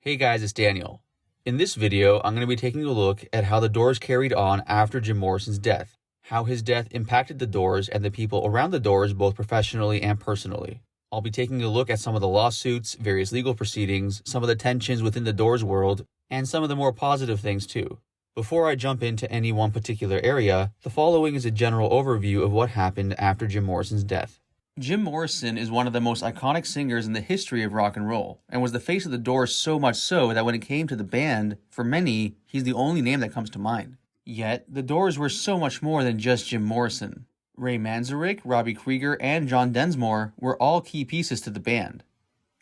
Hey guys, it's Daniel. In this video, I'm going to be taking a look at how the Doors carried on after Jim Morrison's death, how his death impacted the Doors and the people around the Doors both professionally and personally. I'll be taking a look at some of the lawsuits, various legal proceedings, some of the tensions within the Doors world, and some of the more positive things too. Before I jump into any one particular area, the following is a general overview of what happened after Jim Morrison's death. Jim Morrison is one of the most iconic singers in the history of rock and roll, and was the face of the Doors so much so that when it came to the band, for many, he's the only name that comes to mind. Yet, the Doors were so much more than just Jim Morrison. Ray Manzarek, Robby Krieger, and John Densmore were all key pieces to the band.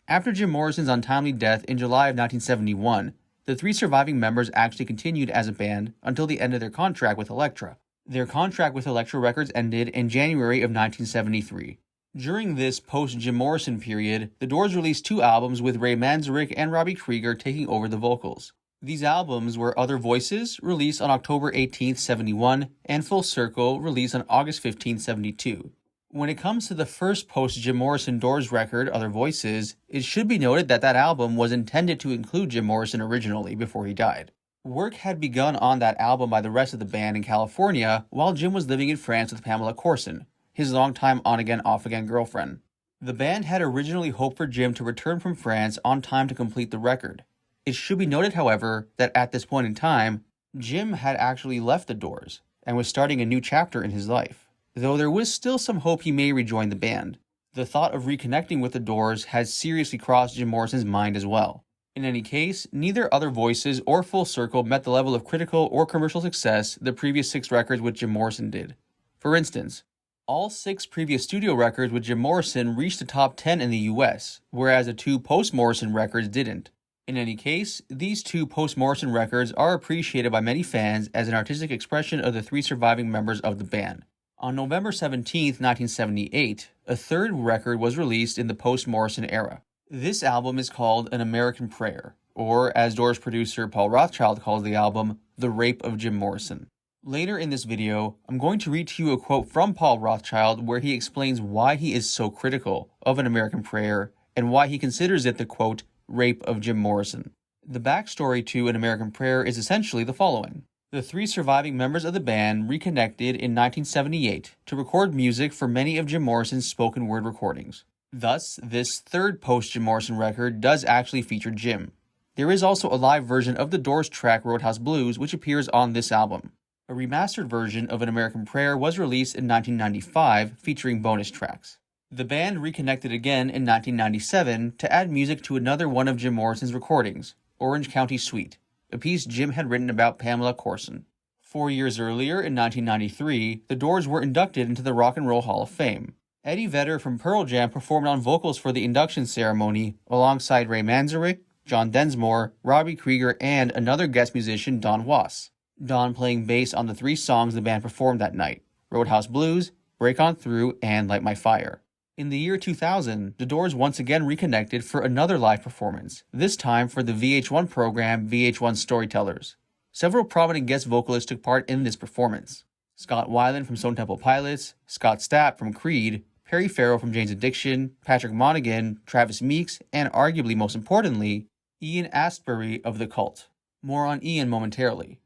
After Jim Morrison's untimely death in July of 1971, the three surviving members actually continued as a band until the end of their contract with Elektra. Their contract with Elektra Records ended in January of 1973. During this post-Jim Morrison period, the Doors released two albums with Ray Manzarek and Robby Krieger taking over the vocals. These albums were Other Voices, released on October 18, 71, and Full Circle, released on August 15, 72. When it comes to the first post-Jim Morrison Doors record, Other Voices, it should be noted that that album was intended to include Jim Morrison originally before he died. Work had begun on that album by the rest of the band in California while Jim was living in France with Pamela Corson, his longtime on-again, off-again girlfriend. The band had originally hoped for Jim to return from France on time to complete the record. It should be noted, however, that at this point in time, Jim had actually left the Doors and was starting a new chapter in his life, though there was still some hope he may rejoin the band. The thought of reconnecting with the Doors had seriously crossed Jim Morrison's mind as well. In any case, neither Other Voices or Full Circle met the level of critical or commercial success the previous 6 records with Jim Morrison did. For instance, all 6 previous studio records with Jim Morrison reached the top 10 in the US, whereas the 2 post-Morrison records didn't. In any case, these 2 post-Morrison records are appreciated by many fans as an artistic expression of the 3 surviving members of the band. On November 17, 1978, a third record was released in the post-Morrison era. This album is called An American Prayer, or as Doors producer Paul Rothchild calls the album, The Rape of Jim Morrison. Later in this video, I'm going to read to you a quote from Paul Rothchild where he explains why he is so critical of An American Prayer and why he considers it the, quote, Rape of Jim Morrison. The backstory to An American Prayer is essentially the following. The 3 surviving members of the band reconnected in 1978 to record music for many of Jim Morrison's spoken word recordings. Thus, this third post-Jim Morrison record does actually feature Jim. There is also a live version of the Doors track Roadhouse Blues which appears on this album. A remastered version of An American Prayer was released in 1995, featuring bonus tracks. The band reconnected again in 1997 to add music to another one of Jim Morrison's recordings, Orange County Suite, a piece Jim had written about Pamela Corson. 4 years earlier, in 1993, the Doors were inducted into the Rock and Roll Hall of Fame. Eddie Vedder from Pearl Jam performed on vocals for the induction ceremony alongside Ray Manzarek, John Densmore, Robby Krieger, and another guest musician, Don Was. Don playing bass on the 3 songs the band performed that night, Roadhouse Blues, Break On Through, and Light My Fire. In the year 2000, the Doors once again reconnected for another live performance, this time for the Vh1 program Vh1 Storytellers. Several prominent guest vocalists took part in this performance. Scott Weiland from Stone Temple Pilots, Scott Stapp from Creed, Perry Farrell from Jane's Addiction, Patrick Monaghan, Travis Meeks, and arguably most importantly, Ian Astbury of The Cult. More on Ian momentarily.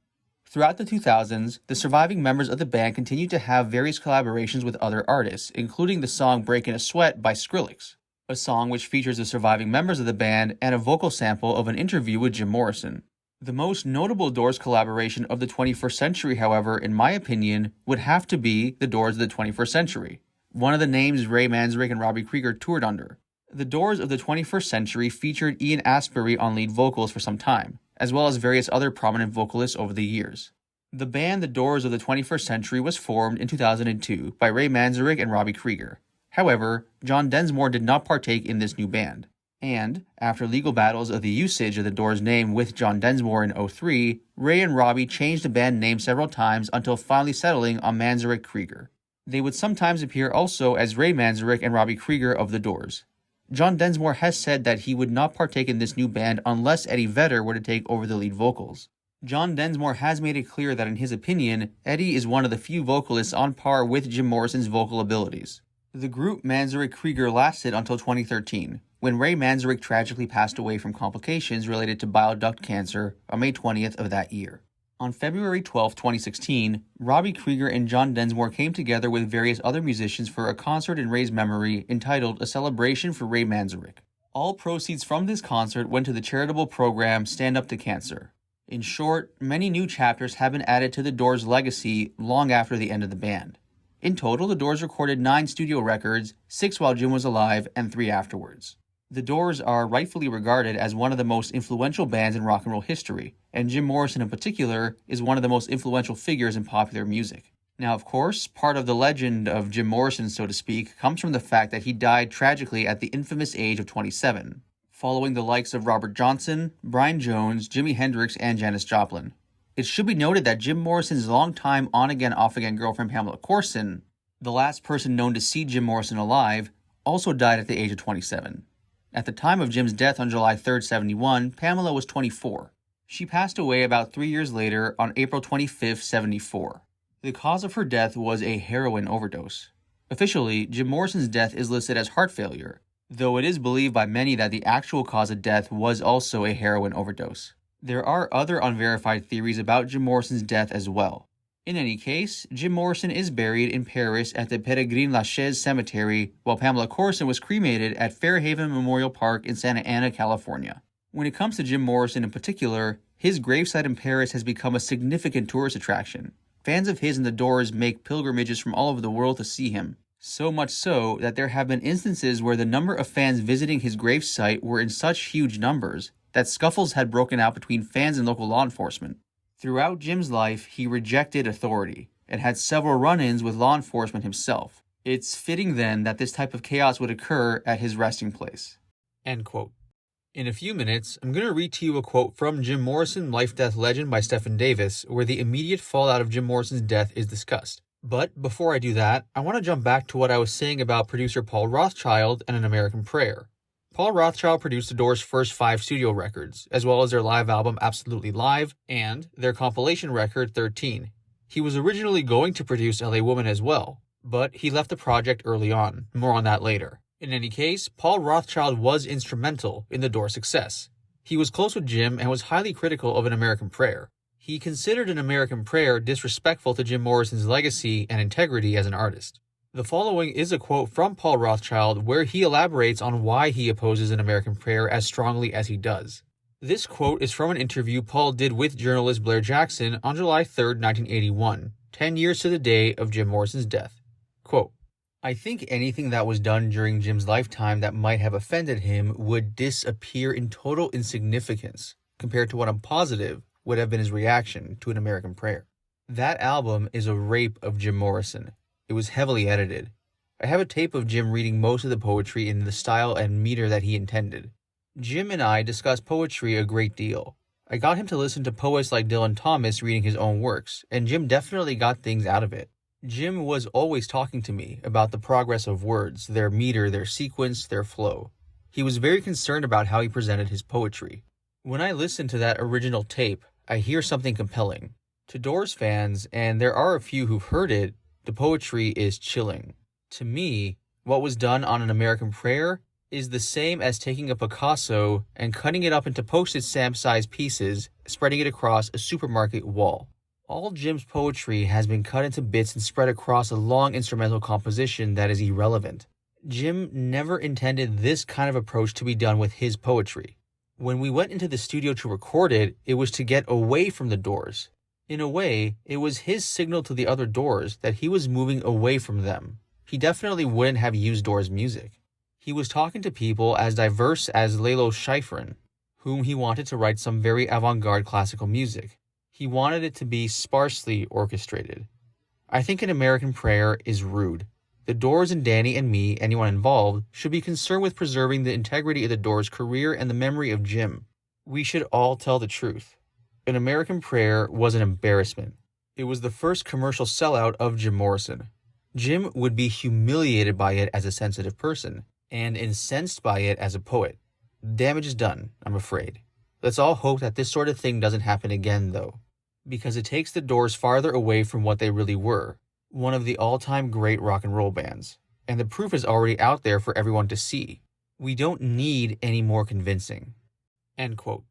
Throughout the 2000s, the surviving members of the band continued to have various collaborations with other artists, including the song Breakin' a Sweat by Skrillex, a song which features the surviving members of the band and a vocal sample of an interview with Jim Morrison. The most notable Doors collaboration of the 21st century, however, in my opinion, would have to be the Doors of the 21st Century, one of the names Ray Manzarek and Robby Krieger toured under. The Doors of the 21st Century featured Ian Astbury on lead vocals for some time, as well as various other prominent vocalists over the years. The band The Doors of the 21st Century was formed in 2002 by Ray Manzarek and Robby Krieger. However, John Densmore did not partake in this new band. And, after legal battles of the usage of the Doors name with John Densmore in 2003, Ray and Robby changed the band name several times until finally settling on Manzarek Krieger. They would sometimes appear also as Ray Manzarek and Robby Krieger of The Doors. John Densmore has said that he would not partake in this new band unless Eddie Vedder were to take over the lead vocals. John Densmore has made it clear that in his opinion, Eddie is one of the few vocalists on par with Jim Morrison's vocal abilities. The group Manzarek Krieger lasted until 2013, when Ray Manzarek tragically passed away from complications related to bile duct cancer on May 20th of that year. On February 12, 2016, Robby, Krieger, and John Densmore came together with various other musicians for a concert in Ray's memory entitled A Celebration for Ray Manzarek. All proceeds from this concert went to the charitable program Stand Up to Cancer. In short, many new chapters have been added to the Doors' legacy long after the end of the band. In total, the Doors recorded 9 studio records, 6 while Jim was alive and 3 afterwards. The Doors are rightfully regarded as one of the most influential bands in rock and roll history, and Jim Morrison in particular is one of the most influential figures in popular music. Now, of course, part of the legend of Jim Morrison, so to speak, comes from the fact that he died tragically at the infamous age of 27, following the likes of Robert Johnson, Brian Jones, Jimi Hendrix, and Janis Joplin. It should be noted that Jim Morrison's longtime on-again, off-again girlfriend Pamela Corson, the last person known to see Jim Morrison alive, also died at the age of 27. At the time of Jim's death on July 3, 1971, Pamela was 24. She passed away about 3 years later on April 25, 1974. The cause of her death was a heroin overdose. Officially, Jim Morrison's death is listed as heart failure, though it is believed by many that the actual cause of death was also a heroin overdose. There are other unverified theories about Jim Morrison's death as well. In any case, Jim Morrison is buried in Paris at the Père Lachaise Cemetery, while Pamela Corson was cremated at Fairhaven Memorial Park in Santa Ana, California. When it comes to Jim Morrison in particular, his gravesite in Paris has become a significant tourist attraction. Fans of his and the Doors make pilgrimages from all over the world to see him. So much so that there have been instances where the number of fans visiting his gravesite were in such huge numbers that scuffles had broken out between fans and local law enforcement. Throughout Jim's life, he rejected authority and had several run-ins with law enforcement himself. It's fitting then that this type of chaos would occur at his resting place. End quote. In a few minutes, I'm going to read to you a quote from Jim Morrison, Life-Death Legend by Stephen Davis, where the immediate fallout of Jim Morrison's death is discussed. But before I do that, I want to jump back to what I was saying about producer Paul Rothchild and An American Prayer. Paul Rothchild produced the Doors' first 5 studio records, as well as their live album Absolutely Live, and their compilation record 13. He was originally going to produce LA Woman as well, but he left the project early on. More on that later. In any case, Paul Rothchild was instrumental in the Doors' success. He was close with Jim and was highly critical of An American Prayer. He considered An American Prayer disrespectful to Jim Morrison's legacy and integrity as an artist. The following is a quote from Paul Rothchild where he elaborates on why he opposes An American Prayer as strongly as he does. This quote is from an interview Paul did with journalist Blair Jackson on July 3, 1981, 10 years to the day of Jim Morrison's death. Quote, I think anything that was done during Jim's lifetime that might have offended him would disappear in total insignificance compared to what I'm positive would have been his reaction to An American Prayer. That album is a rape of Jim Morrison. It was heavily edited. I have a tape of Jim reading most of the poetry in the style and meter that he intended. Jim and I discussed poetry a great deal. I got him to listen to poets like Dylan Thomas reading his own works, and Jim definitely got things out of it. Jim was always talking to me about the progress of words, their meter, their sequence, their flow. He was very concerned about how he presented his poetry. When I listen to that original tape, I hear something compelling. To Doors fans, and there are a few who've heard it, the poetry is chilling. To me, what was done on An American Prayer is the same as taking a Picasso and cutting it up into postage stamp-sized pieces, spreading it across a supermarket wall. All Jim's poetry has been cut into bits and spread across a long instrumental composition that is irrelevant. Jim never intended this kind of approach to be done with his poetry. When we went into the studio to record it, it was to get away from the Doors. In a way, it was his signal to the other Doors that he was moving away from them. He definitely wouldn't have used Doors music. He was talking to people as diverse as Lalo Schifrin, whom he wanted to write some very avant-garde classical music. He wanted it to be sparsely orchestrated. I think An American Prayer is rude. The Doors and Danny and me, anyone involved, should be concerned with preserving the integrity of the Doors' career and the memory of Jim. We should all tell the truth. An American Prayer was an embarrassment. It was the first commercial sellout of Jim Morrison. Jim would be humiliated by it as a sensitive person, and incensed by it as a poet. Damage is done, I'm afraid. Let's all hope that this sort of thing doesn't happen again, though, because it takes the Doors farther away from what they really were, one of the all-time great rock and roll bands. and the proof is already out there for everyone to see. We don't need any more convincing." End quote.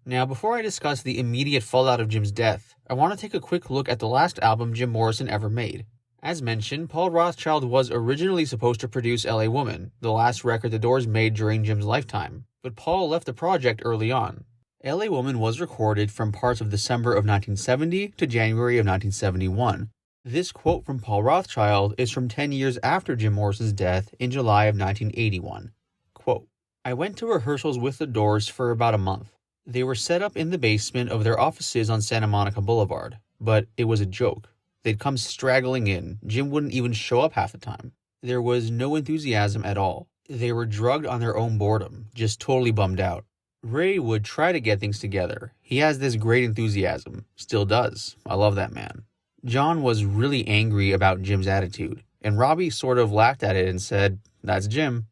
Now, before I discuss the immediate fallout of Jim's death, I want to take a quick look at the last album Jim Morrison ever made. As mentioned, Paul Rothchild was originally supposed to produce LA Woman, the last record the Doors made during Jim's lifetime, but Paul left the project early on. LA Woman was recorded from parts of December of 1970 to January of 1971. This quote from Paul Rothchild is from 10 years after Jim Morrison's death in July of 1981. Quote, "I went to rehearsals with the Doors for about a month. They were set up in the basement of their offices on Santa Monica Boulevard, but it was a joke. They'd come straggling in. Jim wouldn't even show up half the time. There was no enthusiasm at all. They were drugged on their own boredom, just totally bummed out. Ray would try to get things together. He has this great enthusiasm. Still does. I love that man. John was really angry about Jim's attitude, and Robby sort of laughed at it and said, 'That's Jim.'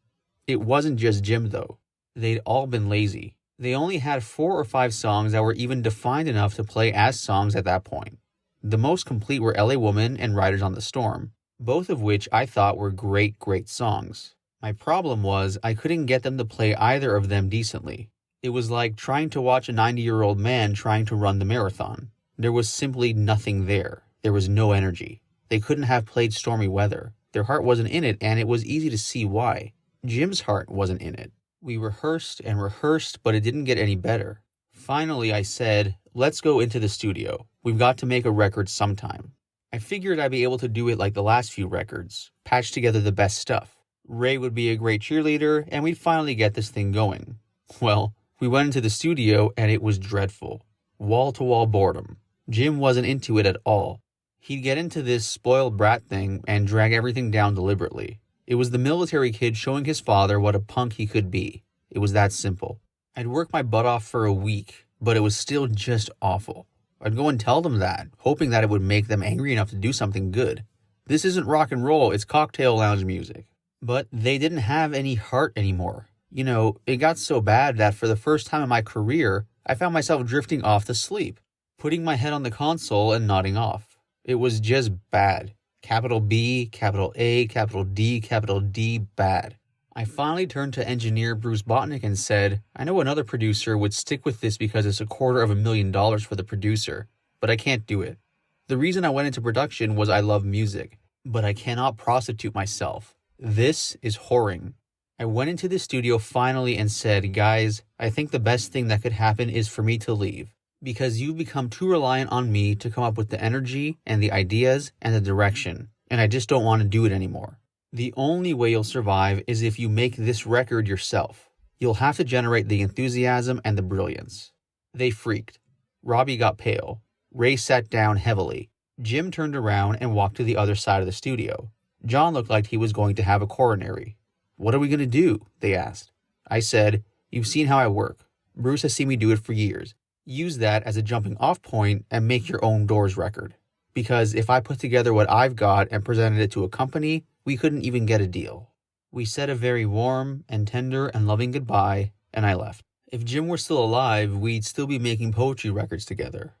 It wasn't just Jim, though. They'd all been lazy. They only had 4 or 5 songs that were even defined enough to play as songs at that point. The most complete were LA Woman and Riders on the Storm, both of which I thought were great songs. My problem was I couldn't get them to play either of them decently. It was like trying to watch a 90-year-old man trying to run the marathon. There was simply nothing there. There was no energy. They couldn't have played Stormy Weather. Their heart wasn't in it, and it was easy to see why. Jim's heart wasn't in it. We rehearsed and rehearsed, but it didn't get any better. Finally, I said, let's go into the studio. We've got to make a record sometime. I figured I'd be able to do it like the last few records, patch together the best stuff. Ray would be a great cheerleader, and we'd finally get this thing going. Well, we went into the studio, and it was dreadful. Wall-to-wall boredom. Jim wasn't into it at all. He'd get into this spoiled brat thing and drag everything down deliberately. It was the military kid showing his father what a punk he could be. It was that simple. I'd work my butt off for a week, but it was still just awful. I'd go and tell them that, hoping that it would make them angry enough to do something good. This isn't rock and roll, it's cocktail lounge music. But they didn't have any heart anymore. You know, it got so bad that for the first time in my career, I found myself drifting off to sleep, putting my head on the console and nodding off. It was just bad. Capital B, capital A, capital D, bad. I finally turned to engineer Bruce Botnick and said, I know another producer would stick with this because it's $250,000 for the producer, but I can't do it. The reason I went into production was I love music, but I cannot prostitute myself. This is whoring. I went into the studio finally and said, guys, I think the best thing that could happen is for me to leave. Because you've become too reliant on me to come up with the energy and the ideas and the direction, and I just don't want to do it anymore. The only way you'll survive is if you make this record yourself. You'll have to generate the enthusiasm and the brilliance. They freaked. Robby got pale. Ray sat down heavily. Jim turned around and walked to the other side of the studio. John looked like he was going to have a coronary. What are we going to do? They asked. I said, you've seen how I work. Bruce has seen me do it for years. Use that as a jumping off point and make your own Doors record. Because if I put together what I've got and presented it to a company, we couldn't even get a deal. We said a very warm and tender and loving goodbye, and I left. If Jim were still alive, we'd still be making poetry records together.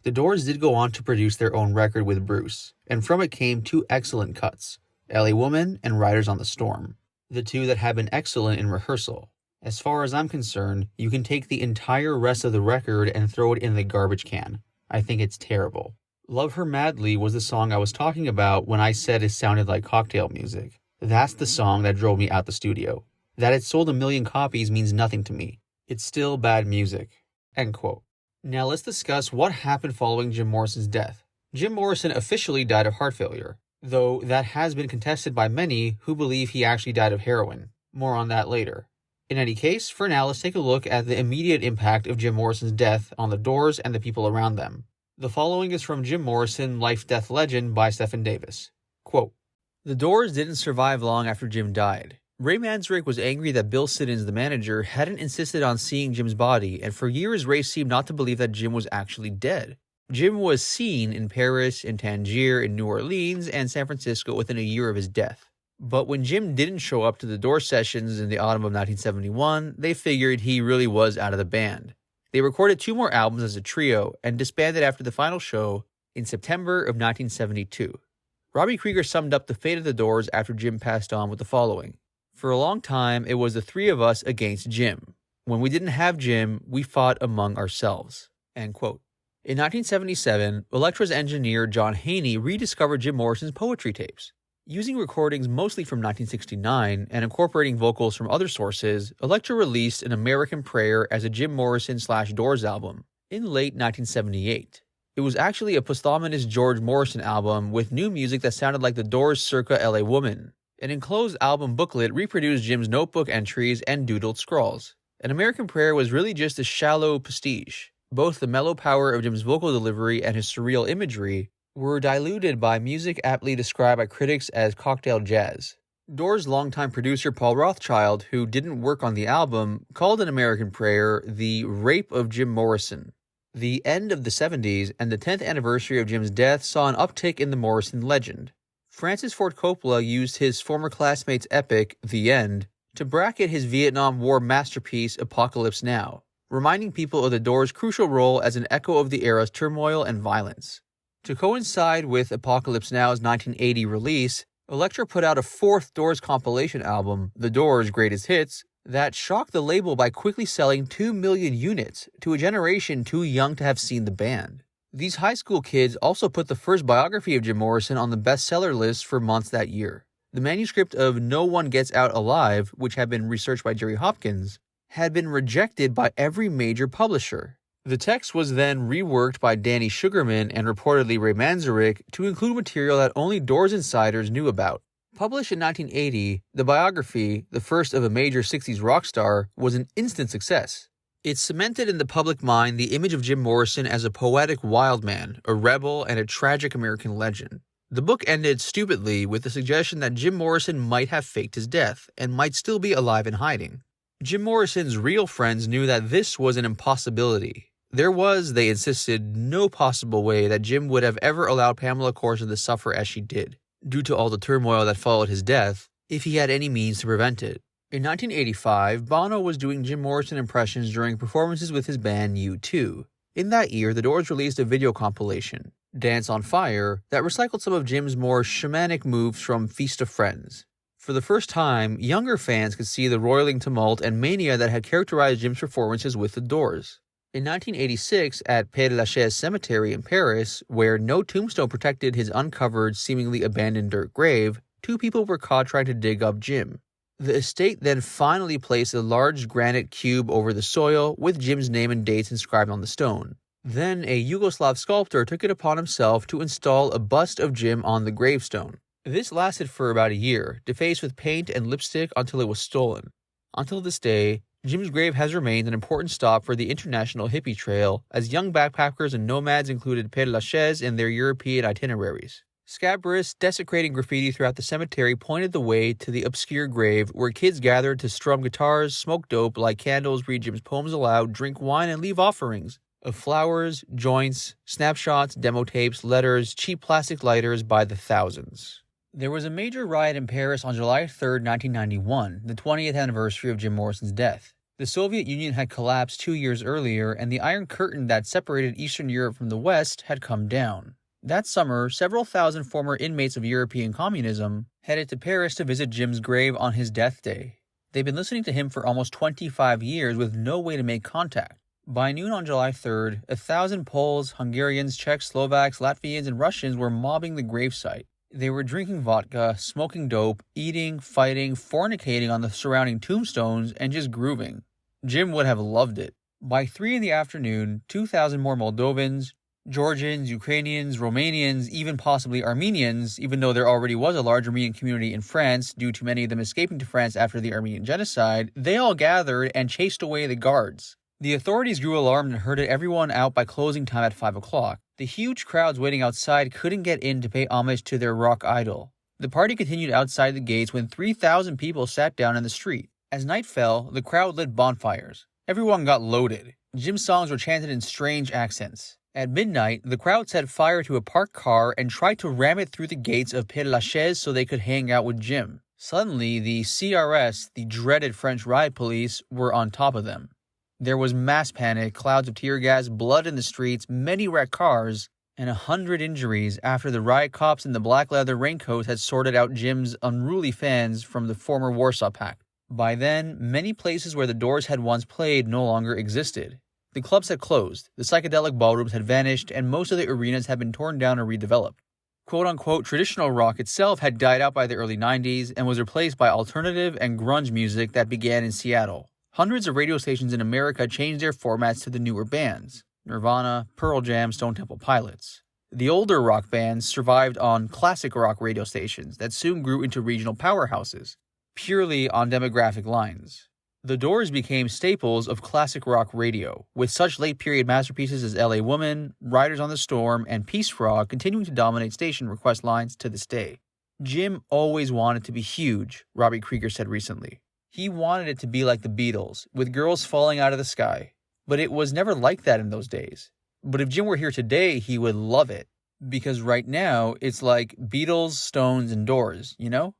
The Doors did go on to produce their own record with Bruce, and from it came 2 excellent cuts, LA Woman and Riders on the Storm, the 2 that had been excellent in rehearsal. As far as I'm concerned, you can take the entire rest of the record and throw it in the garbage can. I think it's terrible. Love Her Madly was the song I was talking about when I said it sounded like cocktail music. That's the song that drove me out the studio. That it sold 1 million copies means nothing to me. It's still bad music." End quote. Now let's discuss what happened following Jim Morrison's death. Jim Morrison officially died of heart failure, though that has been contested by many who believe he actually died of heroin. More on that later. In any case, for now, let's take a look at the immediate impact of Jim Morrison's death on the Doors and the people around them. The following is from Jim Morrison, Life, Death, Legend by Stephen Davis. Quote, "The Doors didn't survive long after Jim died. Ray Manzarek was angry that Bill Siddons, the manager, hadn't insisted on seeing Jim's body, and for years Ray seemed not to believe that Jim was actually dead. Jim was seen in Paris, in Tangier, in New Orleans, and San Francisco within a year of his death. But when Jim didn't show up to the Doors sessions in the autumn of 1971, they figured he really was out of the band. They recorded 2 more albums as a trio and disbanded after the final show in September of 1972. Robby Krieger summed up the fate of the Doors after Jim passed on with the following: "For a long time, it was the three of us against Jim. When we didn't have Jim, we fought among ourselves." End quote. In 1977, Elektra's engineer John Haney rediscovered Jim Morrison's poetry tapes. Using recordings mostly from 1969 and incorporating vocals from other sources, Elektra released An American Prayer as a Jim Morrison/Doors album in late 1978. It was actually a posthumous George Morrison album with new music that sounded like the Doors' circa LA Woman. An enclosed album booklet reproduced Jim's notebook entries and doodled scrawls. An American Prayer was really just a shallow pastiche. Both the mellow power of Jim's vocal delivery and his surreal imagery were diluted by music aptly described by critics as cocktail jazz. Doors' longtime producer Paul Rothchild, who didn't work on the album, called An American Prayer the Rape of Jim Morrison. The end of the 70s and the 10th anniversary of Jim's death saw an uptick in the Morrison legend. Francis Ford Coppola used his former classmate's epic, The End, to bracket his Vietnam War masterpiece Apocalypse Now, reminding people of the Doors' crucial role as an echo of the era's turmoil and violence. To coincide with Apocalypse Now's 1980 release, Elektra put out a fourth Doors compilation album, The Doors' Greatest Hits, that shocked the label by quickly selling 2 million units to a generation too young to have seen the band. These high school kids also put the first biography of Jim Morrison on the bestseller list for months that year. The manuscript of No One Gets Out Alive, which had been researched by Jerry Hopkins, had been rejected by every major publisher. The text was then reworked by Danny Sugarman and reportedly Ray Manzarek to include material that only Doors insiders knew about. Published in 1980, the biography, the first of a major 60s rock star, was an instant success. It cemented in the public mind the image of Jim Morrison as a poetic wild man, a rebel, and a tragic American legend. The book ended stupidly with the suggestion that Jim Morrison might have faked his death and might still be alive in hiding. Jim Morrison's real friends knew that this was an impossibility. There was, they insisted, no possible way that Jim would have ever allowed Pamela Corson to suffer as she did, due to all the turmoil that followed his death, if he had any means to prevent it. In 1985, Bono was doing Jim Morrison impressions during performances with his band U2. In that year, the Doors released a video compilation, Dance on Fire, that recycled some of Jim's more shamanic moves from Feast of Friends. For the first time, younger fans could see the roiling tumult and mania that had characterized Jim's performances with the Doors. In 1986, at Père-Lachaise Cemetery in Paris, where no tombstone protected his uncovered, seemingly abandoned dirt grave, 2 people were caught trying to dig up Jim. The estate then finally placed a large granite cube over the soil with Jim's name and dates inscribed on the stone. Then a Yugoslav sculptor took it upon himself to install a bust of Jim on the gravestone. This lasted for about a year, defaced with paint and lipstick until it was stolen. Until this day, Jim's grave has remained an important stop for the International Hippie Trail, as young backpackers and nomads included Père-Lachaise in their European itineraries. Scabrous, desecrating graffiti throughout the cemetery pointed the way to the obscure grave where kids gathered to strum guitars, smoke dope, light candles, read Jim's poems aloud, drink wine, and leave offerings of flowers, joints, snapshots, demo tapes, letters, cheap plastic lighters by the thousands. There was a major riot in Paris on July 3, 1991, the 20th anniversary of Jim Morrison's death. The Soviet Union had collapsed 2 years earlier, and the Iron Curtain that separated Eastern Europe from the West had come down. That summer, several thousand former inmates of European communism headed to Paris to visit Jim's grave on his death day. They'd been listening to him for almost 25 years with no way to make contact. By noon on July 3rd, 1,000 Poles, Hungarians, Czechs, Slovaks, Latvians, and Russians were mobbing the gravesite. They were drinking vodka, smoking dope, eating, fighting, fornicating on the surrounding tombstones, and just grooving. Jim would have loved it. By 3 in the afternoon, 2,000 more Moldovans, Georgians, Ukrainians, Romanians, even possibly Armenians, even though there already was a large Armenian community in France due to many of them escaping to France after the Armenian genocide, they all gathered and chased away the guards. The authorities grew alarmed and herded everyone out by closing time at 5 o'clock. The huge crowds waiting outside couldn't get in to pay homage to their rock idol. The party continued outside the gates when 3,000 people sat down in the street. As night fell, the crowd lit bonfires. Everyone got loaded. Jim's songs were chanted in strange accents. At midnight, the crowd set fire to a parked car and tried to ram it through the gates of Père-Lachaise so they could hang out with Jim. Suddenly, the CRS, the dreaded French riot police, were on top of them. There was mass panic, clouds of tear gas, blood in the streets, many wrecked cars, and 100 injuries after the riot cops in the black leather raincoats had sorted out Jim's unruly fans from the former Warsaw Pact. By then, many places where the Doors had once played no longer existed. The clubs had closed, the psychedelic ballrooms had vanished, and most of the arenas had been torn down or redeveloped. Quote-unquote traditional rock itself had died out by the early 90s and was replaced by alternative and grunge music that began in Seattle. Hundreds of radio stations in America changed their formats to the newer bands: Nirvana, Pearl Jam, Stone Temple Pilots. The older rock bands survived on classic rock radio stations that soon grew into regional powerhouses, purely on demographic lines. The Doors became staples of classic rock radio, with such late-period masterpieces as L.A. Woman, Riders on the Storm, and Peace Frog continuing to dominate station request lines to this day. Jim always wanted to be huge, Robby Krieger said recently. He wanted it to be like the Beatles, with girls falling out of the sky. But it was never like that in those days. But if Jim were here today, he would love it. Because right now, it's like Beatles, Stones, and Doors, you know?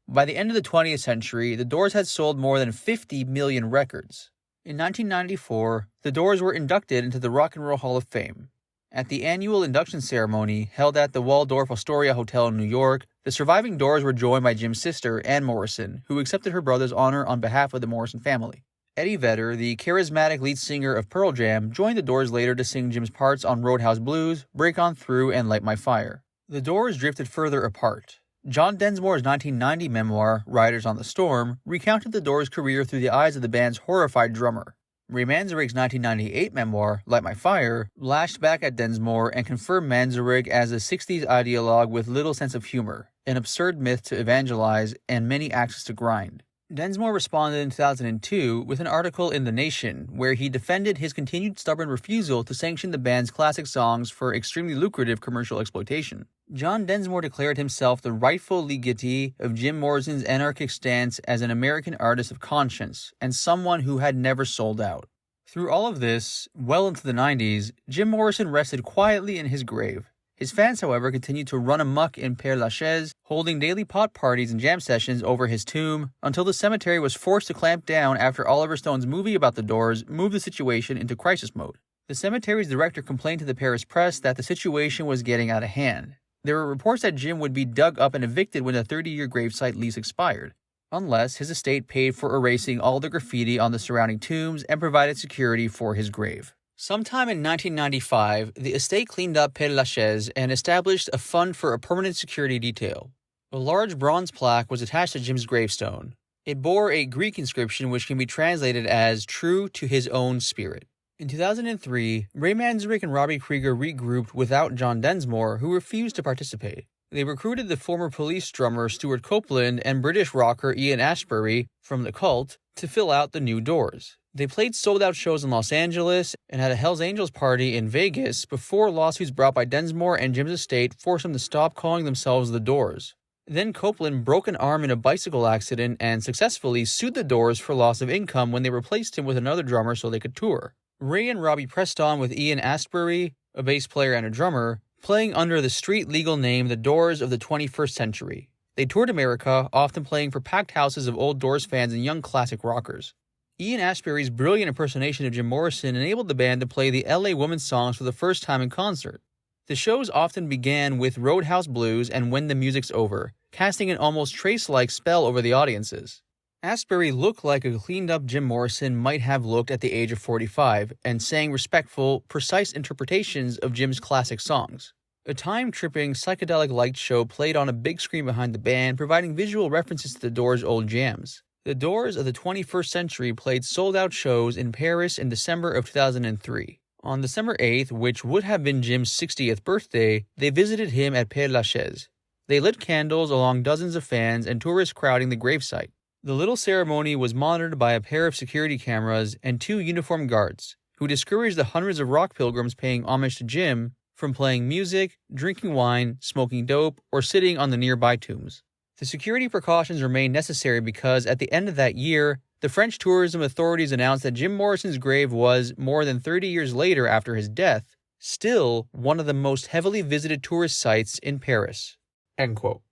By the end of the 20th century, the Doors had sold more than 50 million records. In 1994, the Doors were inducted into the Rock and Roll Hall of Fame. At the annual induction ceremony held at the Waldorf Astoria Hotel in New York, the surviving Doors were joined by Jim's sister, Ann Morrison, who accepted her brother's honor on behalf of the Morrison family. Eddie Vedder, the charismatic lead singer of Pearl Jam, joined the Doors later to sing Jim's parts on Roadhouse Blues, Break On Through, and Light My Fire. The Doors drifted further apart. John Densmore's 1990 memoir, Riders on the Storm, recounted the Doors' career through the eyes of the band's horrified drummer. Ray Manzarek's 1998 memoir, Light My Fire, lashed back at Densmore and confirmed Manzarek as a 60s ideologue with little sense of humor, an absurd myth to evangelize, and many axes to grind. Densmore responded in 2002 with an article in The Nation where he defended his continued stubborn refusal to sanction the band's classic songs for extremely lucrative commercial exploitation. John Densmore declared himself the rightful legatee of Jim Morrison's anarchic stance as an American artist of conscience and someone who had never sold out. Through all of this, well into the 90s, Jim Morrison rested quietly in his grave. His fans, however, continued to run amok in Père Lachaise, holding daily pot parties and jam sessions over his tomb, until the cemetery was forced to clamp down after Oliver Stone's movie about the Doors moved the situation into crisis mode. The cemetery's director complained to the Paris press that the situation was getting out of hand. There were reports that Jim would be dug up and evicted when the 30-year gravesite lease expired, unless his estate paid for erasing all the graffiti on the surrounding tombs and provided security for his grave. Sometime in 1995, the estate cleaned up Père Lachaise and established a fund for a permanent security detail. A large bronze plaque was attached to Jim's gravestone. It bore a Greek inscription which can be translated as "true to his own spirit." In 2003, Ray Manzarek and Robby Krieger regrouped without John Densmore, who refused to participate. They recruited the former Police drummer Stuart Copeland and British rocker Ian Astbury from The Cult to fill out the new Doors. They played sold-out shows in Los Angeles and had a Hells Angels party in Vegas before lawsuits brought by Densmore and Jim's estate forced them to stop calling themselves The Doors. Then Copeland broke an arm in a bicycle accident and successfully sued the Doors for loss of income when they replaced him with another drummer so they could tour. Ray and Robby pressed on with Ian Astbury, a bass player and a drummer, playing under the street legal name The Doors of the 21st Century. They toured America, often playing for packed houses of old Doors fans and young classic rockers. Ian Astbury's brilliant impersonation of Jim Morrison enabled the band to play the L.A. Woman songs for the first time in concert. The shows often began with Roadhouse Blues and When the Music's Over, casting an almost Trace-like spell over the audiences. Astbury looked like a cleaned-up Jim Morrison might have looked at the age of 45 and sang respectful, precise interpretations of Jim's classic songs. A time-tripping, psychedelic light show played on a big screen behind the band, providing visual references to the Doors' old jams. The Doors of the 21st Century played sold-out shows in Paris in December of 2003. On December 8th, which would have been Jim's 60th birthday, they visited him at Père Lachaise. They lit candles along dozens of fans and tourists crowding the gravesite. The little ceremony was monitored by a pair of security cameras and 2 uniformed guards, who discouraged the hundreds of rock pilgrims paying homage to Jim from playing music, drinking wine, smoking dope, or sitting on the nearby tombs. The security precautions remained necessary because, at the end of that year, the French tourism authorities announced that Jim Morrison's grave was, more than 30 years later after his death, still one of the most heavily visited tourist sites in Paris. End quote.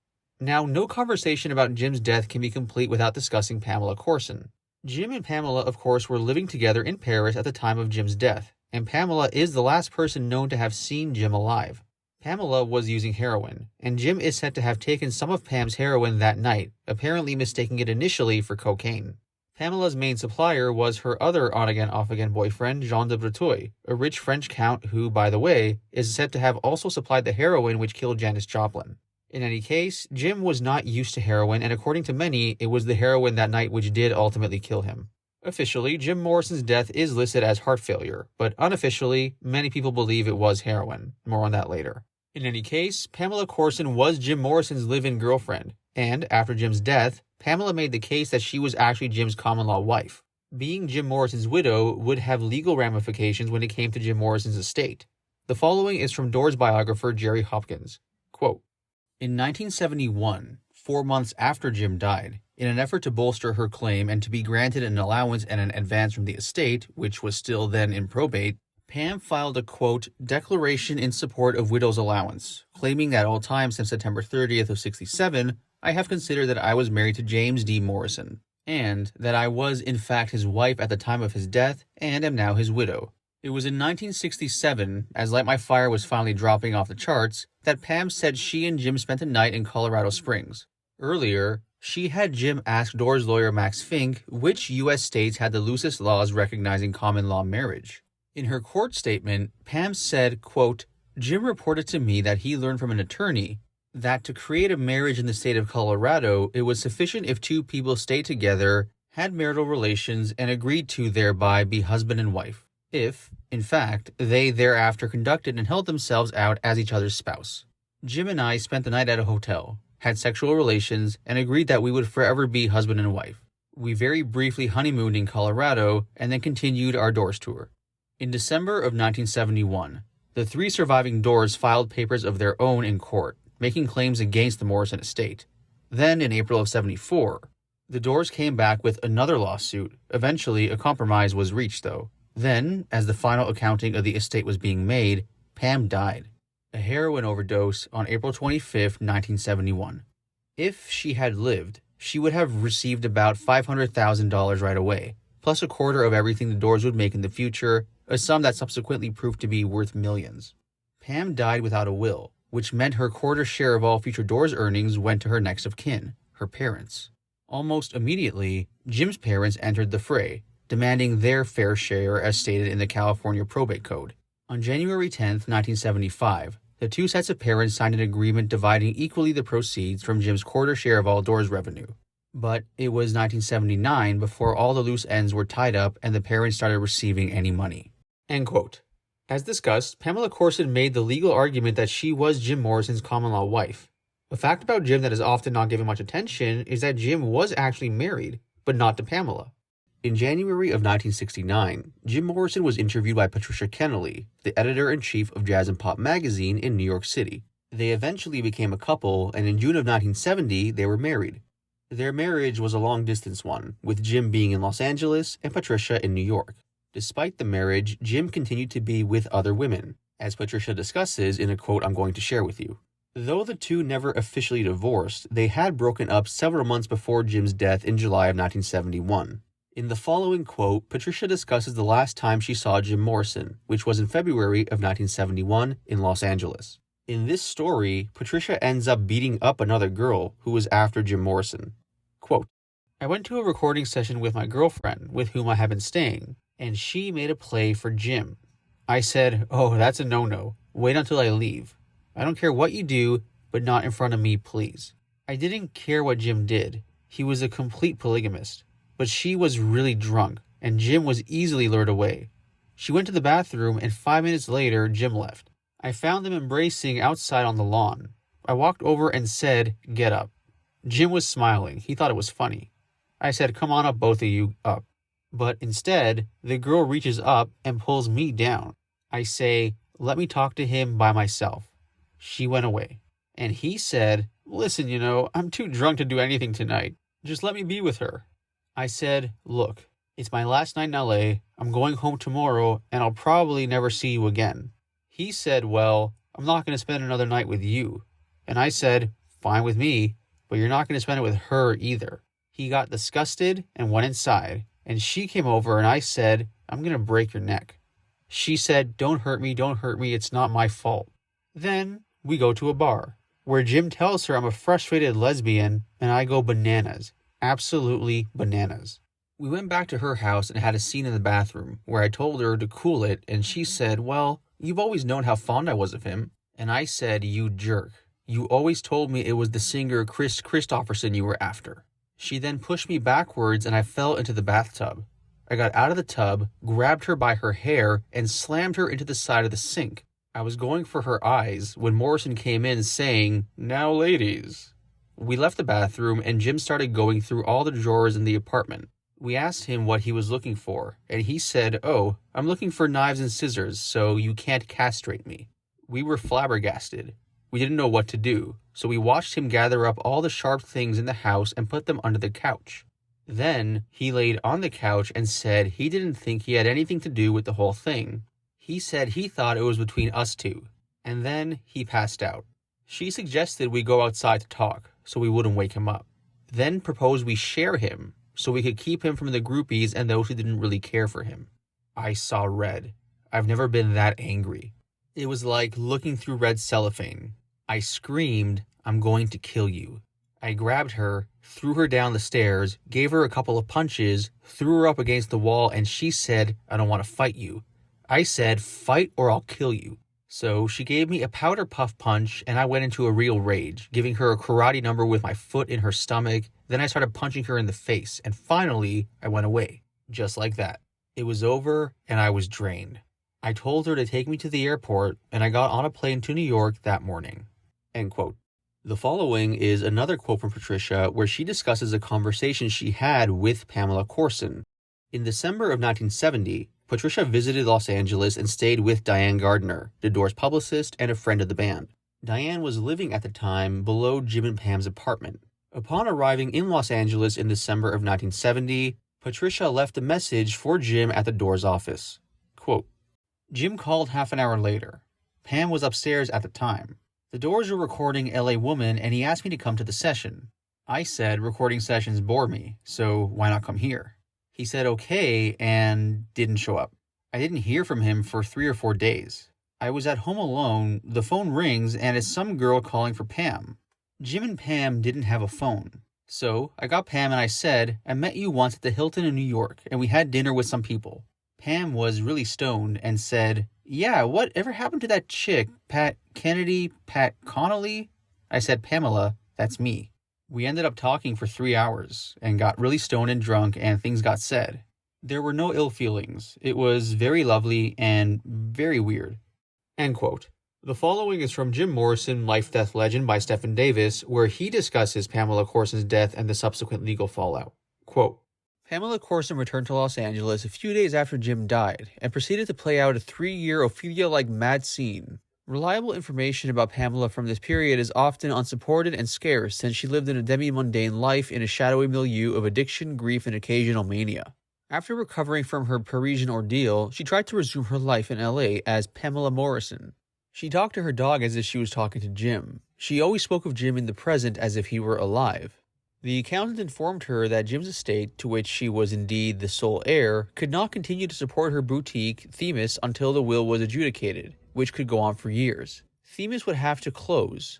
Now, no conversation about Jim's death can be complete without discussing Pamela Corson. Jim and Pamela, of course, were living together in Paris at the time of Jim's death, and Pamela is the last person known to have seen Jim alive. Pamela was using heroin, and Jim is said to have taken some of Pam's heroin that night, apparently mistaking it initially for cocaine. Pamela's main supplier was her other on-again, off-again boyfriend, Jean de Breteuil, a rich French count who, by the way, is said to have also supplied the heroin which killed Janis Joplin. In any case, Jim was not used to heroin, and according to many, it was the heroin that night which did ultimately kill him. Officially, Jim Morrison's death is listed as heart failure, but unofficially, many people believe it was heroin. More on that later. In any case, Pamela Corson was Jim Morrison's live-in girlfriend, and after Jim's death, Pamela made the case that she was actually Jim's common-law wife. Being Jim Morrison's widow would have legal ramifications when it came to Jim Morrison's estate. The following is from Doors biographer Jerry Hopkins. Quote, in 1971, 4 months after Jim died, in an effort to bolster her claim and to be granted an allowance and an advance from the estate, which was still then in probate, Pam filed a, quote, declaration in support of widow's allowance, claiming that all time since September 30th of 67, I have considered that I was married to James D. Morrison, and that I was in fact his wife at the time of his death and am now his widow. It was in 1967, as Light My Fire was finally dropping off the charts, that Pam said she and Jim spent a night in Colorado Springs. Earlier, she had Jim ask Doors lawyer Max Fink which U.S. states had the loosest laws recognizing common law marriage. In her court statement, Pam said, quote, Jim reported to me that he learned from an attorney that to create a marriage in the state of Colorado, it was sufficient if two people stayed together, had marital relations, and agreed to thereby be husband and wife, if, in fact, they thereafter conducted and held themselves out as each other's spouse. Jim and I spent the night at a hotel, had sexual relations, and agreed that we would forever be husband and wife. We very briefly honeymooned in Colorado and then continued our Doors tour. In December of 1971, the 3 surviving Doors filed papers of their own in court, making claims against the Morrison estate. Then, in April of 74, the Doors came back with another lawsuit. Eventually, a compromise was reached, though. Then, as the final accounting of the estate was being made, Pam died. A heroin overdose on April 25, 1971. If she had lived, she would have received about $500,000 right away, plus a quarter of everything the Doors would make in the future, a sum that subsequently proved to be worth millions. Pam died without a will, which meant her quarter share of all future Doors earnings went to her next of kin, her parents. Almost immediately, Jim's parents entered the fray, demanding their fair share as stated in the California Probate Code. On January 10, 1975, the 2 sets of parents signed an agreement dividing equally the proceeds from Jim's quarter share of all Doors revenue. But it was 1979 before all the loose ends were tied up and the parents started receiving any money. End quote. As discussed, Pamela Corson made the legal argument that she was Jim Morrison's common-law wife. A fact about Jim that is often not given much attention is that Jim was actually married, but not to Pamela. In January of 1969, Jim Morrison was interviewed by Patricia Kennelly, the editor-in-chief of Jazz and Pop magazine in New York City. They eventually became a couple, and in June of 1970, they were married. Their marriage was a long-distance one, with Jim being in Los Angeles and Patricia in New York. Despite the marriage, Jim continued to be with other women, as Patricia discusses in a quote I'm going to share with you. Though the two never officially divorced, they had broken up several months before Jim's death in July of 1971. In the following quote, Patricia discusses the last time she saw Jim Morrison, which was in February of 1971 in Los Angeles. In this story, Patricia ends up beating up another girl who was after Jim Morrison. Quote, I went to a recording session with my girlfriend, with whom I have been staying, and she made a play for Jim. I said, oh, that's a no-no. Wait until I leave. I don't care what you do, but not in front of me, please. I didn't care what Jim did. He was a complete polygamist. But she was really drunk, and Jim was easily lured away. She went to the bathroom, and 5 minutes later, Jim left. I found them embracing outside on the lawn. I walked over and said, get up. Jim was smiling. He thought it was funny. I said, come on up, both of you, up. But instead, the girl reaches up and pulls me down. I say, let me talk to him by myself. She went away. And he said, listen, I'm too drunk to do anything tonight. Just let me be with her. I said, look, it's my last night in LA, I'm going home tomorrow, and I'll probably never see you again. He said, well, I'm not going to spend another night with you. And I said, fine with me, but you're not going to spend it with her either. He got disgusted and went inside, and she came over and I said, I'm going to break your neck. She said, don't hurt me, it's not my fault. Then We go to a bar, where Jim tells her I'm a frustrated lesbian, and I go bananas. Absolutely bananas. We went back to her house and had a scene in the bathroom, where I told her to cool it, and she said, well, you've always known how fond I was of him. And I said, you jerk. You always told me it was the singer Chris Christopherson you were after. She then pushed me backwards and I fell into the bathtub. I got out of the tub, grabbed her by her hair, and slammed her into the side of the sink. I was going for her eyes when Morrison came in saying, now ladies. We left the bathroom and Jim started going through all the drawers in the apartment. We asked him what he was looking for, and he said, oh, I'm looking for knives and scissors, so you can't castrate me. We were flabbergasted. We didn't know what to do, so we watched him gather up all the sharp things in the house and put them under the couch. Then he laid on the couch and said he didn't think he had anything to do with the whole thing. He said he thought it was between us two, and then he passed out. She suggested we go outside to talk, so we wouldn't wake him up. Then proposed we share him, so we could keep him from the groupies and those who didn't really care for him. I saw red. I've never been that angry. It was like looking through red cellophane. I screamed, I'm going to kill you. I grabbed her, threw her down the stairs, gave her a couple of punches, threw her up against the wall, and she said, I don't want to fight you. I said, fight or I'll kill you. So she gave me a powder puff punch, and I went into a real rage, giving her a karate number with my foot in her stomach. Then I started punching her in the face, and finally, I went away. Just like that. It was over, and I was drained. I told her to take me to the airport, and I got on a plane to New York that morning. End quote. The following is another quote from Patricia where she discusses a conversation she had with Pamela Corson. In December of 1970, Patricia visited Los Angeles and stayed with Diane Gardner, the Doors publicist and a friend of the band. Diane was living at the time below Jim and Pam's apartment. Upon arriving in Los Angeles in December of 1970, Patricia left a message for Jim at the Doors office. Quote, Jim called half an hour later. Pam was upstairs at the time. The Doors were recording L.A. Woman and he asked me to come to the session. I said recording sessions bore me, so why not come here? He said okay and didn't show up. I didn't hear from him for 3 or 4 days. I was at home alone, the phone rings and it's some girl calling for Pam. Jim and Pam didn't have a phone. So I got Pam and I said, I met you once at the Hilton in New York and we had dinner with some people. Pam was really stoned and said, yeah, whatever happened to that chick, Pat Connolly? I said, Pamela, that's me. We ended up talking for 3 hours and got really stoned and drunk and things got said. There were no ill feelings. It was very lovely and very weird. End quote. The following is from Jim Morrison, Life, Death, Legend by Stephen Davis, where he discusses Pamela Corson's death and the subsequent legal fallout. Quote, Pamela Corson returned to Los Angeles a few days after Jim died and proceeded to play out a 3-year Ophelia-like mad scene. Reliable information about Pamela from this period is often unsupported and scarce since she lived in a demi-mundane life in a shadowy milieu of addiction, grief, and occasional mania. After recovering from her Parisian ordeal, she tried to resume her life in LA as Pamela Morrison. She talked to her dog as if she was talking to Jim. She always spoke of Jim in the present as if he were alive. The accountant informed her that Jim's estate, to which she was indeed the sole heir, could not continue to support her boutique, Themis, until the will was adjudicated, which could go on for years. Themis would have to close.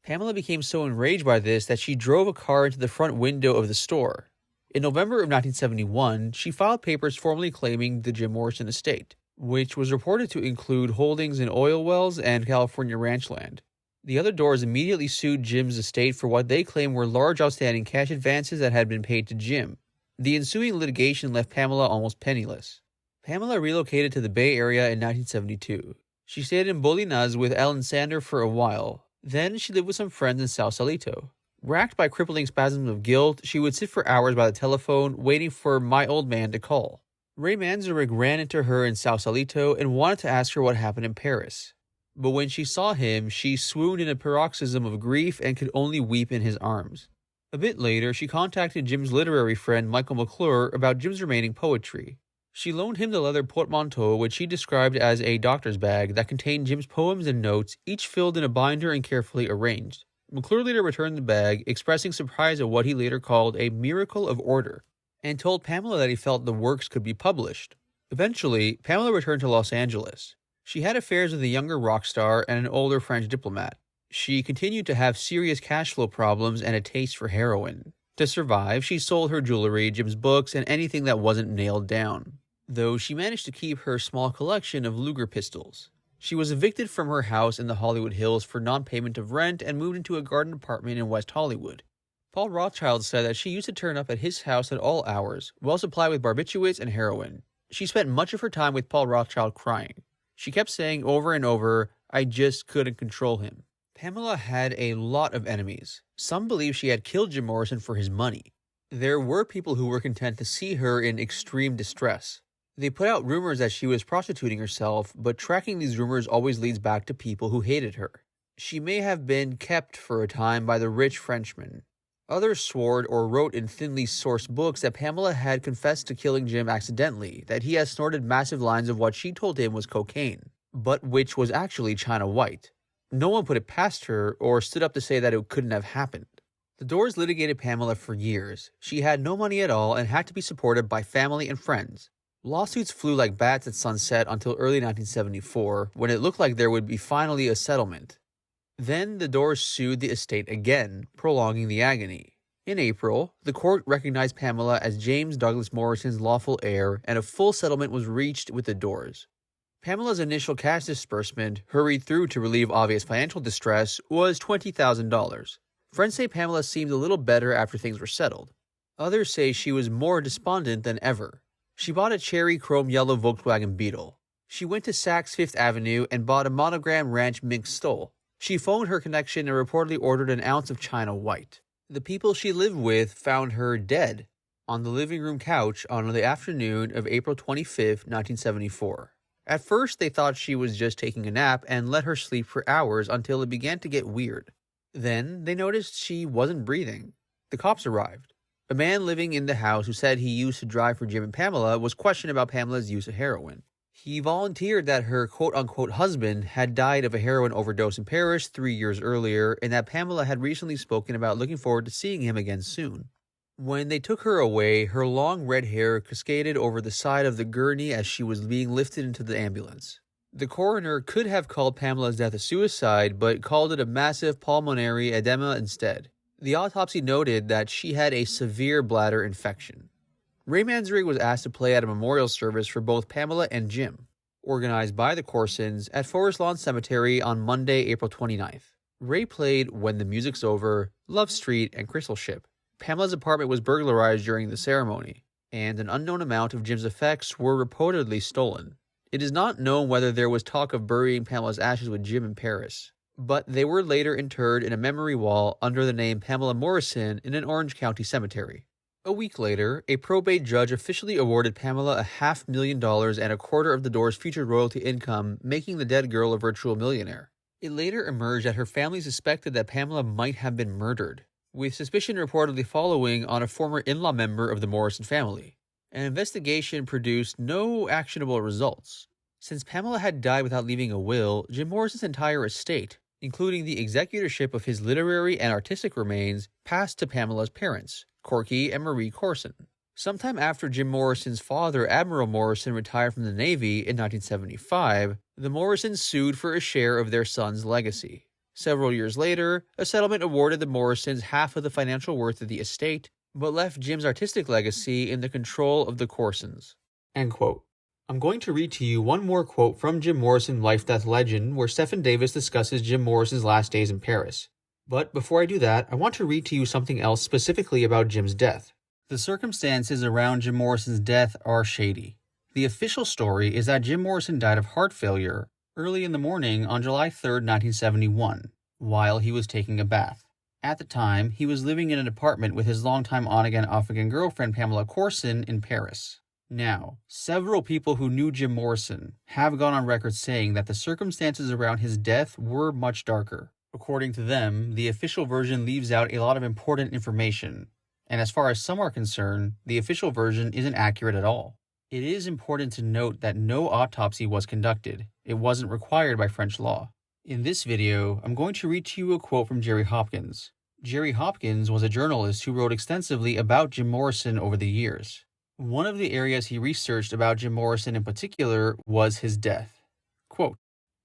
Pamela became so enraged by this that she drove a car into the front window of the store. In November of 1971, she filed papers formally claiming the Jim Morrison estate, which was reported to include holdings in oil wells and California ranch land. The other Doors immediately sued Jim's estate for what they claimed were large outstanding cash advances that had been paid to Jim. The ensuing litigation left Pamela almost penniless. Pamela relocated to the Bay Area in 1972. She stayed in Bolinas with Ellen Sander for a while. Then she lived with some friends in Sausalito. Racked by crippling spasms of guilt, she would sit for hours by the telephone waiting for my old man to call. Ray Manzarek ran into her in Sausalito and wanted to ask her what happened in Paris. But when she saw him, she swooned in a paroxysm of grief and could only weep in his arms. A bit later, she contacted Jim's literary friend Michael McClure about Jim's remaining poetry. She loaned him the leather portmanteau, which she described as a doctor's bag that contained Jim's poems and notes, each filled in a binder and carefully arranged. McClure later returned the bag, expressing surprise at what he later called a miracle of order, and told Pamela that he felt the works could be published. Eventually, Pamela returned to Los Angeles. She had affairs with a younger rock star and an older French diplomat. She continued to have serious cash flow problems and a taste for heroin. To survive, she sold her jewelry, Jim's books, and anything that wasn't nailed down, though she managed to keep her small collection of Luger pistols. She was evicted from her house in the Hollywood Hills for non-payment of rent and moved into a garden apartment in West Hollywood. Paul Rothschild said that she used to turn up at his house at all hours, well supplied with barbiturates and heroin. She spent much of her time with Paul Rothschild crying. She kept saying over and over, "I just couldn't control him." Pamela had a lot of enemies. Some believe she had killed Jim Morrison for his money. There were people who were content to see her in extreme distress. They put out rumors that she was prostituting herself, but tracking these rumors always leads back to people who hated her. She may have been kept for a time by the rich Frenchman. Others swore or wrote in thinly sourced books that Pamela had confessed to killing Jim accidentally, that he had snorted massive lines of what she told him was cocaine, but which was actually China White. No one put it past her or stood up to say that it couldn't have happened. The Doors litigated Pamela for years. She had no money at all and had to be supported by family and friends. Lawsuits flew like bats at sunset until early 1974, when it looked like there would be finally a settlement. Then the Doors sued the estate again, prolonging the agony. In April, the court recognized Pamela as James Douglas Morrison's lawful heir, and a full settlement was reached with the Doors. Pamela's initial cash disbursement, hurried through to relieve obvious financial distress, was $20,000. Friends say Pamela seemed a little better after things were settled. Others say she was more despondent than ever. She bought a cherry chrome yellow Volkswagen Beetle. She went to Saks Fifth Avenue and bought a monogram ranch mink stole. She phoned her connection and reportedly ordered an ounce of China White. The people she lived with found her dead on the living room couch on the afternoon of April 25, 1974. At first, they thought she was just taking a nap and let her sleep for hours until it began to get weird. Then, they noticed she wasn't breathing. The cops arrived. A man living in the house who said he used to drive for Jim and Pamela was questioned about Pamela's use of heroin. He volunteered that her quote-unquote husband had died of a heroin overdose in Paris 3 years earlier and that Pamela had recently spoken about looking forward to seeing him again soon. When they took her away, her long red hair cascaded over the side of the gurney as she was being lifted into the ambulance. The coroner could have called Pamela's death a suicide, but called it a massive pulmonary edema instead. The autopsy noted that she had a severe bladder infection. Ray Manzarek was asked to play at a memorial service for both Pamela and Jim, organized by the Corsons at Forest Lawn Cemetery on Monday, April 29th. Ray played When the Music's Over, Love Street, and Crystal Ship. Pamela's apartment was burglarized during the ceremony, and an unknown amount of Jim's effects were reportedly stolen. It is not known whether there was talk of burying Pamela's ashes with Jim in Paris, but they were later interred in a memory wall under the name Pamela Morrison in an Orange County cemetery. A week later, a probate judge officially awarded Pamela $500,000 and a quarter of the Doors' future royalty income, making the dead girl a virtual millionaire. It later emerged that her family suspected that Pamela might have been murdered, with suspicion reportedly following on a former in-law member of the Morrison family. An investigation produced no actionable results. Since Pamela had died without leaving a will, Jim Morrison's entire estate, including the executorship of his literary and artistic remains, passed to Pamela's parents, Corky and Marie Corson. Sometime after Jim Morrison's father, Admiral Morrison, retired from the Navy in 1975, the Morrisons sued for a share of their son's legacy. Several years later, a settlement awarded the Morrisons half of the financial worth of the estate, but left Jim's artistic legacy in the control of the Corsons. End quote. I'm going to read to you one more quote from Jim Morrison Life-Death Legend, where Stephen Davis discusses Jim Morrison's last days in Paris. But before I do that, I want to read to you something else specifically about Jim's death. The circumstances around Jim Morrison's death are shady. The official story is that Jim Morrison died of heart failure early in the morning on July 3, 1971, while he was taking a bath. At the time, he was living in an apartment with his longtime on-again, off-again girlfriend Pamela Corson in Paris. Now, several people who knew Jim Morrison have gone on record saying that the circumstances around his death were much darker. According to them, the official version leaves out a lot of important information, and as far as some are concerned, the official version isn't accurate at all. It is important to note that no autopsy was conducted. It wasn't required by French law. In this video, I'm going to read to you a quote from Jerry Hopkins. Jerry Hopkins was a journalist who wrote extensively about Jim Morrison over the years. One of the areas he researched about Jim Morrison in particular was his death. Quote,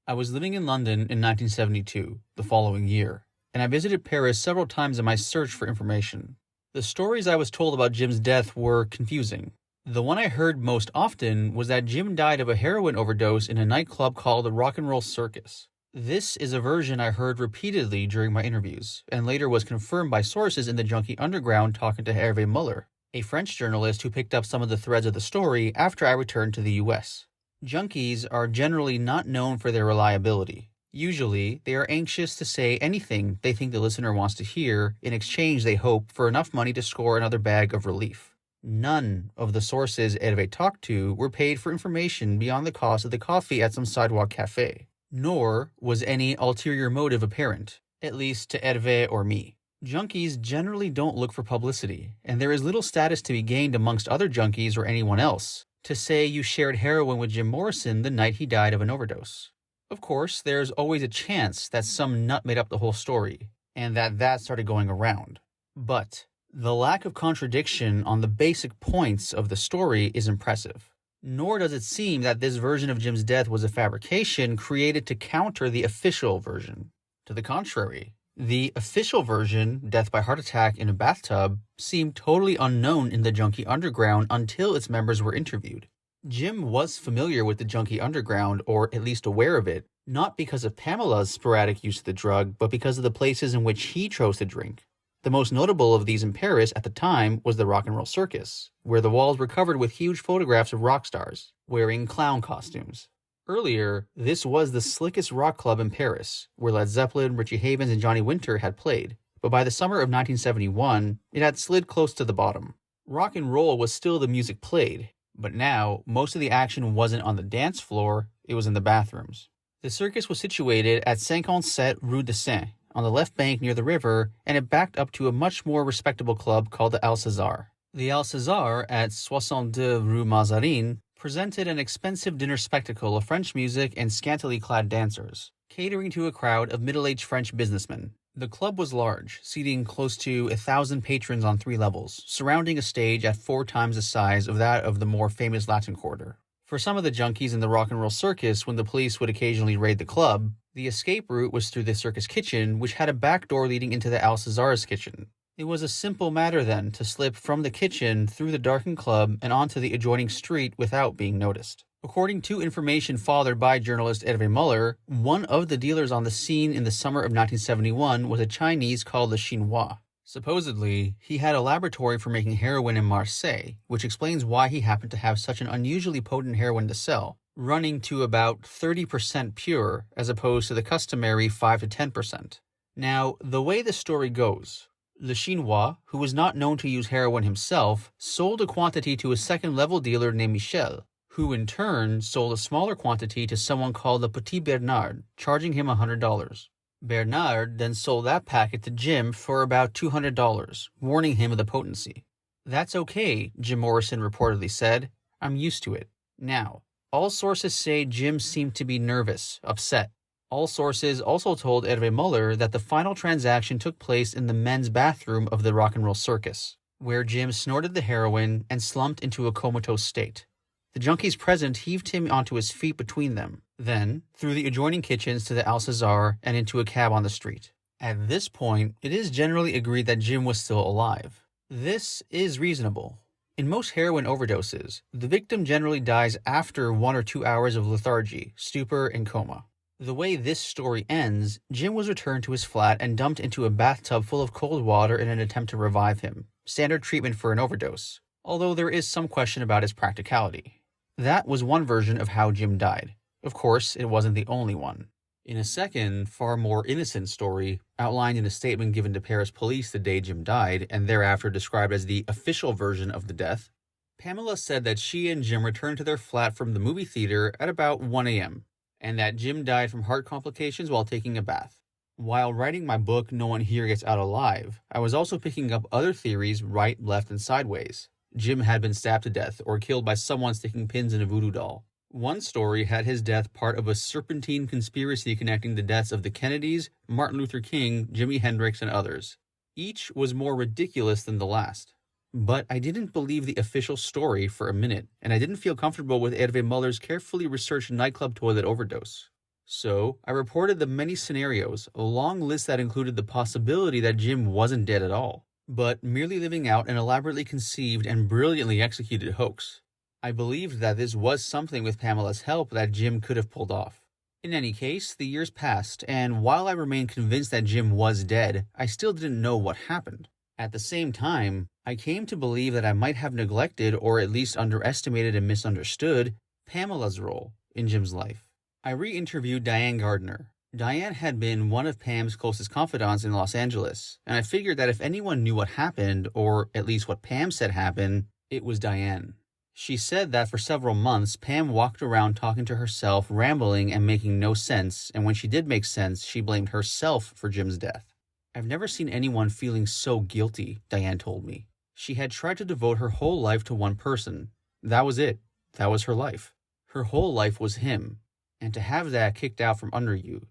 I was living in London in 1972, the following year, and I visited Paris several times in my search for information. The stories I was told about Jim's death were confusing. The one I heard most often was that Jim died of a heroin overdose in a nightclub called the Rock and Roll Circus. This is a version I heard repeatedly during my interviews, and later was confirmed by sources in the junkie underground talking to Hervé Muller, a French journalist who picked up some of the threads of the story after I returned to the US. Junkies are generally not known for their reliability. Usually, they are anxious to say anything they think the listener wants to hear. In exchange, they hope for enough money to score another bag of relief. None of the sources Hervé talked to were paid for information beyond the cost of the coffee at some sidewalk cafe. Nor was any ulterior motive apparent, at least to Hervé or me. Junkies generally don't look for publicity, and there is little status to be gained amongst other junkies or anyone else to say you shared heroin with Jim Morrison the night he died of an overdose. Of course, there's always a chance that some nut made up the whole story, and that started going around. But the lack of contradiction on the basic points of the story is impressive. Nor does it seem that this version of Jim's death was a fabrication created to counter the official version. To the contrary, the official version, death by heart attack in a bathtub, seemed totally unknown in the junkie underground until its members were interviewed. Jim was familiar with the junkie underground, or at least aware of it, not because of Pamela's sporadic use of the drug, but because of the places in which he chose to drink. The most notable of these in Paris at the time was the Rock and Roll Circus, where the walls were covered with huge photographs of rock stars, wearing clown costumes. Earlier, this was the slickest rock club in Paris, where Led Zeppelin, Richie Havens, and Johnny Winter had played, but by the summer of 1971, it had slid close to the bottom. Rock and roll was still the music played, but now, most of the action wasn't on the dance floor, it was in the bathrooms. The circus was situated at 57 Rue de Seine, on the left bank near the river, and it backed up to a much more respectable club called the Alcazar. The Alcazar, at 62 Rue Mazarine, presented an expensive dinner spectacle of French music and scantily clad dancers, catering to a crowd of middle-aged French businessmen. The club was large, seating close to 1,000 patrons on 3 levels, surrounding a stage at 4 times the size of that of the more famous Latin Quarter. For some of the junkies in the Rock and Roll Circus, when the police would occasionally raid the club, the escape route was through the circus kitchen, which had a back door leading into the Alcazar's kitchen. It was a simple matter then to slip from the kitchen through the darkened club and onto the adjoining street without being noticed. According to information fathered by journalist Hervé Muller, one of the dealers on the scene in the summer of 1971 was a Chinese called the Chinois. Supposedly, he had a laboratory for making heroin in Marseille, which explains why he happened to have such an unusually potent heroin to sell, running to about 30% pure as opposed to the customary 5 to 10%. Now, the way the story goes, Le Chinois, who was not known to use heroin himself, sold a quantity to a second-level dealer named Michel, who in turn sold a smaller quantity to someone called the Petit Bernard, charging him $100. Bernard then sold that packet to Jim for about $200, warning him of the potency. "That's okay," Jim Morrison reportedly said. "I'm used to it." Now, all sources say Jim seemed to be nervous, upset. All sources also told Hervé Muller that the final transaction took place in the men's bathroom of the Rock and Roll Circus, where Jim snorted the heroin and slumped into a comatose state. The junkies present heaved him onto his feet between them, then through the adjoining kitchens to the Alcazar and into a cab on the street. At this point, it is generally agreed that Jim was still alive. This is reasonable. In most heroin overdoses, the victim generally dies after 1 or 2 hours of lethargy, stupor, and coma. The way this story ends, Jim was returned to his flat and dumped into a bathtub full of cold water in an attempt to revive him, standard treatment for an overdose, although there is some question about its practicality. That was one version of how Jim died. Of course, it wasn't the only one. In a second, far more innocent story, outlined in a statement given to Paris police the day Jim died, and thereafter described as the official version of the death, Pamela said that she and Jim returned to their flat from the movie theater at about 1 a.m., and that Jim died from heart complications while taking a bath. While writing my book, No One Here Gets Out Alive, I was also picking up other theories right, left, and sideways. Jim had been stabbed to death or killed by someone sticking pins in a voodoo doll. One story had his death part of a serpentine conspiracy connecting the deaths of the Kennedys, Martin Luther King, Jimi Hendrix, and others. Each was more ridiculous than the last. But I didn't believe the official story for a minute, and I didn't feel comfortable with Hervé Muller's carefully researched nightclub toilet overdose. So, I reported the many scenarios, a long list that included the possibility that Jim wasn't dead at all, but merely living out an elaborately conceived and brilliantly executed hoax. I believed that this was something with Pamela's help that Jim could have pulled off. In any case, the years passed, and while I remained convinced that Jim was dead, I still didn't know what happened. At the same time, I came to believe that I might have neglected or at least underestimated and misunderstood Pamela's role in Jim's life. I re-interviewed Diane Gardner. Diane had been one of Pam's closest confidants in Los Angeles, and I figured that if anyone knew what happened, or at least what Pam said happened, it was Diane. She said that for several months, Pam walked around talking to herself, rambling and making no sense, and when she did make sense, she blamed herself for Jim's death. I've never seen anyone feeling so guilty, Diane told me. She had tried to devote her whole life to one person. That was it. That was her life. Her whole life was him. And to have that kicked out from under you.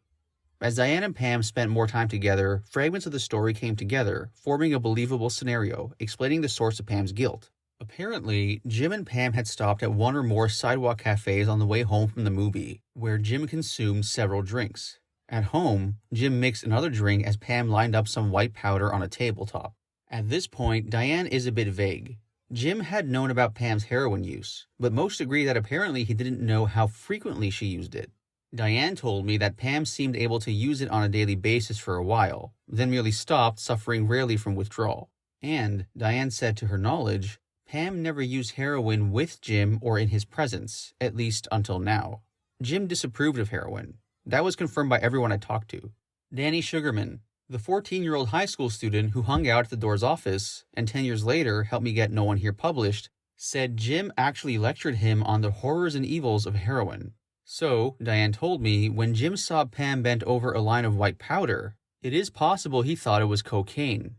As Diane and Pam spent more time together, fragments of the story came together, forming a believable scenario, explaining the source of Pam's guilt. Apparently, Jim and Pam had stopped at one or more sidewalk cafes on the way home from the movie, where Jim consumed several drinks. At home, Jim mixed another drink as Pam lined up some white powder on a tabletop. At this point, Diane is a bit vague. Jim had known about Pam's heroin use, but most agree that apparently he didn't know how frequently she used it. Diane told me that Pam seemed able to use it on a daily basis for a while, then merely stopped, suffering rarely from withdrawal. And, Diane said to her knowledge, Pam never used heroin with Jim or in his presence, at least until now. Jim disapproved of heroin. That was confirmed by everyone I talked to. Danny Sugarman, the 14-year-old high school student who hung out at the Doors office and 10 years later helped me get No One Here published, said Jim actually lectured him on the horrors and evils of heroin. So, Diane told me, when Jim saw Pam bent over a line of white powder, it is possible he thought it was cocaine.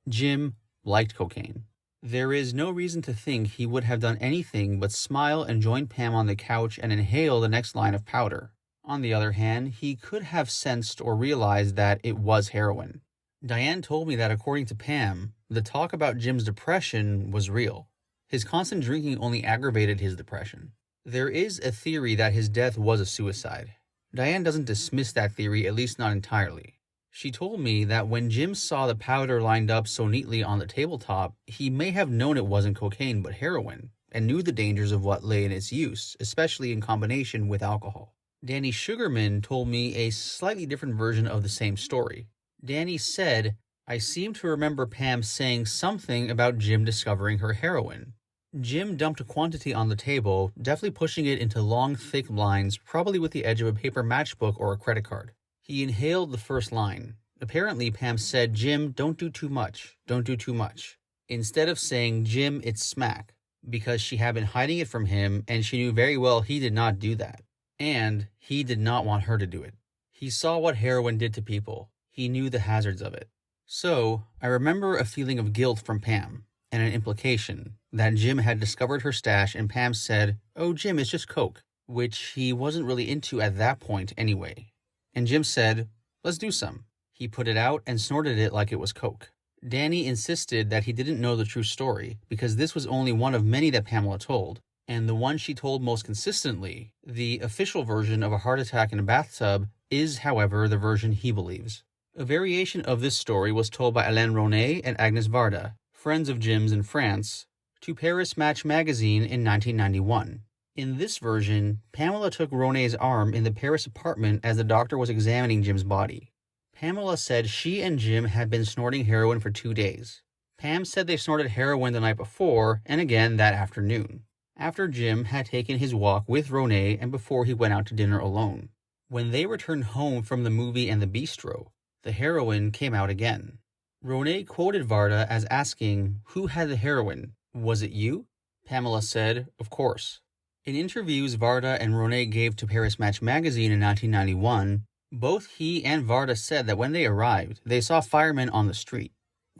Jim liked cocaine. There is no reason to think he would have done anything but smile and join Pam on the couch and inhale the next line of powder. On the other hand, he could have sensed or realized that it was heroin. Diane told me that according to Pam, the talk about Jim's depression was real. His constant drinking only aggravated his depression. There is a theory that his death was a suicide. Diane doesn't dismiss that theory, at least not entirely. She told me that when Jim saw the powder lined up so neatly on the tabletop, he may have known it wasn't cocaine but heroin, and knew the dangers of what lay in its use, especially in combination with alcohol. Danny Sugarman told me a slightly different version of the same story. Danny said, I seem to remember Pam saying something about Jim discovering her heroin. Jim dumped a quantity on the table, deftly pushing it into long, thick lines, probably with the edge of a paper matchbook or a credit card. He inhaled the first line. Apparently, Pam said, Jim, don't do too much. Don't do too much. Instead of saying, Jim, it's smack, because she had been hiding it from him and she knew very well he did not do that. And he did not want her to do it. He saw what heroin did to people. He knew the hazards of it. So, I remember a feeling of guilt from Pam, and an implication that Jim had discovered her stash and Pam said, oh, Jim, it's just coke, which he wasn't really into at that point anyway. And Jim said, let's do some. He put it out and snorted it like it was coke. Danny insisted that he didn't know the true story, because this was only one of many that Pamela told. And the one she told most consistently, the official version of a heart attack in a bathtub, is, however, the version he believes. A variation of this story was told by Alain Ronay and Agnes Varda, friends of Jim's in France, to Paris Match magazine in 1991. In this version, Pamela took Ronay's arm in the Paris apartment as the doctor was examining Jim's body. Pamela said she and Jim had been snorting heroin for 2 days. Pam said they snorted heroin the night before and again that afternoon, after Jim had taken his walk with Ronay and before he went out to dinner alone. When they returned home from the movie and the bistro, the heroin came out again. Ronay quoted Varda as asking, who had the heroin? Was it you? Pamela said, of course. In interviews Varda and Ronay gave to Paris Match magazine in 1991, both he and Varda said that when they arrived, they saw firemen on the street.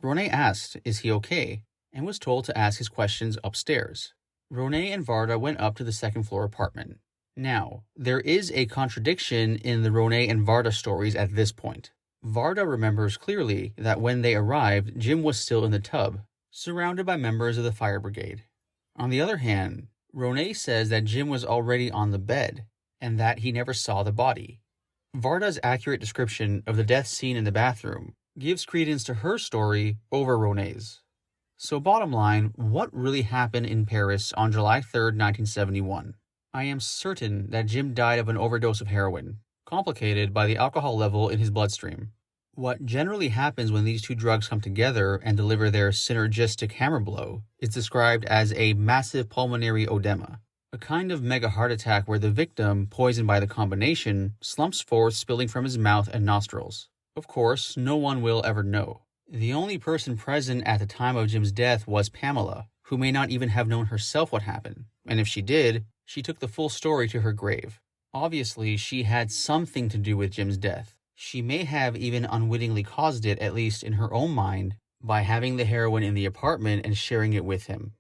Ronay asked, is he okay? And was told to ask his questions upstairs. Ronay and Varda went up to the second-floor apartment. Now, there is a contradiction in the Ronay and Varda stories at this point. Varda remembers clearly that when they arrived, Jim was still in the tub, surrounded by members of the fire brigade. On the other hand, Ronay says that Jim was already on the bed, and that he never saw the body. Varda's accurate description of the death scene in the bathroom gives credence to her story over Ronet's. So bottom line, what really happened in Paris on July 3rd, 1971? I am certain that Jim died of an overdose of heroin, complicated by the alcohol level in his bloodstream. What generally happens when these two drugs come together and deliver their synergistic hammer blow is described as a massive pulmonary oedema, a kind of mega heart attack where the victim, poisoned by the combination, slumps forth spilling from his mouth and nostrils. Of course, no one will ever know. The only person present at the time of Jim's death was Pamela, who may not even have known herself what happened, and if she did, she took the full story to her grave. Obviously, she had something to do with Jim's death. She may have even unwittingly caused it, at least in her own mind, by having the heroin in the apartment and sharing it with him.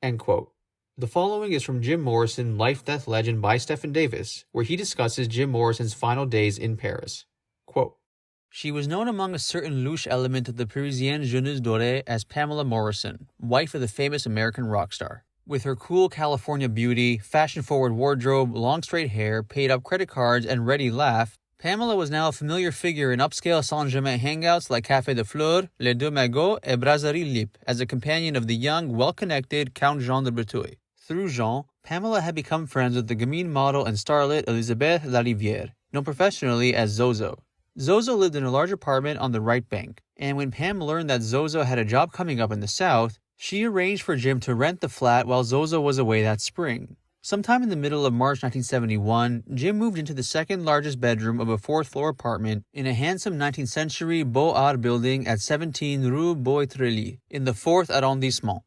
End quote. The following is from Jim Morrison, Life-Death Legend by Stephen Davis, where he discusses Jim Morrison's final days in Paris. Quote, "She was known among a certain louche element of the Parisienne jeunesse dorée as Pamela Morrison, wife of the famous American rock star. With her cool California beauty, fashion-forward wardrobe, long straight hair, paid-up credit cards, and ready laugh, Pamela was now a familiar figure in upscale Saint-Germain hangouts like Café de Fleurs, Les Deux Magots, and Brasserie Lippe as a companion of the young, well-connected Count Jean de Breteuil. Through Jean, Pamela had become friends with the gamine model and starlet Elisabeth Larivière, known professionally as Zozo. Zozo lived in a large apartment on the right bank, and when Pam learned that Zozo had a job coming up in the south, she arranged for Jim to rent the flat while Zozo was away that spring. Sometime in the middle of March 1971, Jim moved into the second largest bedroom of a fourth-floor apartment in a handsome 19th century Beaux-Arts building at 17 Rue Bois-Trellis in the 4th arrondissement.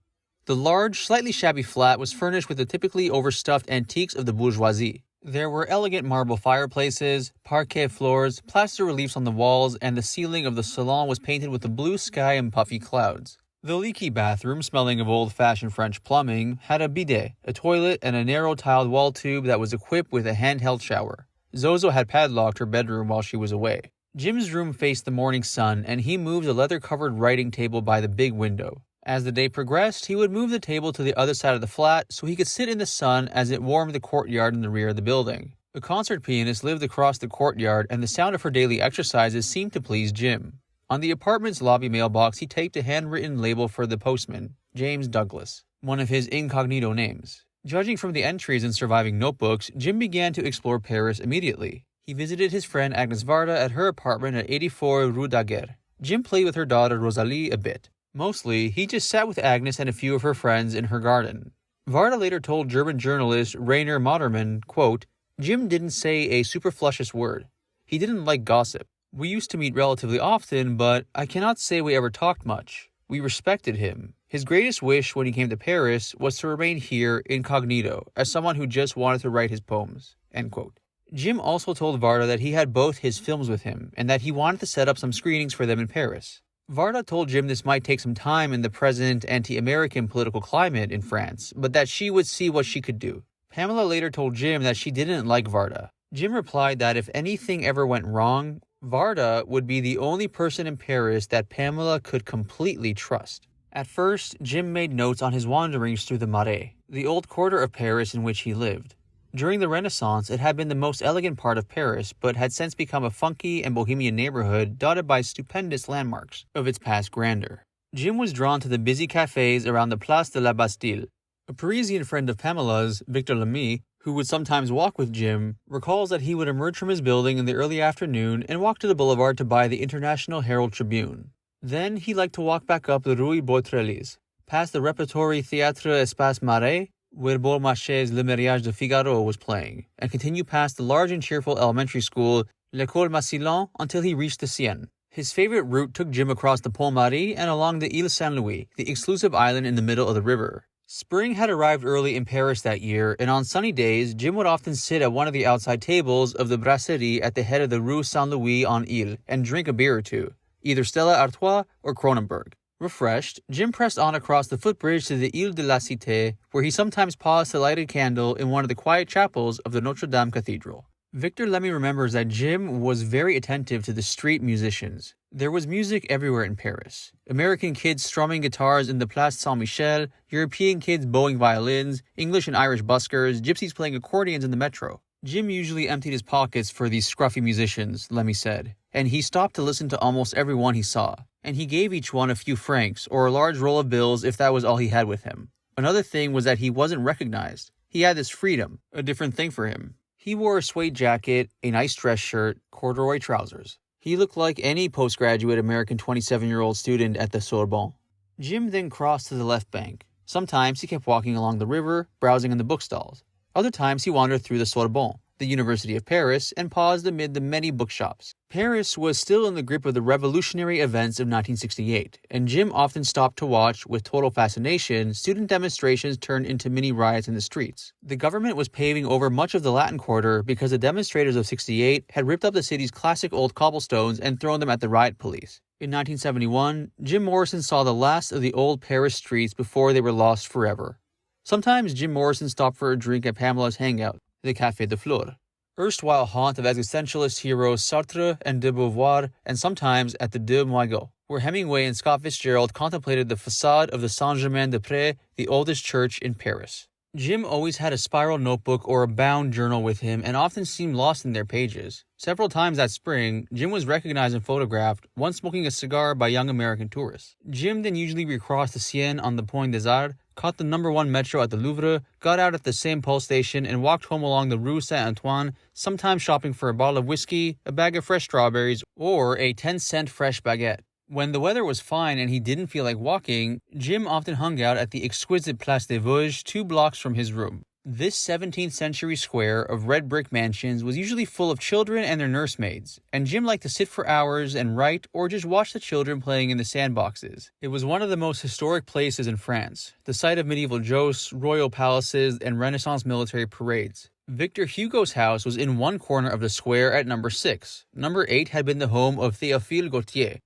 The large, slightly shabby flat was furnished with the typically overstuffed antiques of the bourgeoisie. There were elegant marble fireplaces, parquet floors, plaster reliefs on the walls, and the ceiling of the salon was painted with the blue sky and puffy clouds. The leaky bathroom, smelling of old-fashioned French plumbing, had a bidet, a toilet, and a narrow-tiled wall tube that was equipped with a handheld shower. Zozo had padlocked her bedroom while she was away. Jim's room faced the morning sun, and he moved a leather-covered writing table by the big window. As the day progressed, he would move the table to the other side of the flat so he could sit in the sun as it warmed the courtyard in the rear of the building. A concert pianist lived across the courtyard, and the sound of her daily exercises seemed to please Jim. On the apartment's lobby mailbox, he taped a handwritten label for the postman, James Douglas, one of his incognito names. Judging from the entries in surviving notebooks, Jim began to explore Paris immediately. He visited his friend Agnes Varda at her apartment at 84 Rue Daguerre. Jim played with her daughter Rosalie a bit. Mostly, he just sat with Agnes and a few of her friends in her garden. Varda later told German journalist Rainer Modermann, quote, "Jim didn't say a superfluous word. He didn't like gossip. We used to meet relatively often, but I cannot say we ever talked much. We respected him. His greatest wish when he came to Paris was to remain here incognito, as someone who just wanted to write his poems." End quote. Jim also told Varda that he had both his films with him, and that he wanted to set up some screenings for them in Paris. Varda told Jim this might take some time in the present anti-American political climate in France, but that she would see what she could do. Pamela later told Jim that she didn't like Varda. Jim replied that if anything ever went wrong, Varda would be the only person in Paris that Pamela could completely trust. At first, Jim made notes on his wanderings through the Marais, the old quarter of Paris in which he lived. During the Renaissance, it had been the most elegant part of Paris, but had since become a funky and bohemian neighborhood dotted by stupendous landmarks of its past grandeur. Jim was drawn to the busy cafes around the Place de la Bastille. A Parisian friend of Pamela's, Victor Lamy, who would sometimes walk with Jim, recalls that he would emerge from his building in the early afternoon and walk to the boulevard to buy the International Herald Tribune. Then he liked to walk back up the Rue Bois-Trellis, past the repertory Théâtre Espace Marais, where Beaumarchais' Le Mariage de Figaro was playing, and continue past the large and cheerful elementary school L'École Massillon until he reached the Seine. His favorite route took Jim across the Pont Marie and along the Île Saint-Louis, the exclusive island in the middle of the river. Spring had arrived early in Paris that year, and on sunny days, Jim would often sit at one of the outside tables of the brasserie at the head of the Rue Saint-Louis en Île and drink a beer or two, either Stella Artois or Kronenberg. Refreshed, Jim pressed on across the footbridge to the Île de la Cité, where he sometimes paused to light a candle in one of the quiet chapels of the Notre Dame Cathedral. Victor Lemy remembers that Jim was very attentive to the street musicians. There was music everywhere in Paris. American kids strumming guitars in the Place Saint-Michel, European kids bowing violins, English and Irish buskers, gypsies playing accordions in the metro. Jim usually emptied his pockets for these scruffy musicians, Lemmy said, and he stopped to listen to almost everyone he saw, and he gave each one a few francs or a large roll of bills if that was all he had with him. Another thing was that he wasn't recognized. He had this freedom, a different thing for him. He wore a suede jacket, a nice dress shirt, corduroy trousers. He looked like any postgraduate American 27-year-old student at the Sorbonne. Jim then crossed to the left bank. Sometimes he kept walking along the river, browsing in the bookstalls. Other times he wandered through the Sorbonne, the University of Paris, and paused amid the many bookshops. Paris was still in the grip of the revolutionary events of 1968, and Jim often stopped to watch, with total fascination, student demonstrations turned into mini riots in the streets. The government was paving over much of the Latin Quarter because the demonstrators of '68 had ripped up the city's classic old cobblestones and thrown them at the riot police. In 1971, Jim Morrison saw the last of the old Paris streets before they were lost forever. Sometimes Jim Morrison stopped for a drink at Pamela's hangout, the Café de Flore, erstwhile haunt of existentialist heroes Sartre and de Beauvoir, and sometimes at the Deux Moineaux, where Hemingway and Scott Fitzgerald contemplated the façade of the Saint-Germain-des-Prés, the oldest church in Paris. Jim always had a spiral notebook or a bound journal with him and often seemed lost in their pages. Several times that spring, Jim was recognized and photographed, once smoking a cigar by young American tourists. Jim then usually recrossed the Seine on the Pont des Arts, caught the number 1 metro at the Louvre, got out at the St. Paul station, and walked home along the Rue Saint-Antoine, sometimes shopping for a bottle of whiskey, a bag of fresh strawberries, or a 10-cent fresh baguette. When the weather was fine and he didn't feel like walking, Jim often hung out at the exquisite Place des Vosges 2 blocks from his room. This 17th century square of red brick mansions was usually full of children and their nursemaids, and Jim liked to sit for hours and write or just watch the children playing in the sandboxes. It was one of the most historic places in France, the site of medieval jousts, royal palaces, and Renaissance military parades. Victor Hugo's house was in one corner of the square at number 6. Number 8 had been the home of Théophile Gautier.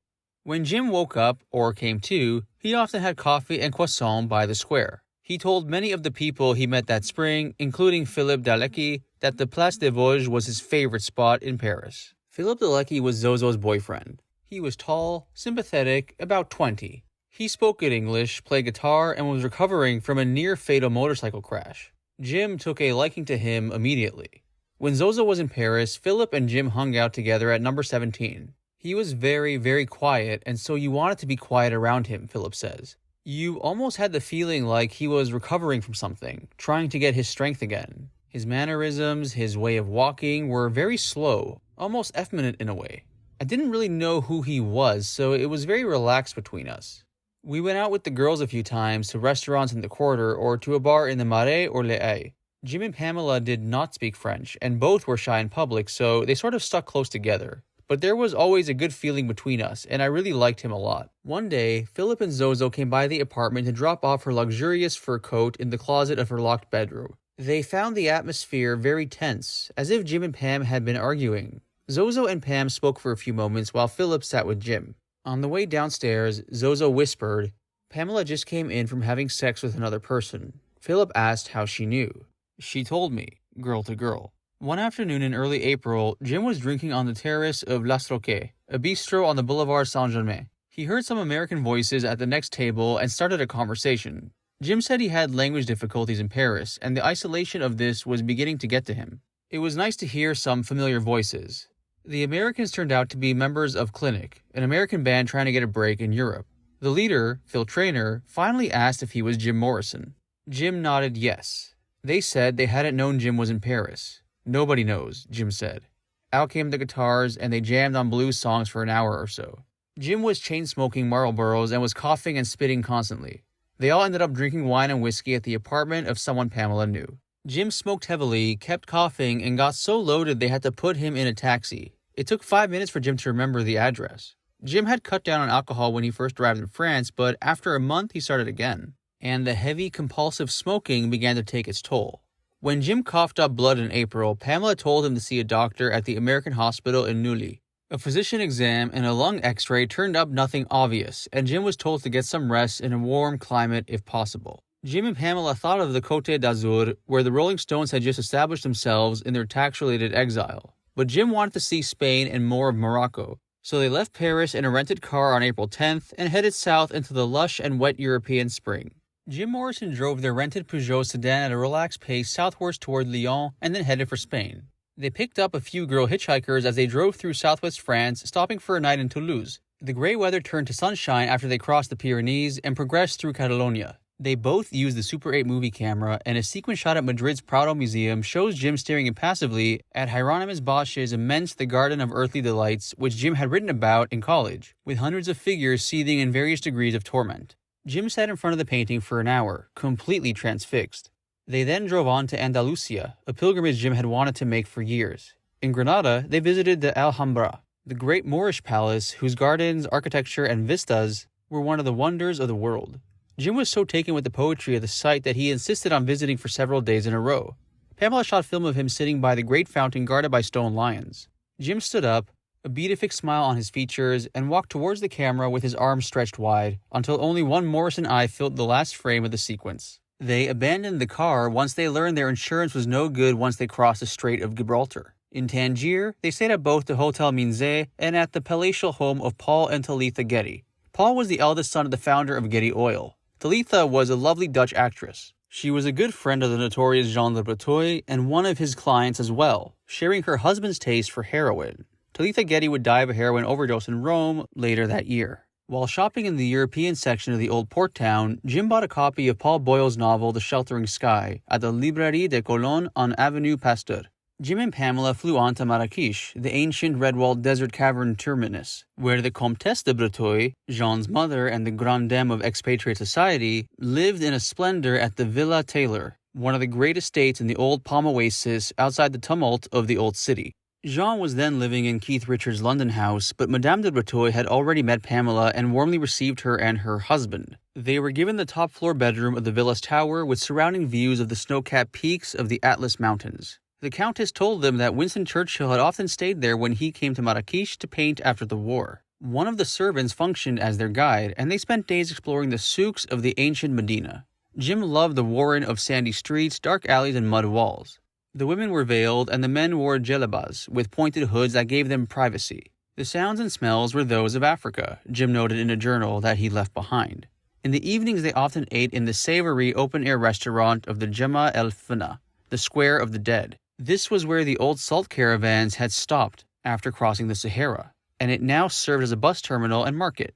When Jim woke up, or came to, he often had coffee and croissant by the square. He told many of the people he met that spring, including Philippe Dalecki, that the Place des Vosges was his favorite spot in Paris. Philippe Dalecki was Zozo's boyfriend. He was tall, sympathetic, about 20. He spoke good English, played guitar, and was recovering from a near-fatal motorcycle crash. Jim took a liking to him immediately. When Zozo was in Paris, Philip and Jim hung out together at number 17. He was very, very quiet, and so you wanted to be quiet around him, Philip says. You almost had the feeling like he was recovering from something, trying to get his strength again. His mannerisms, his way of walking were very slow, almost effeminate in a way. I didn't really know who he was, so it was very relaxed between us. We went out with the girls a few times to restaurants in the quarter or to a bar in the Marais or Les Halles. Jim and Pamela did not speak French, and both were shy in public, so they sort of stuck close together. But there was always a good feeling between us, and I really liked him a lot. One day, Philip and Zozo came by the apartment to drop off her luxurious fur coat in the closet of her locked bedroom. They found the atmosphere very tense, as if Jim and Pam had been arguing. Zozo and Pam spoke for a few moments while Philip sat with Jim. On the way downstairs, Zozo whispered, "Pamela just came in from having sex with another person." Philip asked how she knew. "She told me, girl to girl." One afternoon in early April, Jim was drinking on the terrace of L'Astroquet, a bistro on the Boulevard Saint-Germain. He heard some American voices at the next table and started a conversation. Jim said he had language difficulties in Paris, and the isolation of this was beginning to get to him. It was nice to hear some familiar voices. The Americans turned out to be members of Clinic, an American band trying to get a break in Europe. The leader, Phil Traynor, finally asked if he was Jim Morrison. Jim nodded yes. They said they hadn't known Jim was in Paris. "Nobody knows," Jim said. Out came the guitars, and they jammed on blues songs for an hour or so. Jim was chain-smoking Marlboros and was coughing and spitting constantly. They all ended up drinking wine and whiskey at the apartment of someone Pamela knew. Jim smoked heavily, kept coughing, and got so loaded they had to put him in a taxi. It took 5 minutes for Jim to remember the address. Jim had cut down on alcohol when he first arrived in France, but after a month he started again. And the heavy, compulsive smoking began to take its toll. When Jim coughed up blood in April, Pamela told him to see a doctor at the American hospital in Neuilly. A physician exam and a lung x-ray turned up nothing obvious, and Jim was told to get some rest in a warm climate if possible. Jim and Pamela thought of the Côte d'Azur, where the Rolling Stones had just established themselves in their tax-related exile. But Jim wanted to see Spain and more of Morocco, so they left Paris in a rented car on April 10th and headed south into the lush and wet European spring. Jim Morrison drove their rented Peugeot sedan at a relaxed pace southwards toward Lyon and then headed for Spain. They picked up a few girl hitchhikers as they drove through southwest France, stopping for a night in Toulouse. The gray weather turned to sunshine after they crossed the Pyrenees and progressed through Catalonia. They both used the Super 8 movie camera, and a sequence shot at Madrid's Prado Museum shows Jim staring impassively at Hieronymus Bosch's immense The Garden of Earthly Delights, which Jim had written about in college, with hundreds of figures seething in various degrees of torment. Jim sat in front of the painting for an hour, completely transfixed. They then drove on to Andalusia, a pilgrimage Jim had wanted to make for years. In Granada, they visited the Alhambra, the great Moorish palace whose gardens, architecture, and vistas were one of the wonders of the world. Jim was so taken with the poetry of the site that he insisted on visiting for several days in a row. Pamela shot film of him sitting by the great fountain guarded by stone lions. Jim stood up, a beatific smile on his features, and walked towards the camera with his arms stretched wide, until only one Morrison eye filled the last frame of the sequence. They abandoned the car once they learned their insurance was no good once they crossed the Strait of Gibraltar. In Tangier, they stayed at both the Hotel Minze and at the palatial home of Paul and Talitha Getty. Paul was the eldest son of the founder of Getty Oil. Talitha was a lovely Dutch actress. She was a good friend of the notorious Jean de Breteuil and one of his clients as well, sharing her husband's taste for heroin. Talitha Getty would die of a heroin overdose in Rome later that year. While shopping in the European section of the old port town, Jim bought a copy of Paul Boyle's novel The Sheltering Sky at the Librairie de Cologne on Avenue Pasteur. Jim and Pamela flew on to Marrakech, the ancient red-walled desert cavern terminus, where the Comtesse de Breteuil, Jean's mother and the grande dame of expatriate society, lived in a splendor at the Villa Taylor, one of the great estates in the old palm oasis outside the tumult of the old city. Jean was then living in Keith Richards' London house, but Madame de Breteuil had already met Pamela and warmly received her and her husband. They were given the top-floor bedroom of the villa's tower with surrounding views of the snow-capped peaks of the Atlas Mountains. The Countess told them that Winston Churchill had often stayed there when he came to Marrakech to paint after the war. One of the servants functioned as their guide, and they spent days exploring the souks of the ancient Medina. Jim loved the warren of sandy streets, dark alleys, and mud walls. The women were veiled, and the men wore djellabas with pointed hoods that gave them privacy. The sounds and smells were those of Africa, Jim noted in a journal that he left behind. In the evenings they often ate in the savory open-air restaurant of the Jama el Fana, the Square of the Dead. This was where the old salt caravans had stopped after crossing the Sahara, and it now served as a bus terminal and market.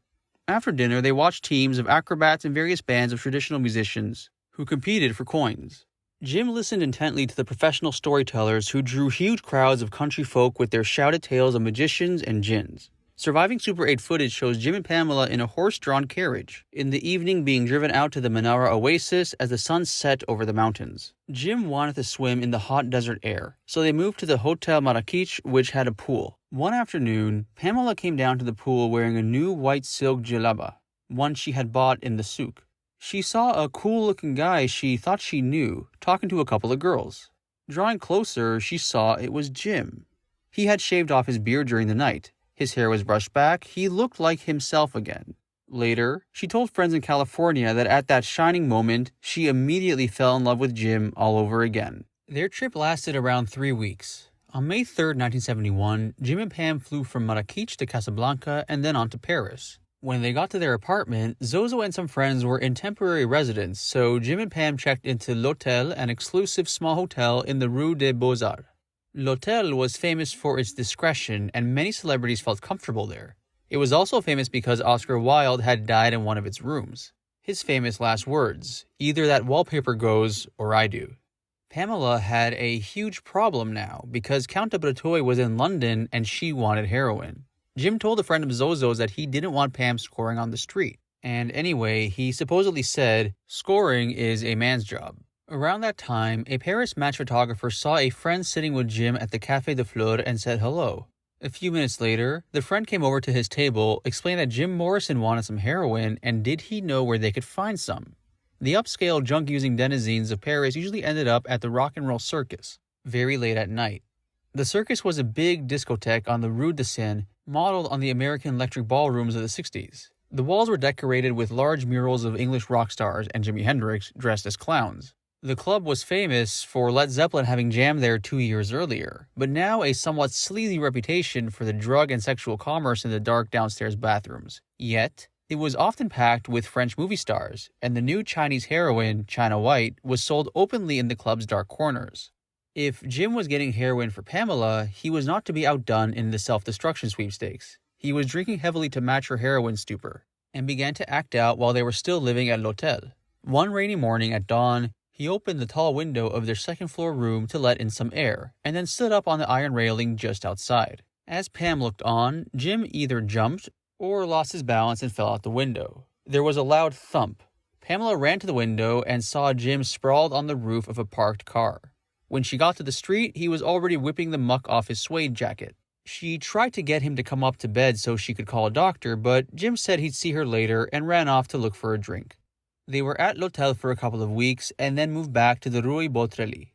After dinner, they watched teams of acrobats and various bands of traditional musicians who competed for coins. Jim listened intently to the professional storytellers who drew huge crowds of country folk with their shouted tales of magicians and jinns. Surviving Super 8 footage shows Jim and Pamela in a horse-drawn carriage, in the evening being driven out to the Manara Oasis as the sun set over the mountains. Jim wanted to swim in the hot desert air, so they moved to the Hotel Marrakech, which had a pool. One afternoon, Pamela came down to the pool wearing a new white silk djellaba, one she had bought in the souk. She saw a cool-looking guy she thought she knew, talking to a couple of girls. Drawing closer, she saw it was Jim. He had shaved off his beard during the night. His hair was brushed back. He looked like himself again. Later, she told friends in California that at that shining moment, she immediately fell in love with Jim all over again. Their trip lasted around 3 weeks. On May 3, 1971, Jim and Pam flew from Marrakech to Casablanca and then on to Paris. When they got to their apartment, Zozo and some friends were in temporary residence, so Jim and Pam checked into L'Hôtel, an exclusive small hotel in the Rue des Beaux-Arts. L'Hôtel was famous for its discretion, and many celebrities felt comfortable there. It was also famous because Oscar Wilde had died in one of its rooms. His famous last words, "Either that wallpaper goes, or I do." Pamela had a huge problem now, because Count de Breteuil was in London and she wanted heroin. Jim told a friend of Zozo's that he didn't want Pam scoring on the street. And anyway, he supposedly said, "Scoring is a man's job." Around that time, a Paris match photographer saw a friend sitting with Jim at the Café de Fleur and said hello. A few minutes later, the friend came over to his table, explained that Jim Morrison wanted some heroin, and did he know where they could find some. The upscale junk-using denizens of Paris usually ended up at the Rock and Roll Circus, very late at night. The Circus was a big discotheque on the Rue de Seine, modeled on the American electric ballrooms of the 60s. The walls were decorated with large murals of English rock stars and Jimi Hendrix dressed as clowns. The club was famous for Led Zeppelin having jammed there 2 years earlier, but now a somewhat sleazy reputation for the drug and sexual commerce in the dark downstairs bathrooms. Yet, It was often packed with French movie stars, and the new Chinese heroin, China White, was sold openly in the club's dark corners. If Jim was getting heroin for Pamela, he was not to be outdone in the self-destruction sweepstakes. He was drinking heavily to match her heroin stupor, and began to act out while they were still living at l'hotel. One rainy morning at dawn, he opened the tall window of their second-floor room to let in some air, and then stood up on the iron railing just outside. As Pam looked on, Jim either jumped or lost his balance and fell out the window. There was a loud thump. Pamela ran to the window and saw Jim sprawled on the roof of a parked car. When she got to the street, he was already whipping the muck off his suede jacket. She tried to get him to come up to bed so she could call a doctor, but Jim said he'd see her later and ran off to look for a drink. They were at l'hotel for a couple of weeks and then moved back to the Rue Beautrellis.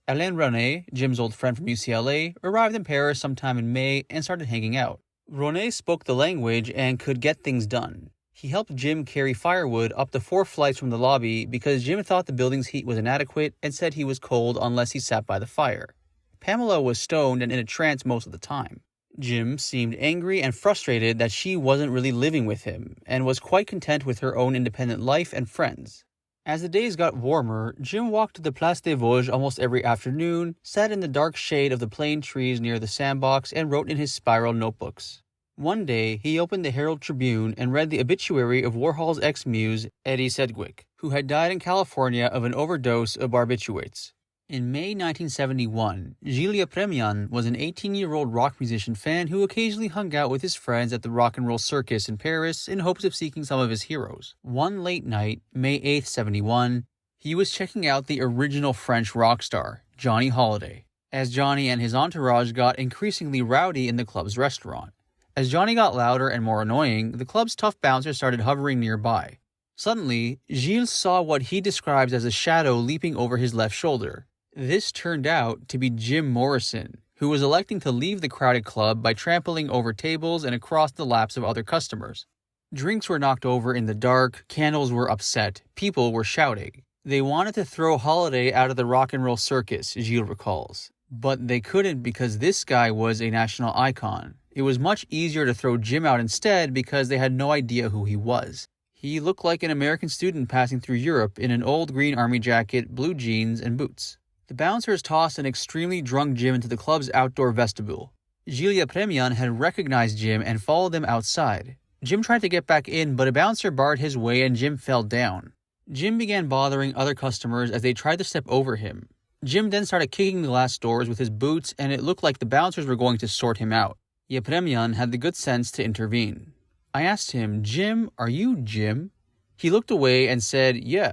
Alain René, Jim's old friend from UCLA, arrived in Paris sometime in May and started hanging out. René spoke the language and could get things done. He helped Jim carry firewood up the 4 flights from the lobby because Jim thought the building's heat was inadequate and said he was cold unless he sat by the fire. Pamela was stoned and in a trance most of the time. Jim seemed angry and frustrated that she wasn't really living with him and was quite content with her own independent life and friends. As the days got warmer, Jim walked to the Place des Vosges almost every afternoon, sat in the dark shade of the plane trees near the sandbox, and wrote in his spiral notebooks. One day, he opened the Herald Tribune and read the obituary of Warhol's ex-muse, Eddie Sedgwick, who had died in California of an overdose of barbiturates. In May 1971, Gilles Yepremian was an 18-year-old rock musician fan who occasionally hung out with his friends at the Rock and Roll Circus in Paris in hopes of seeking some of his heroes. One late night, May 8th, 71, he was checking out the original French rock star, Johnny Hallyday, as Johnny and his entourage got increasingly rowdy in the club's restaurant. As Johnny got louder and more annoying, the club's tough bouncers started hovering nearby. Suddenly, Gilles saw what he describes as a shadow leaping over his left shoulder. This turned out to be Jim Morrison, who was electing to leave the crowded club by trampling over tables and across the laps of other customers. Drinks were knocked over in the dark, candles were upset, people were shouting. They wanted to throw Hallyday out of the Rock and Roll Circus, Gilles recalls. But they couldn't because this guy was a national icon. It was much easier to throw Jim out instead because they had no idea who he was. He looked like an American student passing through Europe in an old green army jacket, blue jeans, and boots. The bouncers tossed an extremely drunk Jim into the club's outdoor vestibule. Gilles Yepremian had recognized Jim and followed them outside. Jim tried to get back in, but a bouncer barred his way and Jim fell down. Jim began bothering other customers as they tried to step over him. Jim then started kicking the glass doors with his boots, and it looked like the bouncers were going to sort him out. Yepremian had the good sense to intervene. I asked him, "Jim, are you Jim?" He looked away and said, "Yeah."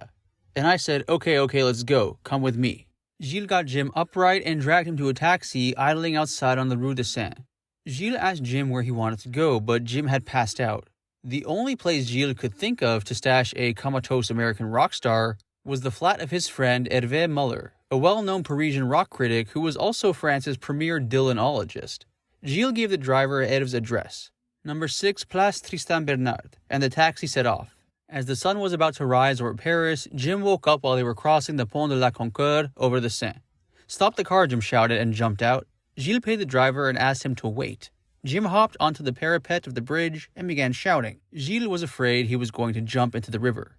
And I said, okay, let's go. Come with me." Gilles got Jim upright and dragged him to a taxi idling outside on the Rue de Seine. Gilles asked Jim where he wanted to go, but Jim had passed out. The only place Gilles could think of to stash a comatose American rock star was the flat of his friend Hervé Muller, a well-known Parisian rock critic who was also France's premier Dylanologist. Gilles gave the driver Hervé's address, number 6 Place Tristan Bernard, and the taxi set off. As the sun was about to rise over Paris, Jim woke up while they were crossing the Pont de la Concorde over the Seine. "Stop the car," Jim shouted and jumped out. Gilles paid the driver and asked him to wait. Jim hopped onto the parapet of the bridge and began shouting. Gilles was afraid he was going to jump into the river.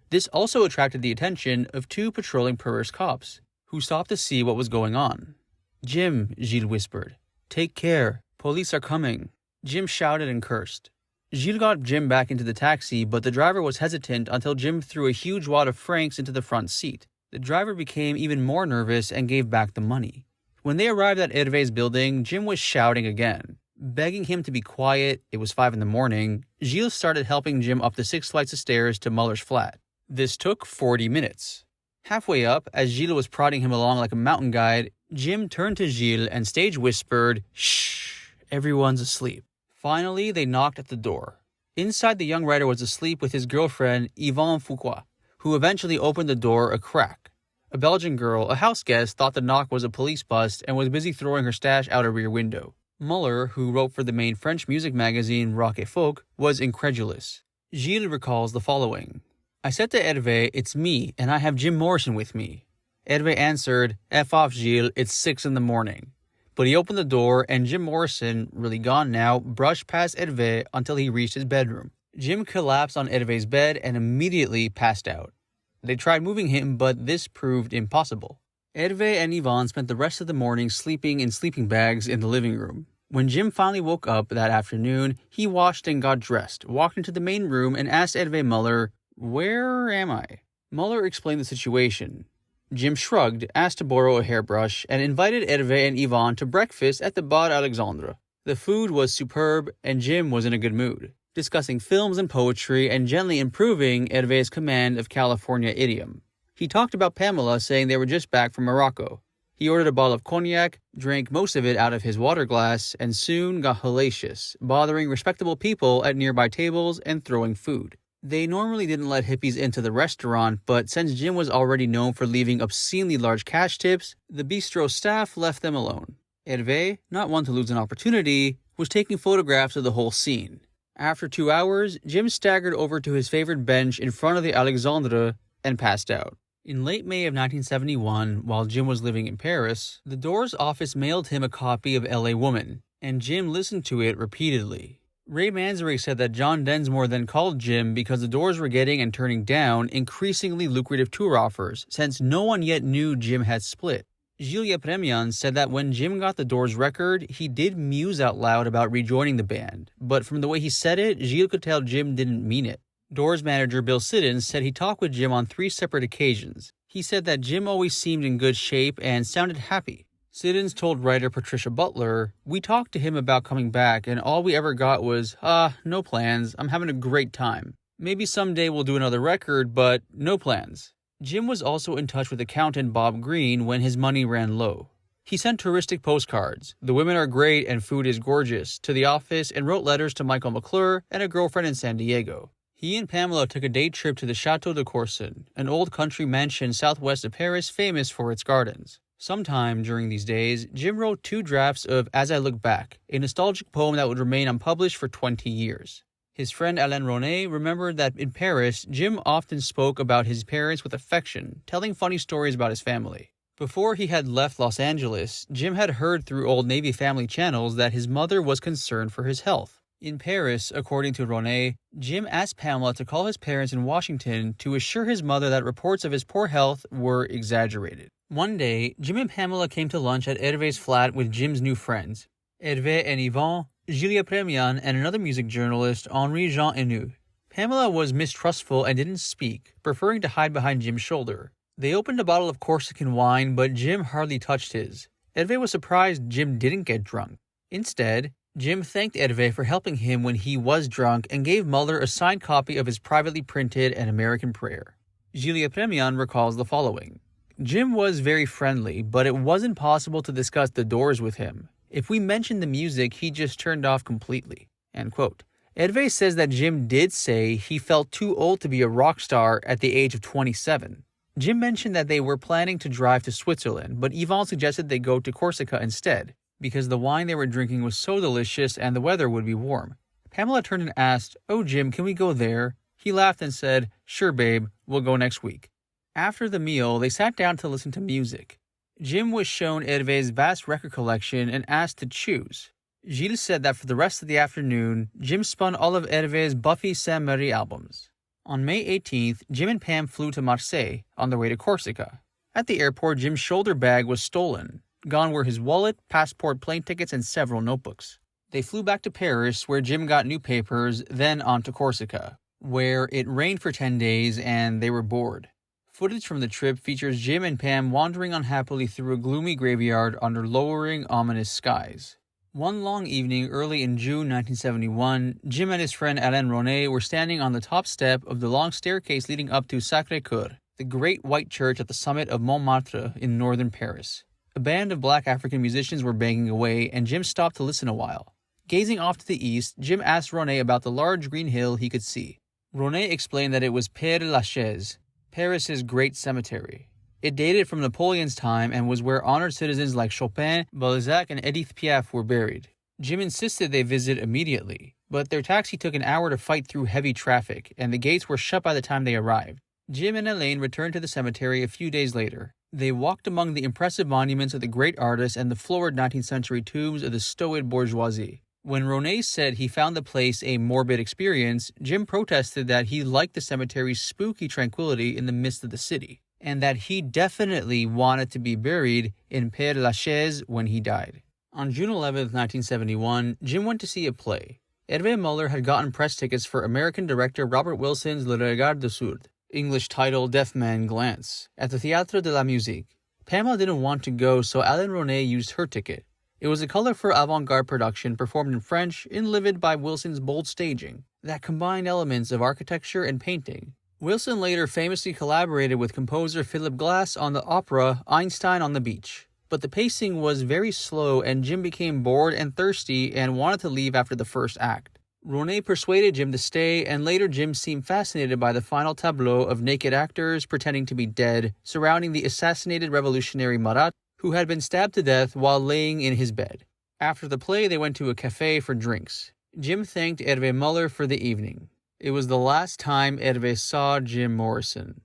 This also attracted the attention of 2 patrolling Paris cops, who stopped to see what was going on. "Jim," Gilles whispered. "Take care. Police are coming." Jim shouted and cursed. Gilles got Jim back into the taxi, but the driver was hesitant until Jim threw a huge wad of francs into the front seat. The driver became even more nervous and gave back the money. When they arrived at Hervé's building, Jim was shouting again. Begging him to be quiet, it was 5 a.m, Gilles started helping Jim up the 6 flights of stairs to Muller's flat. This took 40 minutes. Halfway up, as Gilles was prodding him along like a mountain guide, Jim turned to Gilles and stage whispered, "Shh, everyone's asleep." Finally, they knocked at the door. Inside, the young writer was asleep with his girlfriend, Yvonne Foucault, who eventually opened the door a crack. A Belgian girl, a house guest, thought the knock was a police bust and was busy throwing her stash out a rear window. Muller, who wrote for the main French music magazine Rock et Folk, was incredulous. Gilles recalls the following. "I said to Hervé, 'It's me, and I have Jim Morrison with me.' Hervé answered, 'F off, Gilles, it's 6 a.m. But he opened the door, and Jim Morrison, really gone now, brushed past Hervé until he reached his bedroom. Jim collapsed on Hervé's bed and immediately passed out. They tried moving him, but this proved impossible. Hervé and Yvonne spent the rest of the morning sleeping in sleeping bags in the living room. When Jim finally woke up that afternoon, he washed and got dressed, walked into the main room, and asked Hervé Muller, "Where am I?" Muller explained the situation. Jim shrugged, asked to borrow a hairbrush, and invited Hervé and Yvonne to breakfast at the Bar Alexandre. The food was superb, and Jim was in a good mood, discussing films and poetry and gently improving Hervé's command of California idiom. He talked about Pamela, saying they were just back from Morocco. He ordered a bottle of cognac, drank most of it out of his water glass, and soon got hellacious, bothering respectable people at nearby tables and throwing food. They normally didn't let hippies into the restaurant, but since Jim was already known for leaving obscenely large cash tips, the bistro staff left them alone. Hervé, not one to lose an opportunity, was taking photographs of the whole scene. After 2 hours, Jim staggered over to his favorite bench in front of the Alexandre and passed out. In late May of 1971, while Jim was living in Paris, the Doors office mailed him a copy of L.A. Woman, and Jim listened to it repeatedly. Ray Manzarek said that John Densmore then called Jim because the Doors were getting and turning down increasingly lucrative tour offers, since no one yet knew Jim had split. Gilles Premian said that when Jim got the Doors record, he did muse out loud about rejoining the band, but from the way he said it, Gilles could tell Jim didn't mean it. Doors manager Bill Siddons said he talked with Jim on 3 separate occasions. He said that Jim always seemed in good shape and sounded happy. Siddons told writer Patricia Butler, "We talked to him about coming back and all we ever got was, no plans, I'm having a great time. Maybe someday we'll do another record, but no plans." Jim was also in touch with accountant Bob Green when his money ran low. He sent touristic postcards, "The women are great and food is gorgeous," to the office and wrote letters to Michael McClure and a girlfriend in San Diego. He and Pamela took a day trip to the Château de Corson, an old country mansion southwest of Paris famous for its gardens. Sometime during these days, Jim wrote 2 drafts of As I Look Back, a nostalgic poem that would remain unpublished for 20 years. His friend Alain Ronet remembered that in Paris, Jim often spoke about his parents with affection, telling funny stories about his family. Before he had left Los Angeles, Jim had heard through old Navy family channels that his mother was concerned for his health. In Paris, according to Ronet, Jim asked Pamela to call his parents in Washington to assure his mother that reports of his poor health were exaggerated. One day, Jim and Pamela came to lunch at Hervé's flat with Jim's new friends, Hervé and Yvonne, Gilles Premian, and another music journalist, Henri-Jean Henou. Pamela was mistrustful and didn't speak, preferring to hide behind Jim's shoulder. They opened a bottle of Corsican wine, but Jim hardly touched his. Hervé was surprised Jim didn't get drunk. Instead, Jim thanked Hervé for helping him when he was drunk and gave Muller a signed copy of his privately printed An American Prayer. Gilles Premian recalls the following. Jim was very friendly, but it wasn't possible to discuss the Doors with him. If we mentioned the music, he just turned off completely. End quote. Hervé says that Jim did say he felt too old to be a rock star at the age of 27. Jim mentioned that they were planning to drive to Switzerland, but Yvonne suggested they go to Corsica instead, because the wine they were drinking was so delicious and the weather would be warm. Pamela turned and asked, "Oh, Jim, can we go there?" He laughed and said, "Sure, babe, we'll go next week." After the meal, they sat down to listen to music. Jim was shown Hervé's vast record collection and asked to choose. Gilles said that for the rest of the afternoon, Jim spun all of Hervé's Buffy Sainte-Marie albums. On May 18th, Jim and Pam flew to Marseille on their way to Corsica. At the airport, Jim's shoulder bag was stolen. Gone were his wallet, passport, plane tickets, and several notebooks. They flew back to Paris, where Jim got new papers, then on to Corsica, where it rained for 10 days and they were bored. Footage from the trip features Jim and Pam wandering unhappily through a gloomy graveyard under lowering, ominous skies. One long evening early in June 1971, Jim and his friend Alain Ronet were standing on the top step of the long staircase leading up to Sacré-Cœur, the great white church at the summit of Montmartre in northern Paris. A band of black African musicians were banging away, and Jim stopped to listen a while. Gazing off to the east, Jim asked Ronet about the large green hill he could see. Ronet explained that it was Père-Lachaise, Paris's great cemetery. It dated from Napoleon's time and was where honored citizens like Chopin, Balzac, and Edith Piaf were buried. Jim insisted they visit immediately, but their taxi took an hour to fight through heavy traffic, and the gates were shut by the time they arrived. Jim and Elaine returned to the cemetery a few days later. They walked among the impressive monuments of the great artists and the florid 19th century tombs of the stolid bourgeoisie. When Ronay said he found the place a morbid experience, Jim protested that he liked the cemetery's spooky tranquility in the midst of the city, and that he definitely wanted to be buried in Père Lachaise when he died. On June 11, 1971, Jim went to see a play. Hervé Muller had gotten press tickets for American director Robert Wilson's Le Regard de Sourd, English title Deaf Man Glance, at the Théâtre de la Musique. Pamela didn't want to go, so Alain Ronay used her ticket. It was a colorful avant-garde production performed in French, enlivened by Wilson's bold staging that combined elements of architecture and painting. Wilson later famously collaborated with composer Philip Glass on the opera Einstein on the Beach. But the pacing was very slow and Jim became bored and thirsty and wanted to leave after the first act. Ronay persuaded Jim to stay, and later Jim seemed fascinated by the final tableau of naked actors pretending to be dead surrounding the assassinated revolutionary Marat, who had been stabbed to death while laying in his bed. After the play, they went to a cafe for drinks. Jim thanked Hervé Muller for the evening. It was the last time Hervé saw Jim Morrison.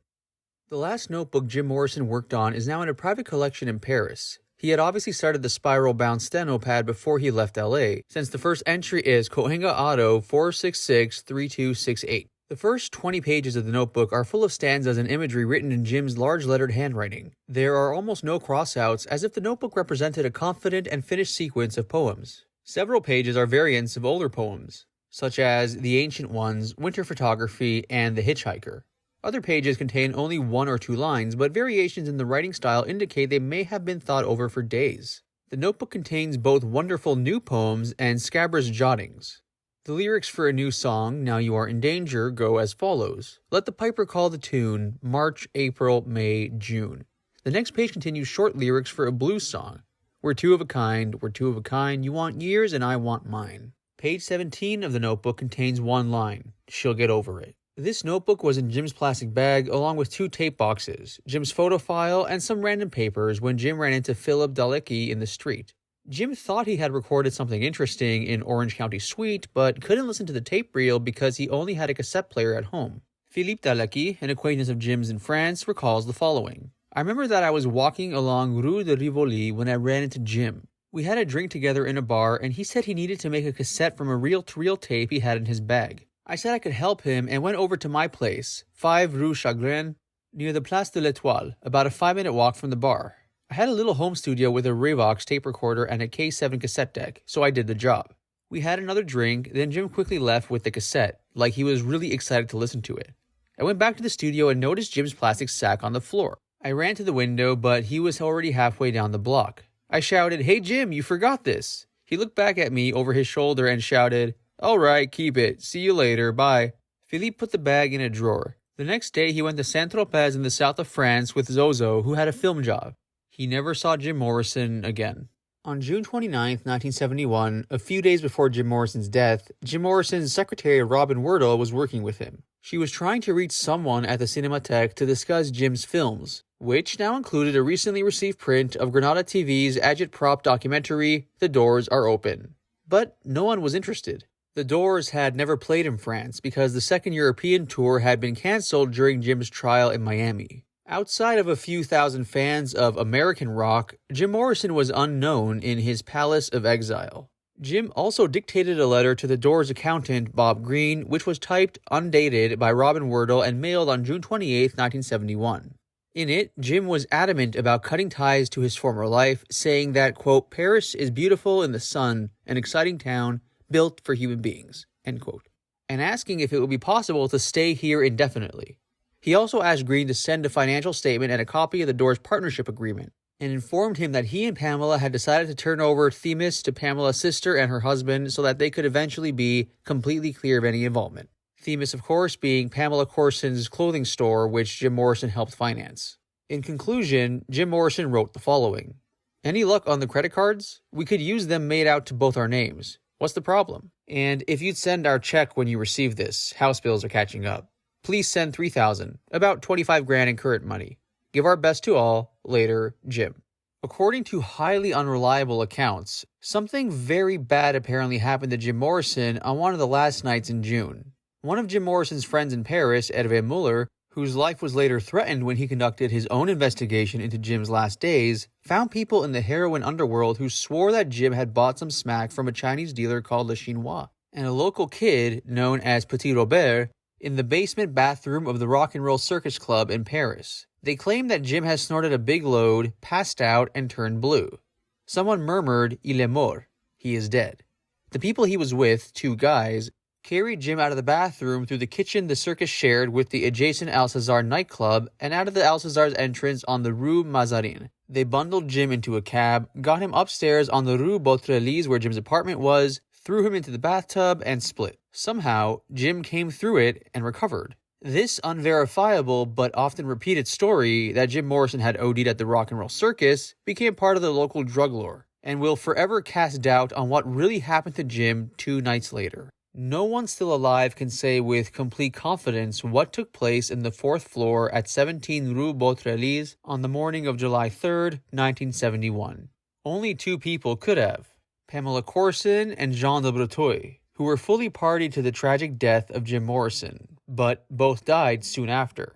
The last notebook Jim Morrison worked on is now in a private collection in Paris. He had obviously started the spiral-bound steno pad before he left LA, since the first entry is Cohenga Auto 4663268. The first 20 pages of the notebook are full of stanzas and imagery written in Jim's large-lettered handwriting. There are almost no crossouts, as if the notebook represented a confident and finished sequence of poems. Several pages are variants of older poems, such as The Ancient Ones, Winter Photography, and The Hitchhiker. Other pages contain only 1 or 2 lines, but variations in the writing style indicate they may have been thought over for days. The notebook contains both wonderful new poems and scabrous jottings. The lyrics for a new song, Now You Are in Danger, go as follows. Let the piper call the tune, March, April, May, June. The next page continues short lyrics for a blues song. We're two of a kind, you want years and I want mine. Page 17 of the notebook contains 1 line, she'll get over it. This notebook was in Jim's plastic bag along with 2 tape boxes, Jim's photo file, and some random papers when Jim ran into Philip Dalecki in the street. Jim thought he had recorded something interesting in Orange County Suite, but couldn't listen to the tape reel because he only had a cassette player at home. Philippe Dalecki, an acquaintance of Jim's in France, recalls the following. I remember that I was walking along Rue de Rivoli when I ran into Jim. We had a drink together in a bar, and he said he needed to make a cassette from a reel-to-reel tape he had in his bag. I said I could help him and went over to my place, 5 Rue Chagrin, near the Place de l'Étoile, about a 5-minute walk from the bar. I had a little home studio with a Revox tape recorder and a K7 cassette deck, so I did the job. We had another drink, then Jim quickly left with the cassette, like he was really excited to listen to it. I went back to the studio and noticed Jim's plastic sack on the floor. I ran to the window, but he was already halfway down the block. I shouted, Hey Jim, you forgot this. He looked back at me over his shoulder and shouted, All right, keep it. See you later, bye. Philippe put the bag in a drawer. The next day he went to Saint-Tropez in the south of France with Zozo, who had a film job. He never saw Jim Morrison again. On June 29, 1971, a few days before Jim Morrison's death, Jim Morrison's secretary Robin Wardle was working with him. She was trying to reach someone at the Cinematheque to discuss Jim's films, which now included a recently received print of Granada TV's agitprop documentary, The Doors Are Open. But no one was interested. The Doors had never played in France because the second European tour had been cancelled during Jim's trial in Miami. Outside of a few thousand fans of American rock, Jim Morrison was unknown in his palace of exile. Jim also dictated a letter to the Doors' accountant, Bob Green, which was typed undated by Robin Wardle and mailed on June 28, 1971. In it, Jim was adamant about cutting ties to his former life, saying that, quote, Paris is beautiful in the sun, an exciting town built for human beings, end quote, and asking if it would be possible to stay here indefinitely. He also asked Green to send a financial statement and a copy of the Doors' partnership agreement, and informed him that he and Pamela had decided to turn over Themis to Pamela's sister and her husband so that they could eventually be completely clear of any involvement. Themis, of course, being Pamela Corson's clothing store, which Jim Morrison helped finance. In conclusion, Jim Morrison wrote the following. Any luck on the credit cards? We could use them made out to both our names. What's the problem? And if you'd send our check when you receive this, house bills are catching up. Please send $3,000, about $25,000 in current money. Give our best to all. Later, Jim. According to highly unreliable accounts, something very bad apparently happened to Jim Morrison on one of the last nights in June. One of Jim Morrison's friends in Paris, Hervé Muller, whose life was later threatened when he conducted his own investigation into Jim's last days, found people in the heroin underworld who swore that Jim had bought some smack from a Chinese dealer called Le Chinois, and a local kid known as Petit Robert in the basement bathroom of the Rock and Roll Circus Club in Paris. They claimed that Jim had snorted a big load, passed out, and turned blue. Someone murmured, "Il est mort," he is dead. The people he was with, 2 guys, carried Jim out of the bathroom through the kitchen the circus shared with the adjacent Alcazar nightclub and out of the Alcazar's entrance on the Rue Mazarin. They bundled Jim into a cab, got him upstairs on the Rue Beautreillis where Jim's apartment was, threw him into the bathtub, and split. Somehow, Jim came through it and recovered. This unverifiable but often repeated story that Jim Morrison had OD'd at the Rock and Roll Circus became part of the local drug lore and will forever cast doubt on what really happened to Jim 2 nights later. No one still alive can say with complete confidence what took place in the 4th floor at 17 Rue Beautreillis on the morning of July 3rd, 1971. Only 2 people could have: Pamela Corson and Jean de Breteuil, who were fully party to the tragic death of Jim Morrison, but both died soon after.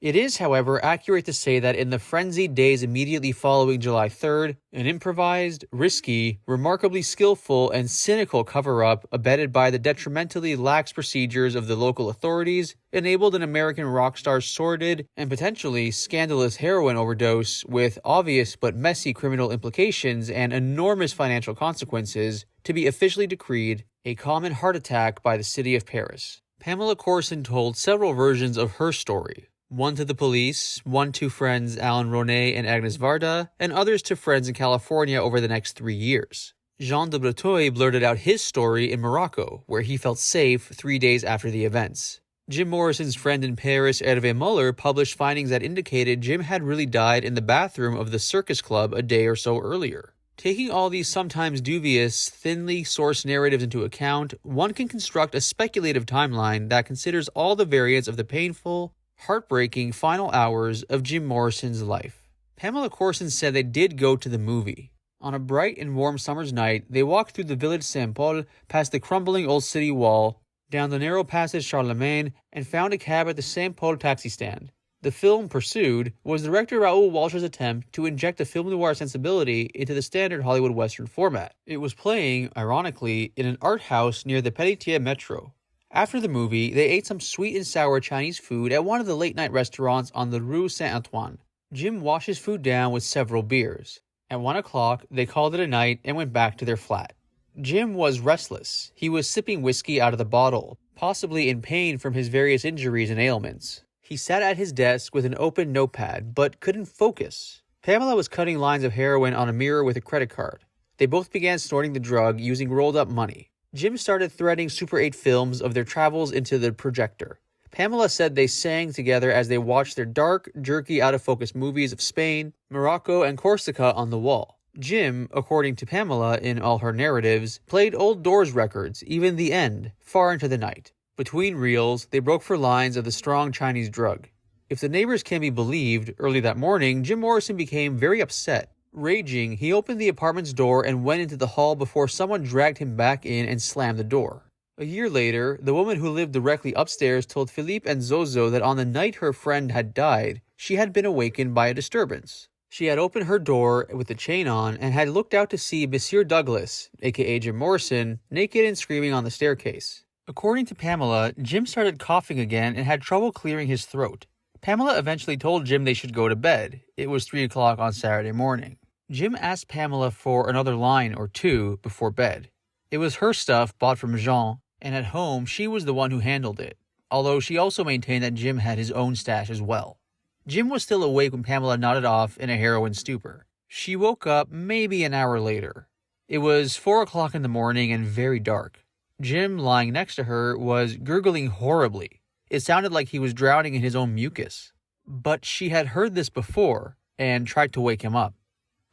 It is, however, accurate to say that in the frenzied days immediately following July 3rd, an improvised, risky, remarkably skillful, and cynical cover-up abetted by the detrimentally lax procedures of the local authorities enabled an American rock star's sordid and potentially scandalous heroin overdose with obvious but messy criminal implications and enormous financial consequences to be officially decreed a common heart attack by the city of Paris. Pamela Corson told several versions of her story. One to the police, one to friends Alan Ronay and Agnes Varda, and others to friends in California over the next 3 years. Jean de Breteuil blurted out his story in Morocco, where he felt safe 3 days after the events. Jim Morrison's friend in Paris, Hervé Muller, published findings that indicated Jim had really died in the bathroom of the Circus Club a day or so earlier. Taking all these sometimes dubious, thinly sourced narratives into account, one can construct a speculative timeline that considers all the variants of the painful, heartbreaking final hours of Jim Morrison's life. Pamela Corson said they did go to the movie. On a bright and warm summer's night, they walked through the village Saint-Paul, past the crumbling old city wall, down the narrow passage Charlemagne, and found a cab at the Saint-Paul taxi stand. The film, Pursued, was director Raoul Walsh's attempt to inject a film noir sensibility into the standard Hollywood Western format. It was playing, ironically, in an art house near the Pelletier Metro. After the movie, they ate some sweet and sour Chinese food at one of the late-night restaurants on the Rue Saint-Antoine. Jim washed his food down with several beers. At 1 o'clock, they called it a night and went back to their flat. Jim was restless. He was sipping whiskey out of the bottle, possibly in pain from his various injuries and ailments. He sat at his desk with an open notepad, but couldn't focus. Pamela was cutting lines of heroin on a mirror with a credit card. They both began snorting the drug using rolled-up money. Jim started threading Super 8 films of their travels into the projector. Pamela said they sang together as they watched their dark, jerky, out-of-focus movies of Spain, Morocco, and Corsica on the wall. Jim, according to Pamela in all her narratives, played old Doors records, even The End, far into the night. Between reels, they broke for lines of the strong Chinese drug. If the neighbors can be believed, early that morning, Jim Morrison became very upset. Raging, he opened the apartment's door and went into the hall before someone dragged him back in and slammed the door. A year later, the woman who lived directly upstairs told Philippe and Zozo that on the night her friend had died, she had been awakened by a disturbance. She had opened her door with the chain on and had looked out to see Monsieur Douglas, aka Jim Morrison, naked and screaming on the staircase. According to Pamela, Jim started coughing again and had trouble clearing his throat. Pamela eventually told Jim they should go to bed. It was 3 o'clock on Saturday morning. Jim asked Pamela for another line or 2 before bed. It was her stuff bought from Jean, and at home she was the one who handled it, although she also maintained that Jim had his own stash as well. Jim was still awake when Pamela nodded off in a heroin stupor. She woke up maybe an hour later. It was 4 o'clock in the morning and very dark. Jim, lying next to her, was gurgling horribly. It sounded like he was drowning in his own mucus. But she had heard this before and tried to wake him up.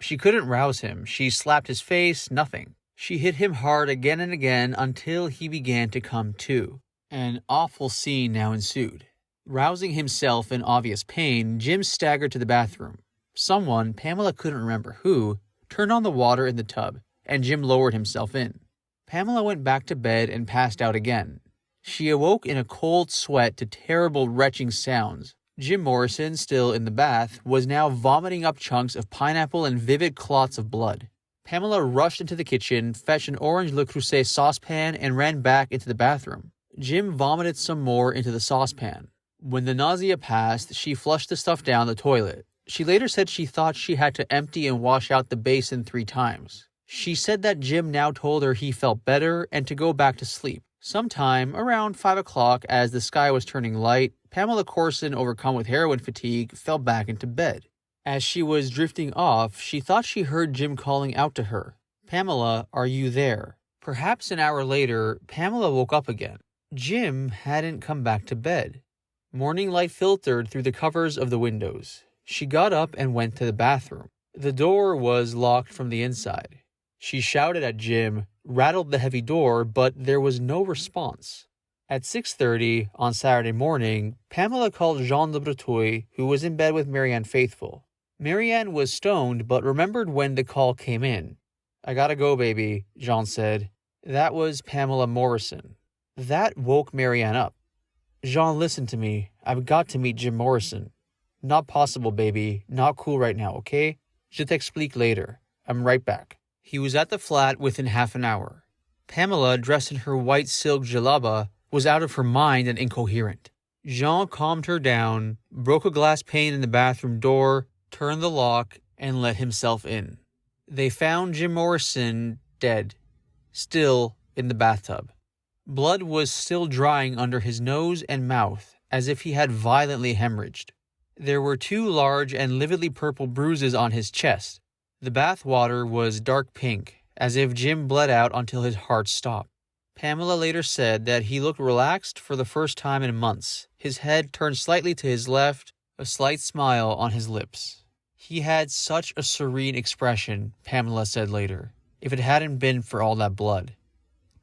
She couldn't rouse him. She slapped his face, nothing. She hit him hard again and again until he began to come to. An awful scene now ensued. Rousing himself in obvious pain, Jim staggered to the bathroom. Someone, Pamela couldn't remember who, turned on the water in the tub, and Jim lowered himself in. Pamela went back to bed and passed out again. She awoke in a cold sweat to terrible retching sounds. Jim Morrison, still in the bath, was now vomiting up chunks of pineapple and vivid clots of blood. Pamela rushed into the kitchen, fetched an orange Le Creuset saucepan, and ran back into the bathroom. Jim vomited some more into the saucepan. When the nausea passed, she flushed the stuff down the toilet. She later said she thought she had to empty and wash out the basin 3 times. She said that Jim now told her he felt better and to go back to sleep. Sometime around 5 o'clock, as the sky was turning light, Pamela Corson, overcome with heroin fatigue, fell back into bed. As she was drifting off, she thought she heard Jim calling out to her, "Pamela, are you there?" Perhaps an hour later, Pamela woke up again. Jim hadn't come back to bed. Morning light filtered through the covers of the windows. She got up and went to the bathroom. The door was locked from the inside. She shouted at Jim, rattled the heavy door, but there was no response. At 6:30 on Saturday morning, Pamela called Jean de Breteuil, who was in bed with Marianne Faithfull. Marianne was stoned, but remembered when the call came in. "I gotta go, baby," Jean said. That was Pamela Morrison. That woke Marianne up. "Jean, listen to me. I've got to meet Jim Morrison." "Not possible, baby. Not cool right now, okay? Je t'explique later. I'm right back." He was at the flat within half an hour. Pamela, dressed in her white silk djellaba, was out of her mind and incoherent. Jean calmed her down, broke a glass pane in the bathroom door, turned the lock, and let himself in. They found Jim Morrison dead, still in the bathtub. Blood was still drying under his nose and mouth, as if he had violently hemorrhaged. There were 2 large and lividly purple bruises on his chest. The bath water was dark pink, as if Jim bled out until his heart stopped. Pamela later said that he looked relaxed for the first time in months, his head turned slightly to his left, a slight smile on his lips. He had such a serene expression, Pamela said later, if it hadn't been for all that blood.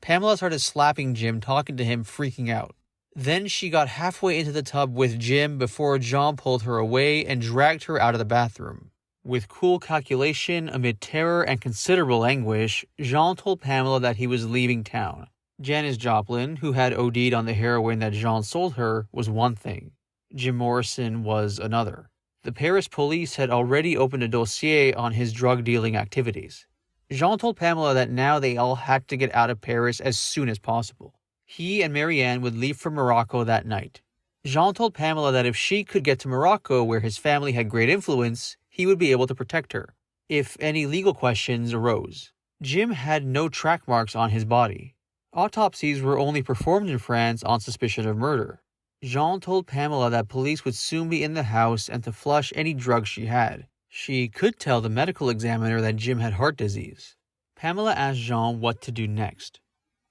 Pamela started slapping Jim, talking to him, freaking out. Then she got halfway into the tub with Jim before Jean pulled her away and dragged her out of the bathroom. With cool calculation, amid terror and considerable anguish, Jean told Pamela that he was leaving town. Janis Joplin, who had OD'd on the heroin that Jean sold her, was one thing. Jim Morrison was another. The Paris police had already opened a dossier on his drug-dealing activities. Jean told Pamela that now they all had to get out of Paris as soon as possible. He and Marianne would leave for Morocco that night. Jean told Pamela that if she could get to Morocco, where his family had great influence, he would be able to protect her, if any legal questions arose. Jim had no track marks on his body. Autopsies were only performed in France on suspicion of murder. Jean told Pamela that police would soon be in the house and to flush any drugs she had. She could tell the medical examiner that Jim had heart disease. Pamela asked Jean what to do next.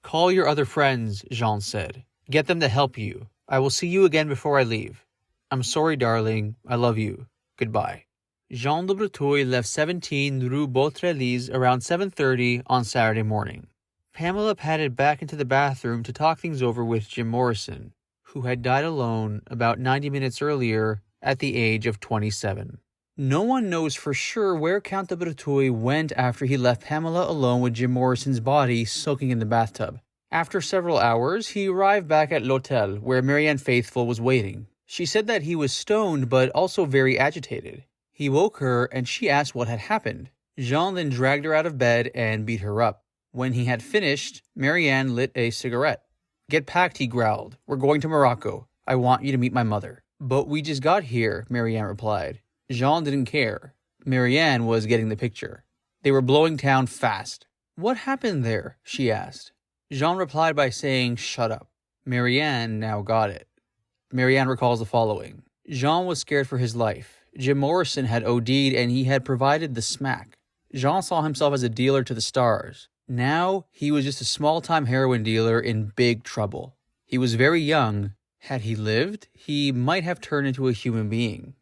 "Call your other friends," Jean said. "Get them to help you. I will see you again before I leave. I'm sorry, darling. I love you. Goodbye." Jean de Breteuil left 17 Rue Beautreillis around 7:30 on Saturday morning. Pamela padded back into the bathroom to talk things over with Jim Morrison, who had died alone about 90 minutes earlier at the age of 27. No one knows for sure where Count de Breteuil went after he left Pamela alone with Jim Morrison's body soaking in the bathtub. After several hours, he arrived back at l'hotel, where Marianne Faithfull was waiting. She said that he was stoned, but also very agitated. He woke her, and she asked what had happened. Jean then dragged her out of bed and beat her up. When he had finished, Marianne lit a cigarette. "Get packed," he growled. "We're going to Morocco. I want you to meet my mother." "But we just got here," Marianne replied. Jean didn't care. Marianne was getting the picture. They were blowing town fast. "What happened there?" she asked. Jean replied by saying, "Shut up." Marianne now got it. Marianne recalls the following. Jean was scared for his life. Jim Morrison had OD'd and he had provided the smack. Jean saw himself as a dealer to the stars. Now he was just a small-time heroin dealer in big trouble. He was very young. Had he lived, he might have turned into a human being.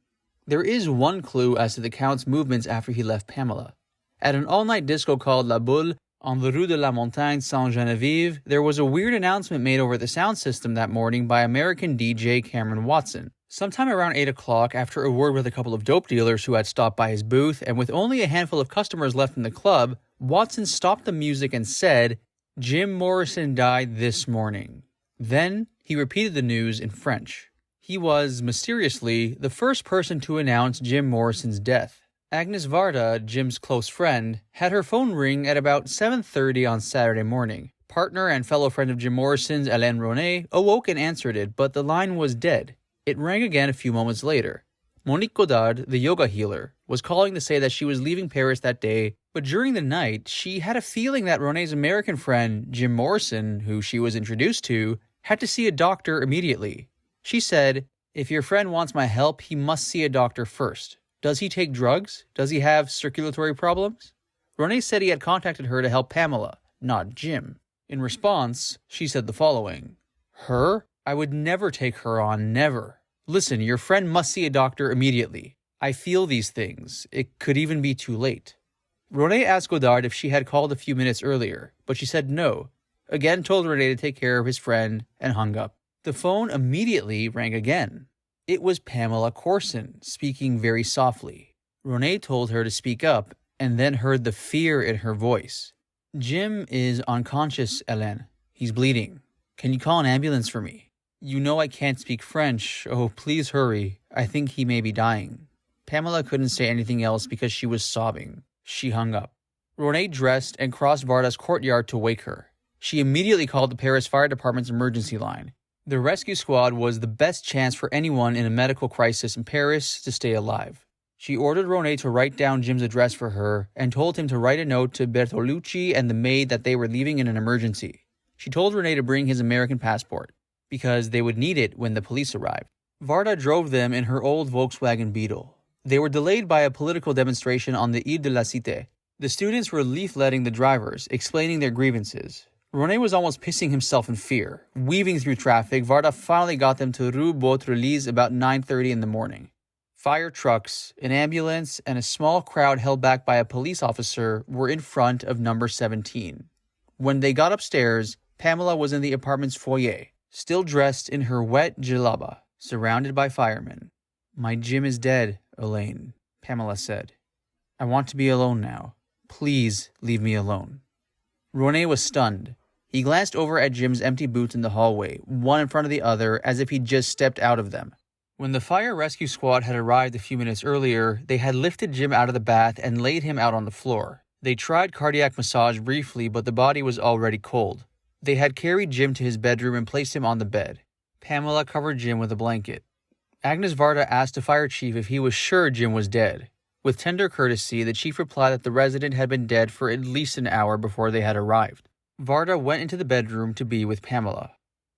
There is one clue as to the Count's movements after he left Pamela. At an all-night disco called La Boule on the Rue de la Montagne Sainte-Geneviève, there was a weird announcement made over the sound system that morning by American DJ Cameron Watson. Sometime around 8 o'clock, after a word with a couple of dope dealers who had stopped by his booth, and with only a handful of customers left in the club, Watson stopped the music and said, "Jim Morrison died this morning." Then he repeated the news in French. He was, mysteriously, the first person to announce Jim Morrison's death. Agnes Varda, Jim's close friend, had her phone ring at about 7:30 on Saturday morning. Partner and fellow friend of Jim Morrison's, Hélène Ronay, awoke and answered it, but the line was dead. It rang again a few moments later. Monique Godard, the yoga healer, was calling to say that she was leaving Paris that day, but during the night, she had a feeling that Ronay's American friend, Jim Morrison, who she was introduced to, had to see a doctor immediately. She said, "If your friend wants my help, he must see a doctor first. Does he take drugs? Does he have circulatory problems?" Ronay said he had contacted her to help Pamela, not Jim. In response, she said the following: "Her? I would never take her on, never. Listen, your friend must see a doctor immediately. I feel these things. It could even be too late." Ronay asked Godard if she had called a few minutes earlier, but she said no. Again told Ronay to take care of his friend and hung up. The phone immediately rang again. It was Pamela Corson, speaking very softly. Ronay told her to speak up, and then heard the fear in her voice. "Jim is unconscious, Hélène. He's bleeding. Can you call an ambulance for me? You know I can't speak French. Oh, please hurry. I think he may be dying." Pamela couldn't say anything else because she was sobbing. She hung up. Ronay dressed and crossed Varda's courtyard to wake her. She immediately called the Paris Fire Department's emergency line. The rescue squad was the best chance for anyone in a medical crisis in Paris to stay alive. She ordered Ronay to write down Jim's address for her and told him to write a note to Bertolucci and the maid that they were leaving in an emergency. She told Ronay to bring his American passport, because they would need it when the police arrived. Varda drove them in her old Volkswagen Beetle. They were delayed by a political demonstration on the Ile de la Cité. The students were leafletting the drivers, explaining their grievances. Ronay was almost pissing himself in fear. Weaving through traffic, Varda finally got them to Rue Beautreillis about 9:30 in the morning. Fire trucks, an ambulance, and a small crowd held back by a police officer were in front of number 17. When they got upstairs, Pamela was in the apartment's foyer, still dressed in her wet djellaba, surrounded by firemen. "My Jim is dead, Elaine," Pamela said. "I want to be alone now. Please leave me alone." Ronay was stunned. He glanced over at Jim's empty boots in the hallway, one in front of the other, as if he'd just stepped out of them. When the fire rescue squad had arrived a few minutes earlier, they had lifted Jim out of the bath and laid him out on the floor. They tried cardiac massage briefly, but the body was already cold. They had carried Jim to his bedroom and placed him on the bed. Pamela covered Jim with a blanket. Agnes Varda asked the fire chief if he was sure Jim was dead. With tender courtesy, the chief replied that the resident had been dead for at least an hour before they had arrived. Varda went into the bedroom to be with Pamela.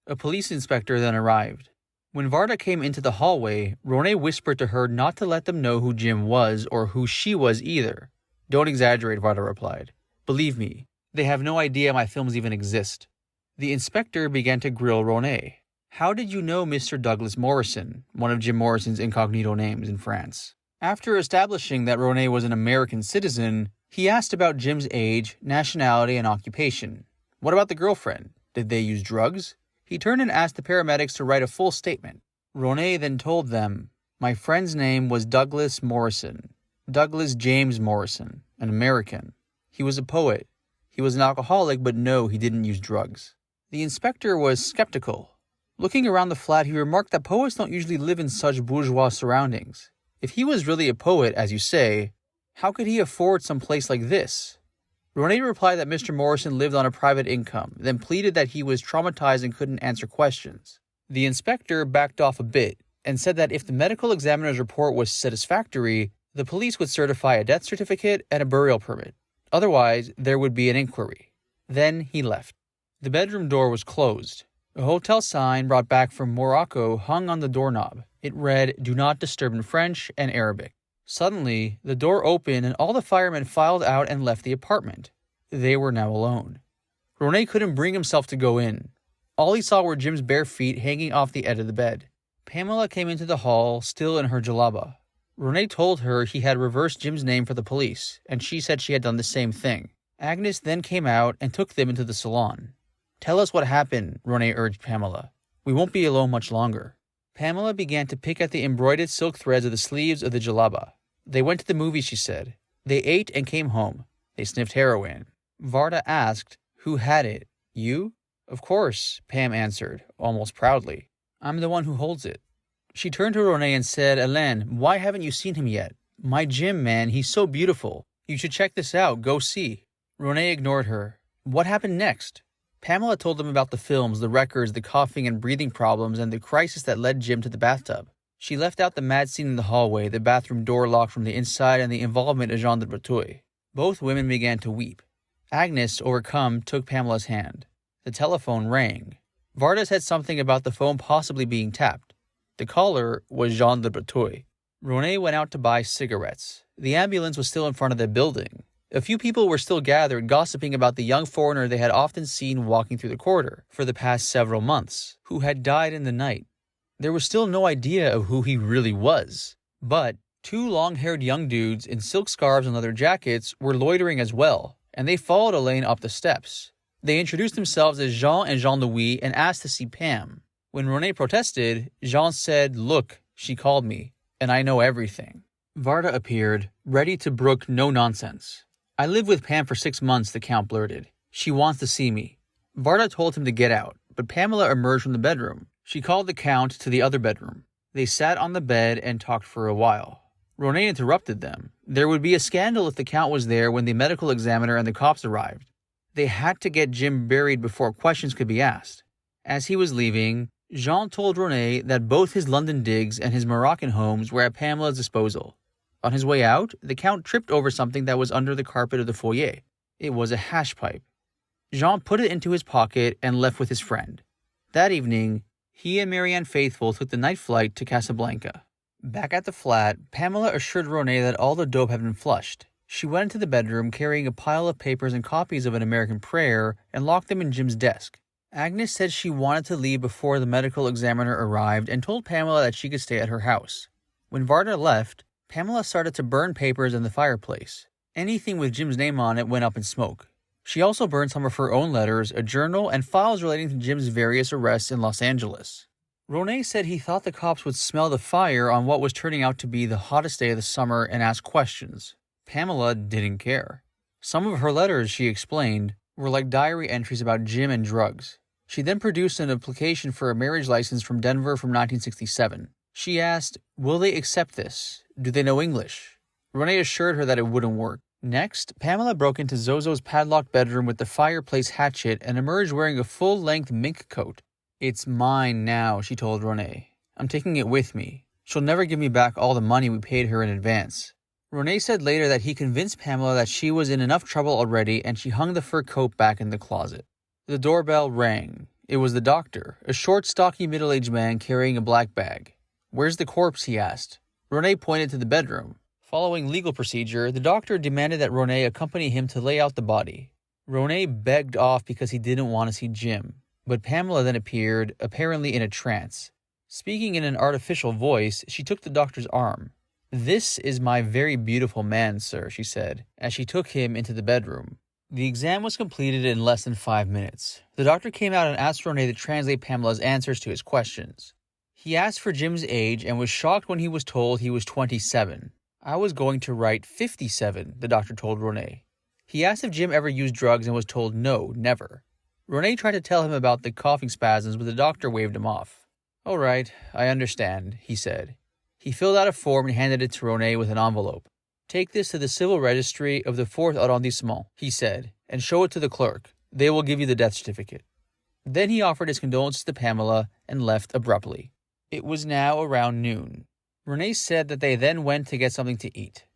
A police inspector then arrived. When Varda came into the hallway, Ronay whispered to her not to let them know who Jim was or who she was either. "Don't exaggerate," Varda replied. "Believe me, they have no idea my films even exist." The inspector began to grill Ronay. "How did you know Mr. Douglas Morrison," one of Jim Morrison's incognito names in France? After establishing that Ronay was an American citizen, he asked about Jim's age, nationality, and occupation. What about the girlfriend? Did they use drugs? He turned and asked the paramedics to write a full statement. Ronay then told them, "My friend's name was Douglas Morrison. Douglas James Morrison, an American. He was a poet. He was an alcoholic, but no, he didn't use drugs." The inspector was skeptical. Looking around the flat, he remarked that poets don't usually live in such bourgeois surroundings. If he was really a poet, as you say, how could he afford some place like this? Ronay replied that Mr. Morrison lived on a private income, then pleaded that he was traumatized and couldn't answer questions. The inspector backed off a bit and said that if the medical examiner's report was satisfactory, the police would certify a death certificate and a burial permit. Otherwise, there would be an inquiry. Then he left. The bedroom door was closed. A hotel sign brought back from Morocco hung on the doorknob. It read, "Do not disturb" in French and Arabic. Suddenly, the door opened and all the firemen filed out and left the apartment. They were now alone. Ronay couldn't bring himself to go in. All he saw were Jim's bare feet hanging off the edge of the bed. Pamela came into the hall, still in her djellaba. Ronay told her he had reversed Jim's name for the police, and she said she had done the same thing. Agnes then came out and took them into the salon. "Tell us what happened," Ronay urged Pamela. "We won't be alone much longer." Pamela began to pick at the embroidered silk threads of the sleeves of the djellaba. They went to the movies, she said. They ate and came home. They sniffed heroin. Varda asked, "Who had it? You?" "Of course," Pam answered, almost proudly. "I'm the one who holds it." She turned to Ronay and said, "Alain, why haven't you seen him yet? My Jim, man, he's so beautiful. You should check this out, go see." Ronay ignored her. What happened next? Pamela told them about the films, the records, the coughing and breathing problems, and the crisis that led Jim to the bathtub. She left out the mad scene in the hallway, the bathroom door locked from the inside, and the involvement of Jean de Breteuil. Both women began to weep. Agnes, overcome, took Pamela's hand. The telephone rang. Varda said something about the phone possibly being tapped. The caller was Jean de Breteuil. Ronay went out to buy cigarettes. The ambulance was still in front of the building. A few people were still gathered, gossiping about the young foreigner they had often seen walking through the corridor for the past several months, who had died in the night. There was still no idea of who he really was. But 2 long-haired young dudes in silk scarves and leather jackets were loitering as well, and they followed Elaine up the steps. They introduced themselves as Jean and Jean-Louis and asked to see Pam. When Ronay protested, Jean said, "Look, she called me, and I know everything." Varda appeared, ready to brook no nonsense. "I lived with Pam for 6 months," the Count blurted. "She wants to see me." Varda told him to get out, but Pamela emerged from the bedroom. She called the Count to the other bedroom. They sat on the bed and talked for a while. Ronay interrupted them. There would be a scandal if the Count was there when the medical examiner and the cops arrived. They had to get Jim buried before questions could be asked. As he was leaving, Jean told Ronay that both his London digs and his Moroccan homes were at Pamela's disposal. On his way out, the Count tripped over something that was under the carpet of the foyer. It was a hash pipe. Jean put it into his pocket and left with his friend. That evening, he and Marianne Faithfull took the night flight to Casablanca. Back at the flat, Pamela assured Ronay that all the dope had been flushed. She went into the bedroom carrying a pile of papers and copies of an American prayer and locked them in Jim's desk. Agnes said she wanted to leave before the medical examiner arrived and told Pamela that she could stay at her house. When Varda left, Pamela started to burn papers in the fireplace. Anything with Jim's name on it went up in smoke. She also burned some of her own letters, a journal, and files relating to Jim's various arrests in Los Angeles. Ronay said he thought the cops would smell the fire on what was turning out to be the hottest day of the summer and ask questions. Pamela didn't care. Some of her letters, she explained, were like diary entries about Jim and drugs. She then produced an application for a marriage license from Denver from 1967. She asked, "Will they accept this? Do they know English?" Ronay assured her that it wouldn't work. Next, Pamela broke into Zozo's padlocked bedroom with the fireplace hatchet and emerged wearing a full-length mink coat. "It's mine now," she told Ronay. "I'm taking it with me. She'll never give me back all the money we paid her in advance." Ronay said later that he convinced Pamela that she was in enough trouble already and she hung the fur coat back in the closet. The doorbell rang. It was the doctor, a short, stocky, middle-aged man carrying a black bag. "Where's the corpse?" he asked. Ronay pointed to the bedroom. Following legal procedure, the doctor demanded that Ronay accompany him to lay out the body. Ronay begged off because he didn't want to see Jim, but Pamela then appeared, apparently in a trance. Speaking in an artificial voice, she took the doctor's arm. "This is my very beautiful man, sir," she said, as she took him into the bedroom. The exam was completed in less than 5 minutes. The doctor came out and asked Ronay to translate Pamela's answers to his questions. He asked for Jim's age and was shocked when he was told he was 27. "I was going to write 57, the doctor told Ronay. He asked if Jim ever used drugs and was told no, never. Ronay tried to tell him about the coughing spasms, but the doctor waved him off. "All right, I understand," he said. He filled out a form and handed it to Ronay with an envelope. "Take this to the civil registry of the 4th arrondissement," he said, "and show it to the clerk. They will give you the death certificate." Then he offered his condolences to Pamela and left abruptly. It was now around noon. Ronay said that they then went to get something to eat.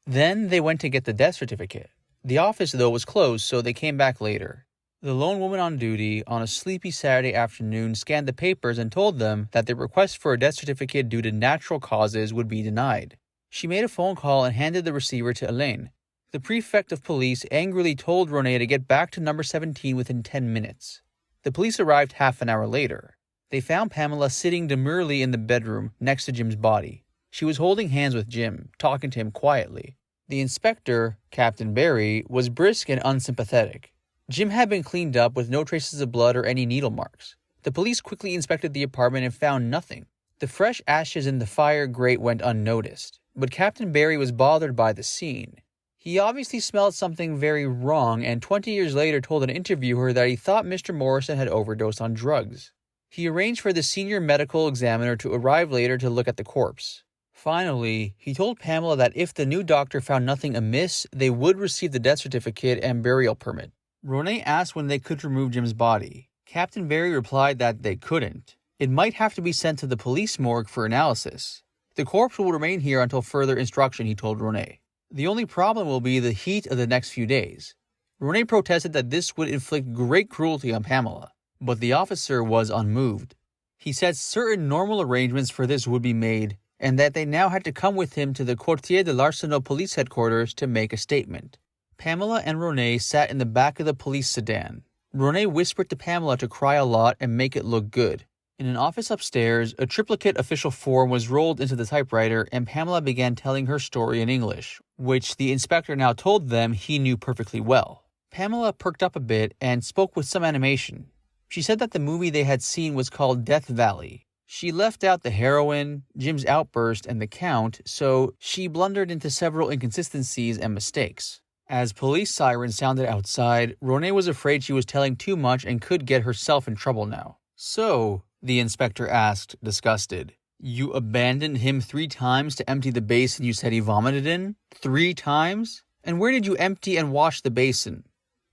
Then they went to get the death certificate. The office, though, was closed, so they came back later. The lone woman on duty on a sleepy Saturday afternoon scanned the papers and told them that their request for a death certificate due to natural causes would be denied. She made a phone call and handed the receiver to Elaine. The prefect of police angrily told Ronay to get back to number 17 within 10 minutes. The police arrived half an hour later. They found Pamela sitting demurely in the bedroom next to Jim's body. She was holding hands with Jim, talking to him quietly. The inspector, Captain Barry, was brisk and unsympathetic. Jim had been cleaned up with no traces of blood or any needle marks. The police quickly inspected the apartment and found nothing. The fresh ashes in the fire grate went unnoticed, but Captain Barry was bothered by the scene. He obviously smelled something very wrong and 20 years later told an interviewer that he thought Mr. Morrison had overdosed on drugs. He arranged for the senior medical examiner to arrive later to look at the corpse. Finally, he told Pamela that if the new doctor found nothing amiss, they would receive the death certificate and burial permit. Ronay asked when they could remove Jim's body. Captain Barry replied that they couldn't. It might have to be sent to the police morgue for analysis. The corpse will remain here until further instruction, he told Ronay. The only problem will be the heat of the next few days. Ronay protested that this would inflict great cruelty on Pamela, but the officer was unmoved. He said certain normal arrangements for this would be made, and that they now had to come with him to the Quartier de l'Arsenal police headquarters to make a statement. Pamela and Ronay sat in the back of the police sedan. Ronay whispered to Pamela to cry a lot and make it look good. In an office upstairs, a triplicate official form was rolled into the typewriter and Pamela began telling her story in English, which the inspector now told them he knew perfectly well. Pamela perked up a bit and spoke with some animation. She said that the movie they had seen was called Death Valley. She left out the heroine, Jim's outburst, and the count, so she blundered into several inconsistencies and mistakes. As police sirens sounded outside, Ronay was afraid she was telling too much and could get herself in trouble now. "So," the inspector asked, disgusted, "you abandoned him 3 times to empty the basin you said he vomited in? 3 times? And where did you empty and wash the basin?"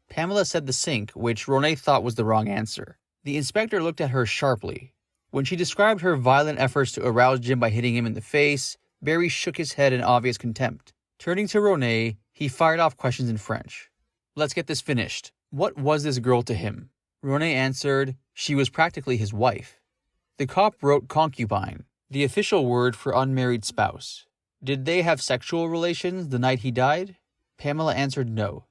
Pamela said the sink, which Ronay thought was the wrong answer. The inspector looked at her sharply. When she described her violent efforts to arouse Jim by hitting him in the face, Barry shook his head in obvious contempt. Turning to Ronay, he fired off questions in French. "Let's get this finished. What was this girl to him?" Ronay answered, "She was practically his wife." The cop wrote concubine, the official word for unmarried spouse. "Did they have sexual relations the night he died?" Pamela answered no.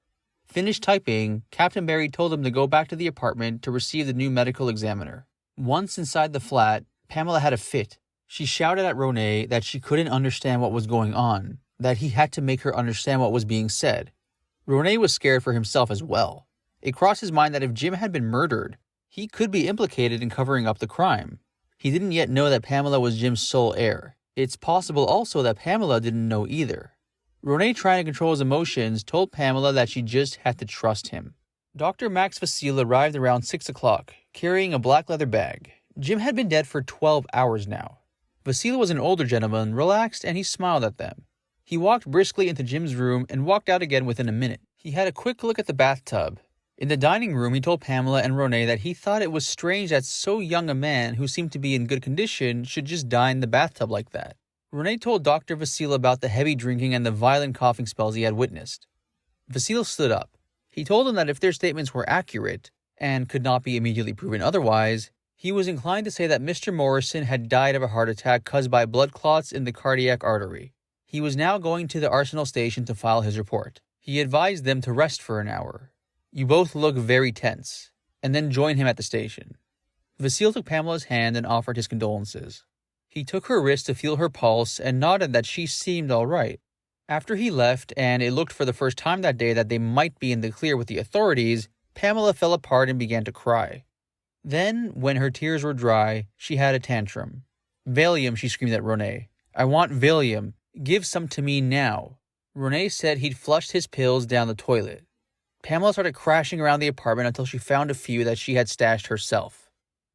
Finished typing, Captain Barry told him to go back to the apartment to receive the new medical examiner. Once inside the flat, Pamela had a fit. She shouted at Ronay that she couldn't understand what was going on, that he had to make her understand what was being said. Ronay was scared for himself as well. It crossed his mind that if Jim had been murdered, he could be implicated in covering up the crime. He didn't yet know that Pamela was Jim's sole heir. It's possible also that Pamela didn't know either. Ronay, trying to control his emotions, told Pamela that she just had to trust him. Dr. Max Vasile arrived around 6 o'clock, carrying a black leather bag. Jim had been dead for 12 hours now. Vasile was an older gentleman, relaxed, and he smiled at them. He walked briskly into Jim's room and walked out again within a minute. He had a quick look at the bathtub. In the dining room, he told Pamela and Ronay that he thought it was strange that so young a man who seemed to be in good condition should just die in the bathtub like that. Ronay told Dr. Vasile about the heavy drinking and the violent coughing spells he had witnessed. Vasile stood up. He told him that if their statements were accurate, and could not be immediately proven otherwise, he was inclined to say that Mr. Morrison had died of a heart attack caused by blood clots in the cardiac artery. He was now going to the Arsenal station to file his report. He advised them to rest for an hour. "You both look very tense," and then join him at the station. Vasile took Pamela's hand and offered his condolences. He took her wrist to feel her pulse and nodded that she seemed all right. After he left, and it looked for the first time that day that they might be in the clear with the authorities, Pamela fell apart and began to cry. Then, when her tears were dry, she had a tantrum. "Valium," she screamed at Ronay. "I want Valium. Give some to me now." Ronay said he'd flushed his pills down the toilet. Pamela started crashing around the apartment until she found a few that she had stashed herself.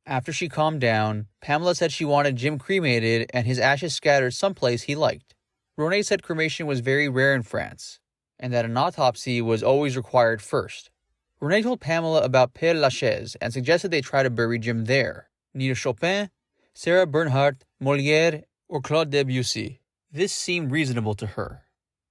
After she calmed down, Pamela said she wanted Jim cremated and his ashes scattered someplace he liked. Ronay said cremation was very rare in France, and that an autopsy was always required first. Ronay told Pamela about Père Lachaise and suggested they try to bury Jim there, near Chopin, Sarah Bernhardt, Molière, or Claude Debussy. This seemed reasonable to her.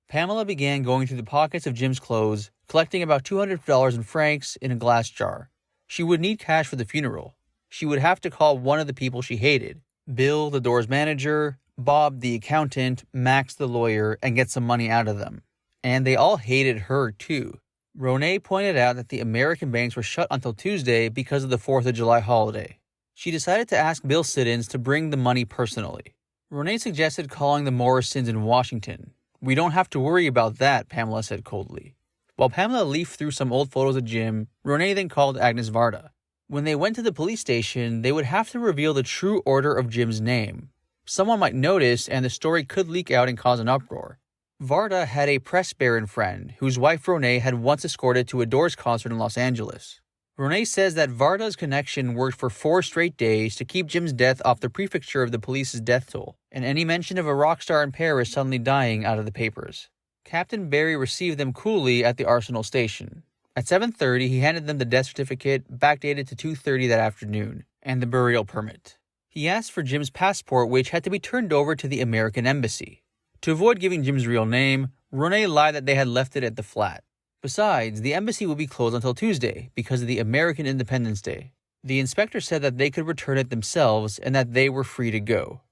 Pamela began going through the pockets of Jim's clothes, collecting about $200 in francs in a glass jar. She would need cash for the funeral. She would have to call one of the people she hated, Bill, the door's manager, Bob, the accountant, Max, the lawyer, and get some money out of them. And they all hated her, too. Ronay pointed out that the American banks were shut until Tuesday because of the 4th of July holiday. She decided to ask Bill Siddons to bring the money personally. Ronay suggested calling the Morrisons in Washington. "We don't have to worry about that," Pamela said coldly. While Pamela leafed through some old photos of Jim, Ronay then called Agnes Varda. When they went to the police station, they would have to reveal the true order of Jim's name. Someone might notice, and the story could leak out and cause an uproar. Varda had a press baron friend whose wife Ronay had once escorted to a Doors concert in Los Angeles. Ronay says that Varda's connection worked for 4 straight days to keep Jim's death off the prefecture of the police's death toll, and any mention of a rock star in Paris suddenly dying out of the papers. Captain Barry received them coolly at the Arsenal station. At 7:30, he handed them the death certificate, backdated to 2:30 that afternoon, and the burial permit. He asked for Jim's passport, which had to be turned over to the American embassy. To avoid giving Jim's real name, Ronay lied that they had left it at the flat. Besides, the embassy would be closed until Tuesday because of the American Independence Day. The inspector said that they could return it themselves and that they were free to go.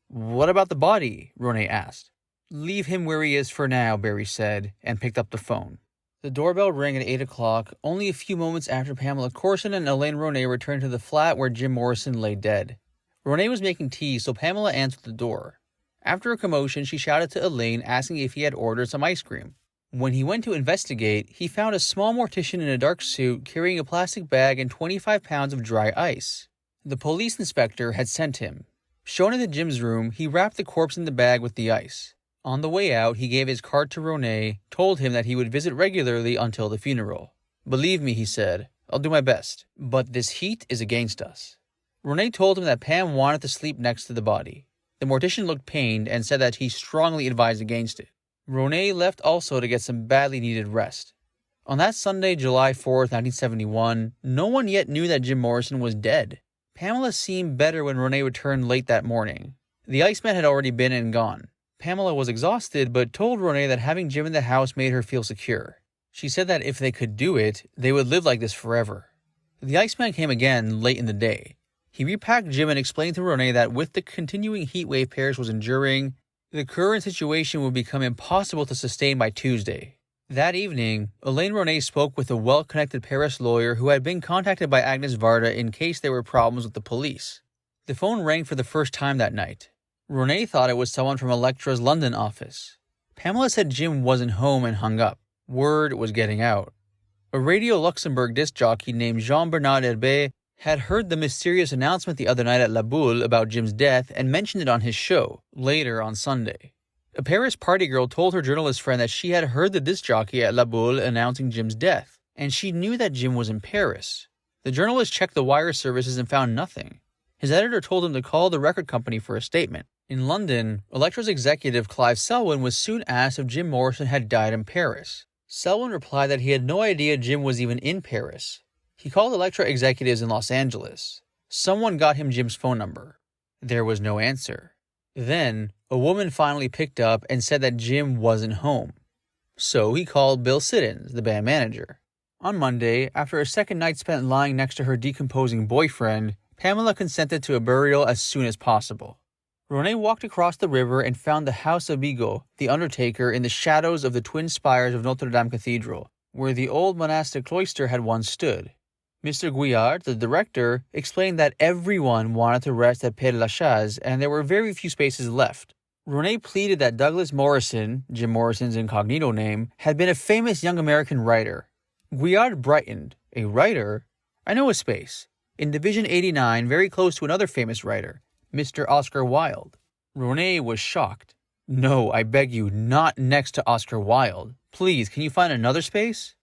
"What about the body?" Ronay asked. "Leave him where he is for now," Barry said, and picked up the phone. The doorbell rang at 8 o'clock, only a few moments after Pamela Corson and Elaine Ronay returned to the flat where Jim Morrison lay dead. Ronay was making tea, so Pamela answered the door. After a commotion, she shouted to Elaine, asking if he had ordered some ice cream. When he went to investigate, he found a small mortician in a dark suit carrying a plastic bag and 25 pounds of dry ice. The police inspector had sent him. Shown into Jim's room, he wrapped the corpse in the bag with the ice. On the way out, he gave his card to Ronay, told him that he would visit regularly until the funeral. "Believe me," he said, "I'll do my best. But this heat is against us." Ronay told him that Pam wanted to sleep next to the body. The mortician looked pained and said that he strongly advised against it. Ronay left also to get some badly needed rest. On that Sunday, July 4th, 1971, no one yet knew that Jim Morrison was dead. Pamela seemed better when Ronay returned late that morning. The Iceman had already been and gone. Pamela was exhausted, but told Ronay that having Jim in the house made her feel secure. She said that if they could do it, they would live like this forever. The Iceman came again late in the day. He repacked Jim and explained to Ronay that with the continuing heat wave Paris was enduring, the current situation would become impossible to sustain by Tuesday. That evening, Elaine Ronay spoke with a well-connected Paris lawyer who had been contacted by Agnes Varda in case there were problems with the police. The phone rang for the first time that night. Ronay thought it was someone from Elektra's London office. Pamela said Jim wasn't home and hung up. Word was getting out. A Radio Luxembourg disc jockey named Jean-Bernard Herbet had heard the mysterious announcement the other night at La Boule about Jim's death and mentioned it on his show, later on Sunday. A Paris party girl told her journalist friend that she had heard the disc jockey at La Boule announcing Jim's death, and she knew that Jim was in Paris. The journalist checked the wire services and found nothing. His editor told him to call the record company for a statement. In London, Elektra's executive Clive Selwyn was soon asked if Jim Morrison had died in Paris. Selwyn replied that he had no idea Jim was even in Paris. He called Elektra executives in Los Angeles. Someone got him Jim's phone number. There was no answer. Then, a woman finally picked up and said that Jim wasn't home. So he called Bill Siddons, the band manager. On Monday, after a second night spent lying next to her decomposing boyfriend, Pamela consented to a burial as soon as possible. Ronay walked across the river and found the house of Bigot, the undertaker, in the shadows of the twin spires of Notre Dame Cathedral, where the old monastic cloister had once stood. Mr. Guillard, the director, explained that everyone wanted to rest at Père Lachaise and there were very few spaces left. Ronay pleaded that Douglas Morrison, Jim Morrison's incognito name, had been a famous young American writer. Guillard brightened. "A writer? I know a space. In Division 89, very close to another famous writer, Mr. Oscar Wilde." Ronay was shocked. "No, I beg you, not next to Oscar Wilde. Please, can you find another space?"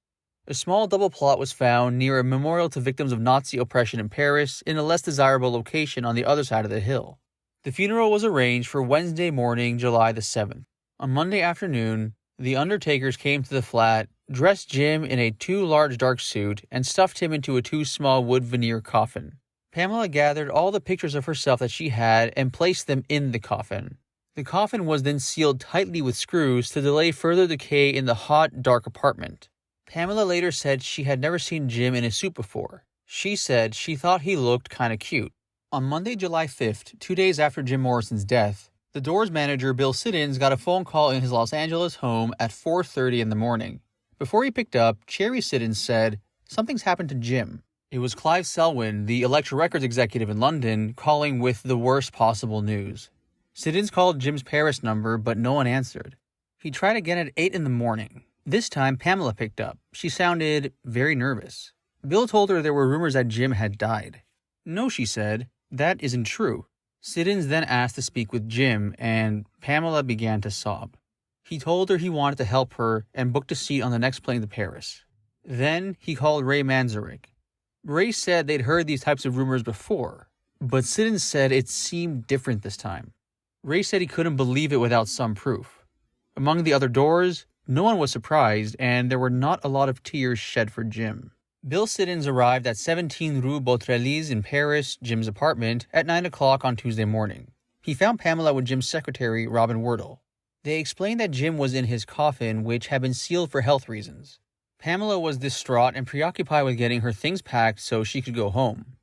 A small double plot was found near a memorial to victims of Nazi oppression in Paris in a less desirable location on the other side of the hill. The funeral was arranged for Wednesday morning, July the 7th. On Monday afternoon, the undertakers came to the flat, dressed Jim in a too large dark suit, and stuffed him into a too small wood veneer coffin. Pamela gathered all the pictures of herself that she had and placed them in the coffin. The coffin was then sealed tightly with screws to delay further decay in the hot, dark apartment. Pamela later said she had never seen Jim in a suit before. She said she thought he looked kinda cute. On Monday, July 5th, 2 days after Jim Morrison's death, the Doors manager Bill Siddons got a phone call in his Los Angeles home at 4:30 in the morning. Before he picked up, Cherry Siddons said, "Something's happened to Jim." It was Clive Selwyn, the Elektra Records executive in London, calling with the worst possible news. Siddons called Jim's Paris number, but no one answered. He tried again at 8 in the morning. This time, Pamela picked up. She sounded very nervous. Bill told her there were rumors that Jim had died. "No," she said, "that isn't true." Siddons then asked to speak with Jim, and Pamela began to sob. He told her he wanted to help her and booked a seat on the next plane to Paris. Then he called Ray Manzarek. Ray said they'd heard these types of rumors before, but Siddons said it seemed different this time. Ray said he couldn't believe it without some proof. Among the other doors, no one was surprised, and there were not a lot of tears shed for Jim. Bill Siddons arrived at 17 Rue Beautreillis in Paris, Jim's apartment, at 9 o'clock on Tuesday morning. He found Pamela with Jim's secretary, Robin Wardle. They explained that Jim was in his coffin, which had been sealed for health reasons. Pamela was distraught and preoccupied with getting her things packed so she could go home.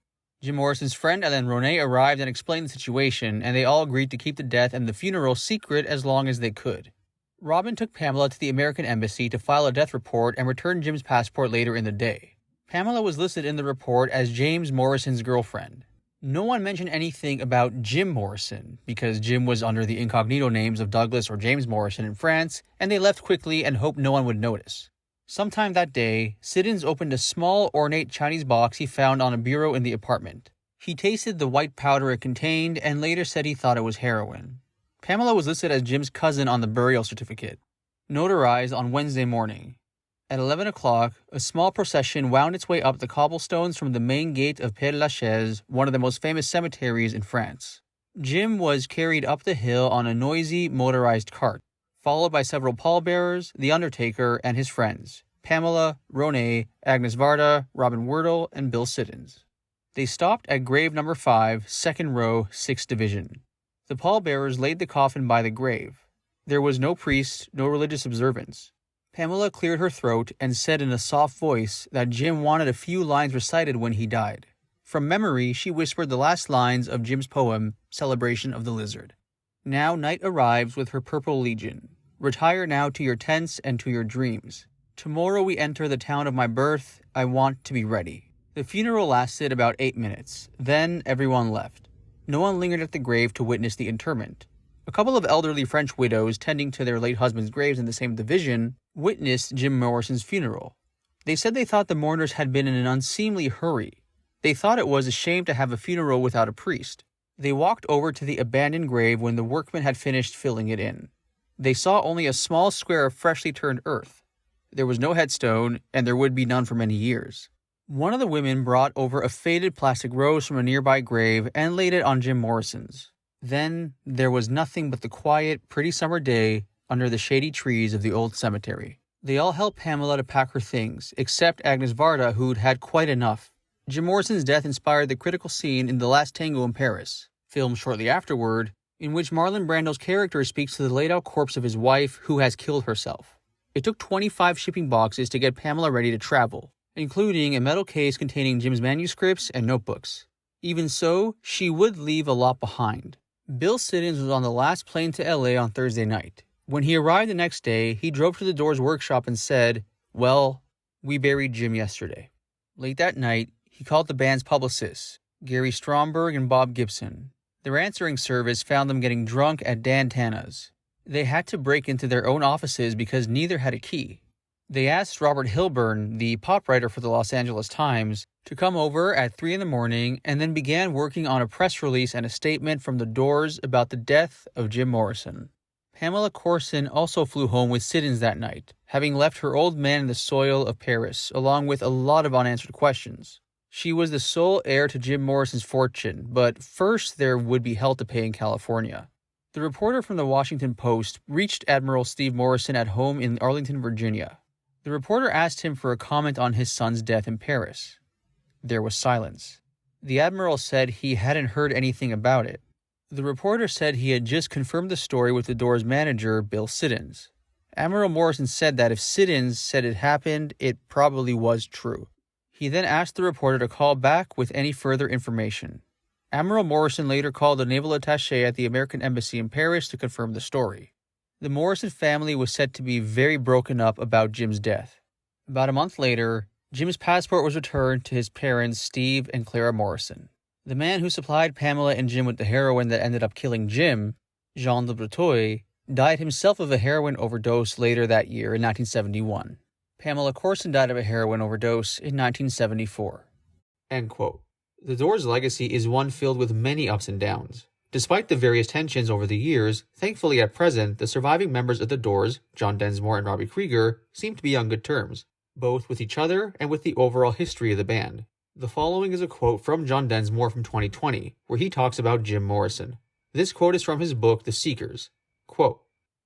Jim Morrison's friend Alain Ronay arrived and explained the situation, and they all agreed to keep the death and the funeral secret as long as they could. Robin took Pamela to the American Embassy to file a death report and return Jim's passport later in the day. Pamela was listed in the report as James Morrison's girlfriend. No one mentioned anything about Jim Morrison, because Jim was under the incognito names of Douglas or James Morrison in France, and they left quickly and hoped no one would notice. Sometime that day, Siddons opened a small, ornate Chinese box he found on a bureau in the apartment. He tasted the white powder it contained and later said he thought it was heroin. Pamela was listed as Jim's cousin on the burial certificate. Notarized on Wednesday morning. At 11 o'clock, a small procession wound its way up the cobblestones from the main gate of Père-Lachaise, one of the most famous cemeteries in France. Jim was carried up the hill on a noisy, motorized cart, followed by several pallbearers, the undertaker, and his friends, Pamela, Ronay, Agnes Varda, Robin Wardle, and Bill Siddons. They stopped at grave number 5, second row, 6th division. The pallbearers laid the coffin by the grave. There was no priest, no religious observance. Pamela cleared her throat and said in a soft voice that Jim wanted a few lines recited when he died. From memory, she whispered the last lines of Jim's poem, Celebration of the Lizard. Now night arrives with her purple legion. Retire now to your tents and to your dreams. Tomorrow we enter the town of my birth. I want to be ready. The funeral lasted about 8 minutes. Then everyone left. No one lingered at the grave to witness the interment. A couple of elderly French widows tending to their late husbands' graves in the same division witnessed Jim Morrison's funeral. They said they thought the mourners had been in an unseemly hurry. They thought it was a shame to have a funeral without a priest. They walked over to the abandoned grave when the workmen had finished filling it in. They saw only a small square of freshly turned earth. There was no headstone, and there would be none for many years. One of the women brought over a faded plastic rose from a nearby grave and laid it on Jim Morrison's. Then there was nothing but the quiet, pretty summer day under the shady trees of the old cemetery. They all helped Pamela to pack her things, except Agnes Varda, who'd had quite enough. Jim Morrison's death inspired the critical scene in The Last Tango in Paris, filmed shortly afterward, in which Marlon Brando's character speaks to the laid-out corpse of his wife, who has killed herself. It took 25 shipping boxes to get Pamela ready to travel, including a metal case containing Jim's manuscripts and notebooks. Even so, she would leave a lot behind. Bill Siddons was on the last plane to LA on Thursday night. When he arrived the next day, he drove to the Doors workshop and said, "Well, we buried Jim yesterday." Late that night, he called the band's publicists, Gary Stromberg and Bob Gibson. Their answering service found them getting drunk at Dan Tana's. They had to break into their own offices because neither had a key. They asked Robert Hilburn, the pop writer for the Los Angeles Times, to come over at 3 a.m. and then began working on a press release and a statement from the Doors about the death of Jim Morrison. Pamela Corson also flew home with Siddons that night, having left her old man in the soil of Paris, along with a lot of unanswered questions. She was the sole heir to Jim Morrison's fortune, but first there would be hell to pay in California. The reporter from the Washington Post reached Admiral Steve Morrison at home in Arlington, Virginia. The reporter asked him for a comment on his son's death in Paris. There was silence. The Admiral said he hadn't heard anything about it. The reporter said he had just confirmed the story with the Doors manager, Bill Siddons. Admiral Morrison said that if Siddons said it happened, it probably was true. He then asked the reporter to call back with any further information. Admiral Morrison later called the naval attaché at the American Embassy in Paris to confirm the story. The Morrison family was said to be very broken up about Jim's death. About a month later, Jim's passport was returned to his parents, Steve and Clara Morrison. The man who supplied Pamela and Jim with the heroin that ended up killing Jim, Jean de Breteuil, died himself of a heroin overdose later that year in 1971. Pamela Corson died of a heroin overdose in 1974. End quote. The Doors' legacy is one filled with many ups and downs. Despite the various tensions over the years, thankfully at present, the surviving members of the Doors, John Densmore and Robby Krieger, seem to be on good terms, both with each other and with the overall history of the band. The following is a quote from John Densmore from 2020, where he talks about Jim Morrison. This quote is from his book, The Seekers. Quote,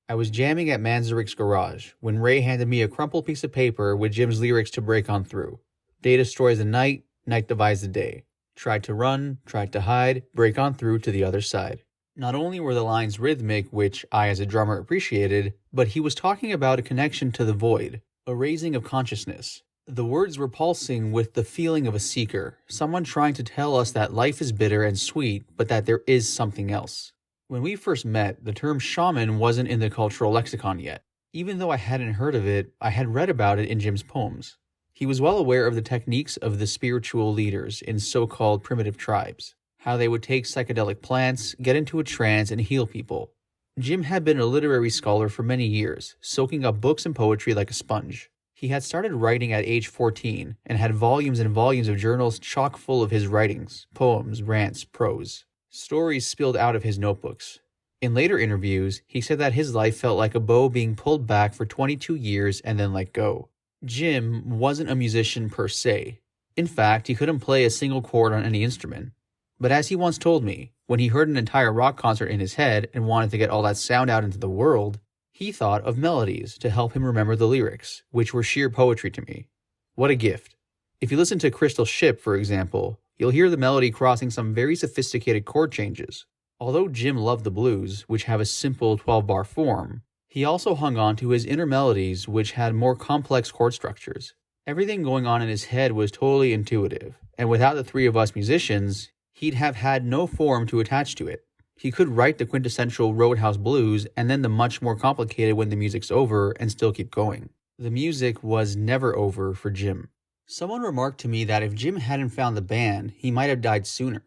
"I was jamming at Manzarek's garage when Ray handed me a crumpled piece of paper with Jim's lyrics to break on through. Day destroys the night, night divides the day. Tried to run, tried to hide, break on through to the other side." Not only were the lines rhythmic, which I as a drummer appreciated, but he was talking about a connection to the void, a raising of consciousness. The words were pulsing with the feeling of a seeker, someone trying to tell us that life is bitter and sweet, but that there is something else. When we first met, the term shaman wasn't in the cultural lexicon yet. Even though I hadn't heard of it, I had read about it in Jim's poems. He was well aware of the techniques of the spiritual leaders in so-called primitive tribes, how they would take psychedelic plants, get into a trance, and heal people. Jim had been a literary scholar for many years, soaking up books and poetry like a sponge. He had started writing at age 14 and had volumes and volumes of journals chock full of his writings, poems, rants, prose. Stories spilled out of his notebooks. In later interviews, he said that his life felt like a bow being pulled back for 22 years and then let go. Jim wasn't a musician per se. In fact, he couldn't play a single chord on any instrument. But as he once told me, when he heard an entire rock concert in his head and wanted to get all that sound out into the world, he thought of melodies to help him remember the lyrics, which were sheer poetry to me. What a gift. If you listen to Crystal Ship, for example, you'll hear the melody crossing some very sophisticated chord changes. Although Jim loved the blues, which have a simple 12-bar form, he also hung on to his inner melodies, which had more complex chord structures. Everything going on in his head was totally intuitive, and without the three of us musicians, he'd have had no form to attach to it. He could write the quintessential Roadhouse Blues and then the much more complicated When the Music's Over and still keep going. The music was never over for Jim. Someone remarked to me that if Jim hadn't found the band, he might have died sooner.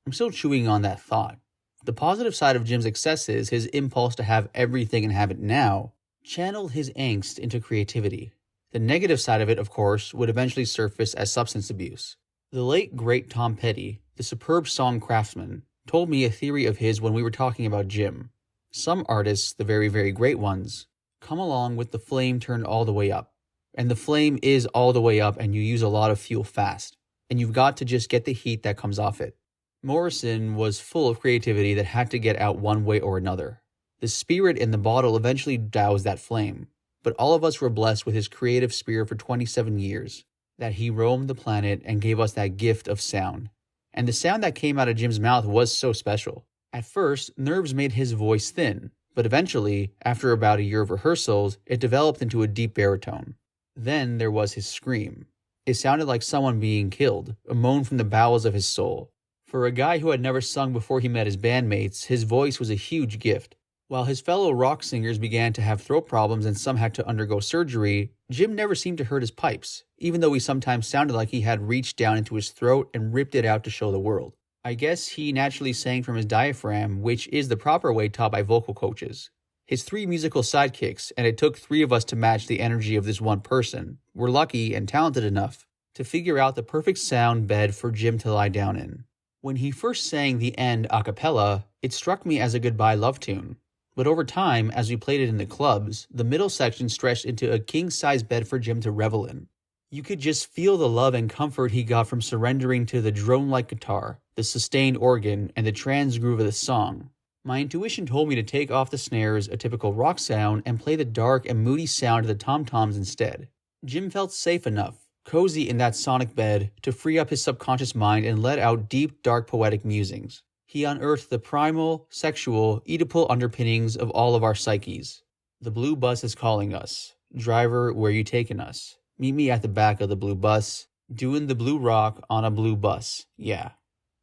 I'm still chewing on that thought. The positive side of Jim's excesses, his impulse to have everything and have it now, channeled his angst into creativity. The negative side of it, of course, would eventually surface as substance abuse. The late great Tom Petty, the superb song craftsman, told me a theory of his when we were talking about Jim. Some artists, the very, very great ones, come along with the flame turned all the way up. And the flame is all the way up and you use a lot of fuel fast. And you've got to just get the heat that comes off it. Morrison was full of creativity that had to get out one way or another. The spirit in the bottle eventually doused that flame. But all of us were blessed with his creative spirit for 27 years, that he roamed the planet and gave us that gift of sound. And the sound that came out of Jim's mouth was so special. At first, nerves made his voice thin, but eventually, after about a year of rehearsals, it developed into a deep baritone. Then there was his scream. It sounded like someone being killed, a moan from the bowels of his soul. For a guy who had never sung before he met his bandmates, his voice was a huge gift. While his fellow rock singers began to have throat problems and some had to undergo surgery, Jim never seemed to hurt his pipes, even though he sometimes sounded like he had reached down into his throat and ripped it out to show the world. I guess he naturally sang from his diaphragm, which is the proper way taught by vocal coaches. His three musical sidekicks, and it took three of us to match the energy of this one person, were lucky and talented enough to figure out the perfect sound bed for Jim to lie down in. When he first sang the end a cappella, it struck me as a goodbye love tune. But over time, as we played it in the clubs, the middle section stretched into a king-size bed for Jim to revel in. You could just feel the love and comfort he got from surrendering to the drone-like guitar, the sustained organ, and the trance groove of the song. My intuition told me to take off the snares, a typical rock sound, and play the dark and moody sound of the tom-toms instead. Jim felt safe enough, cozy in that sonic bed, to free up his subconscious mind and let out deep, dark poetic musings. He unearthed the primal, sexual, Oedipal underpinnings of all of our psyches. The blue bus is calling us. Driver, where you taking us? Meet me at the back of the blue bus. Doing the blue rock on a blue bus. Yeah.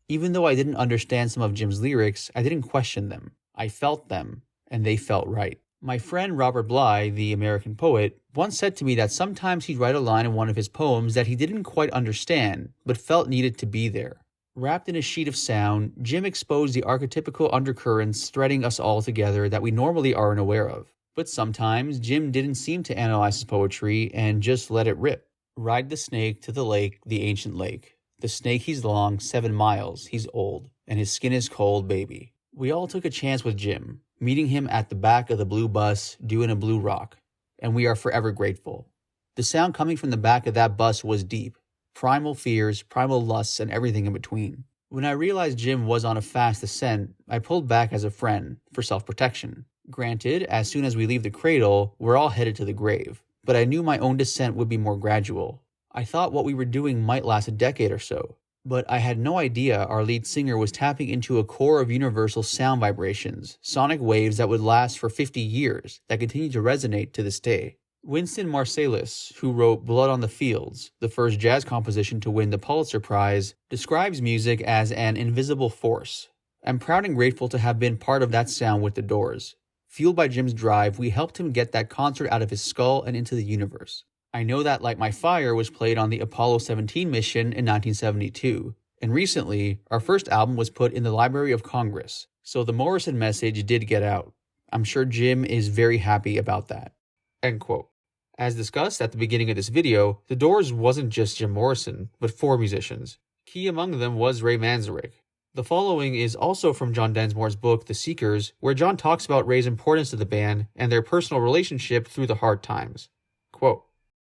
Even though I didn't understand some of Jim's lyrics, I didn't question them. I felt them, and they felt right. My friend Robert Bly, the American poet, once said to me that sometimes he'd write a line in one of his poems that he didn't quite understand, but felt needed to be there. Wrapped in a sheet of sound, Jim exposed the archetypical undercurrents threading us all together that we normally aren't aware of. But sometimes, Jim didn't seem to analyze his poetry and just let it rip. Ride the snake to the lake, the ancient lake. The snake he's long, 7 miles, he's old, and his skin is cold, baby. We all took a chance with Jim, meeting him at the back of the blue bus doing a blue rock, and we are forever grateful. The sound coming from the back of that bus was deep. Primal fears, primal lusts, and everything in between. When I realized Jim was on a fast ascent, I pulled back as a friend, for self-protection. Granted, as soon as we leave the cradle, we're all headed to the grave, but I knew my own descent would be more gradual. I thought what we were doing might last a decade or so, but I had no idea our lead singer was tapping into a core of universal sound vibrations, sonic waves that would last for 50 years, that continue to resonate to this day. Winston Marsalis, who wrote Blood on the Fields, the first jazz composition to win the Pulitzer Prize, describes music as an invisible force. I'm proud and grateful to have been part of that sound with the Doors. Fueled by Jim's drive, we helped him get that concert out of his skull and into the universe. I know that Light My Fire was played on the Apollo 17 mission in 1972, and recently, our first album was put in the Library of Congress, so the Morrison message did get out. I'm sure Jim is very happy about that." End quote. As discussed at the beginning of this video, the Doors wasn't just Jim Morrison, but 4 musicians. Key among them was Ray Manzarek. The following is also from John Densmore's book, The Seekers, where John talks about Ray's importance to the band and their personal relationship through the hard times. Quote,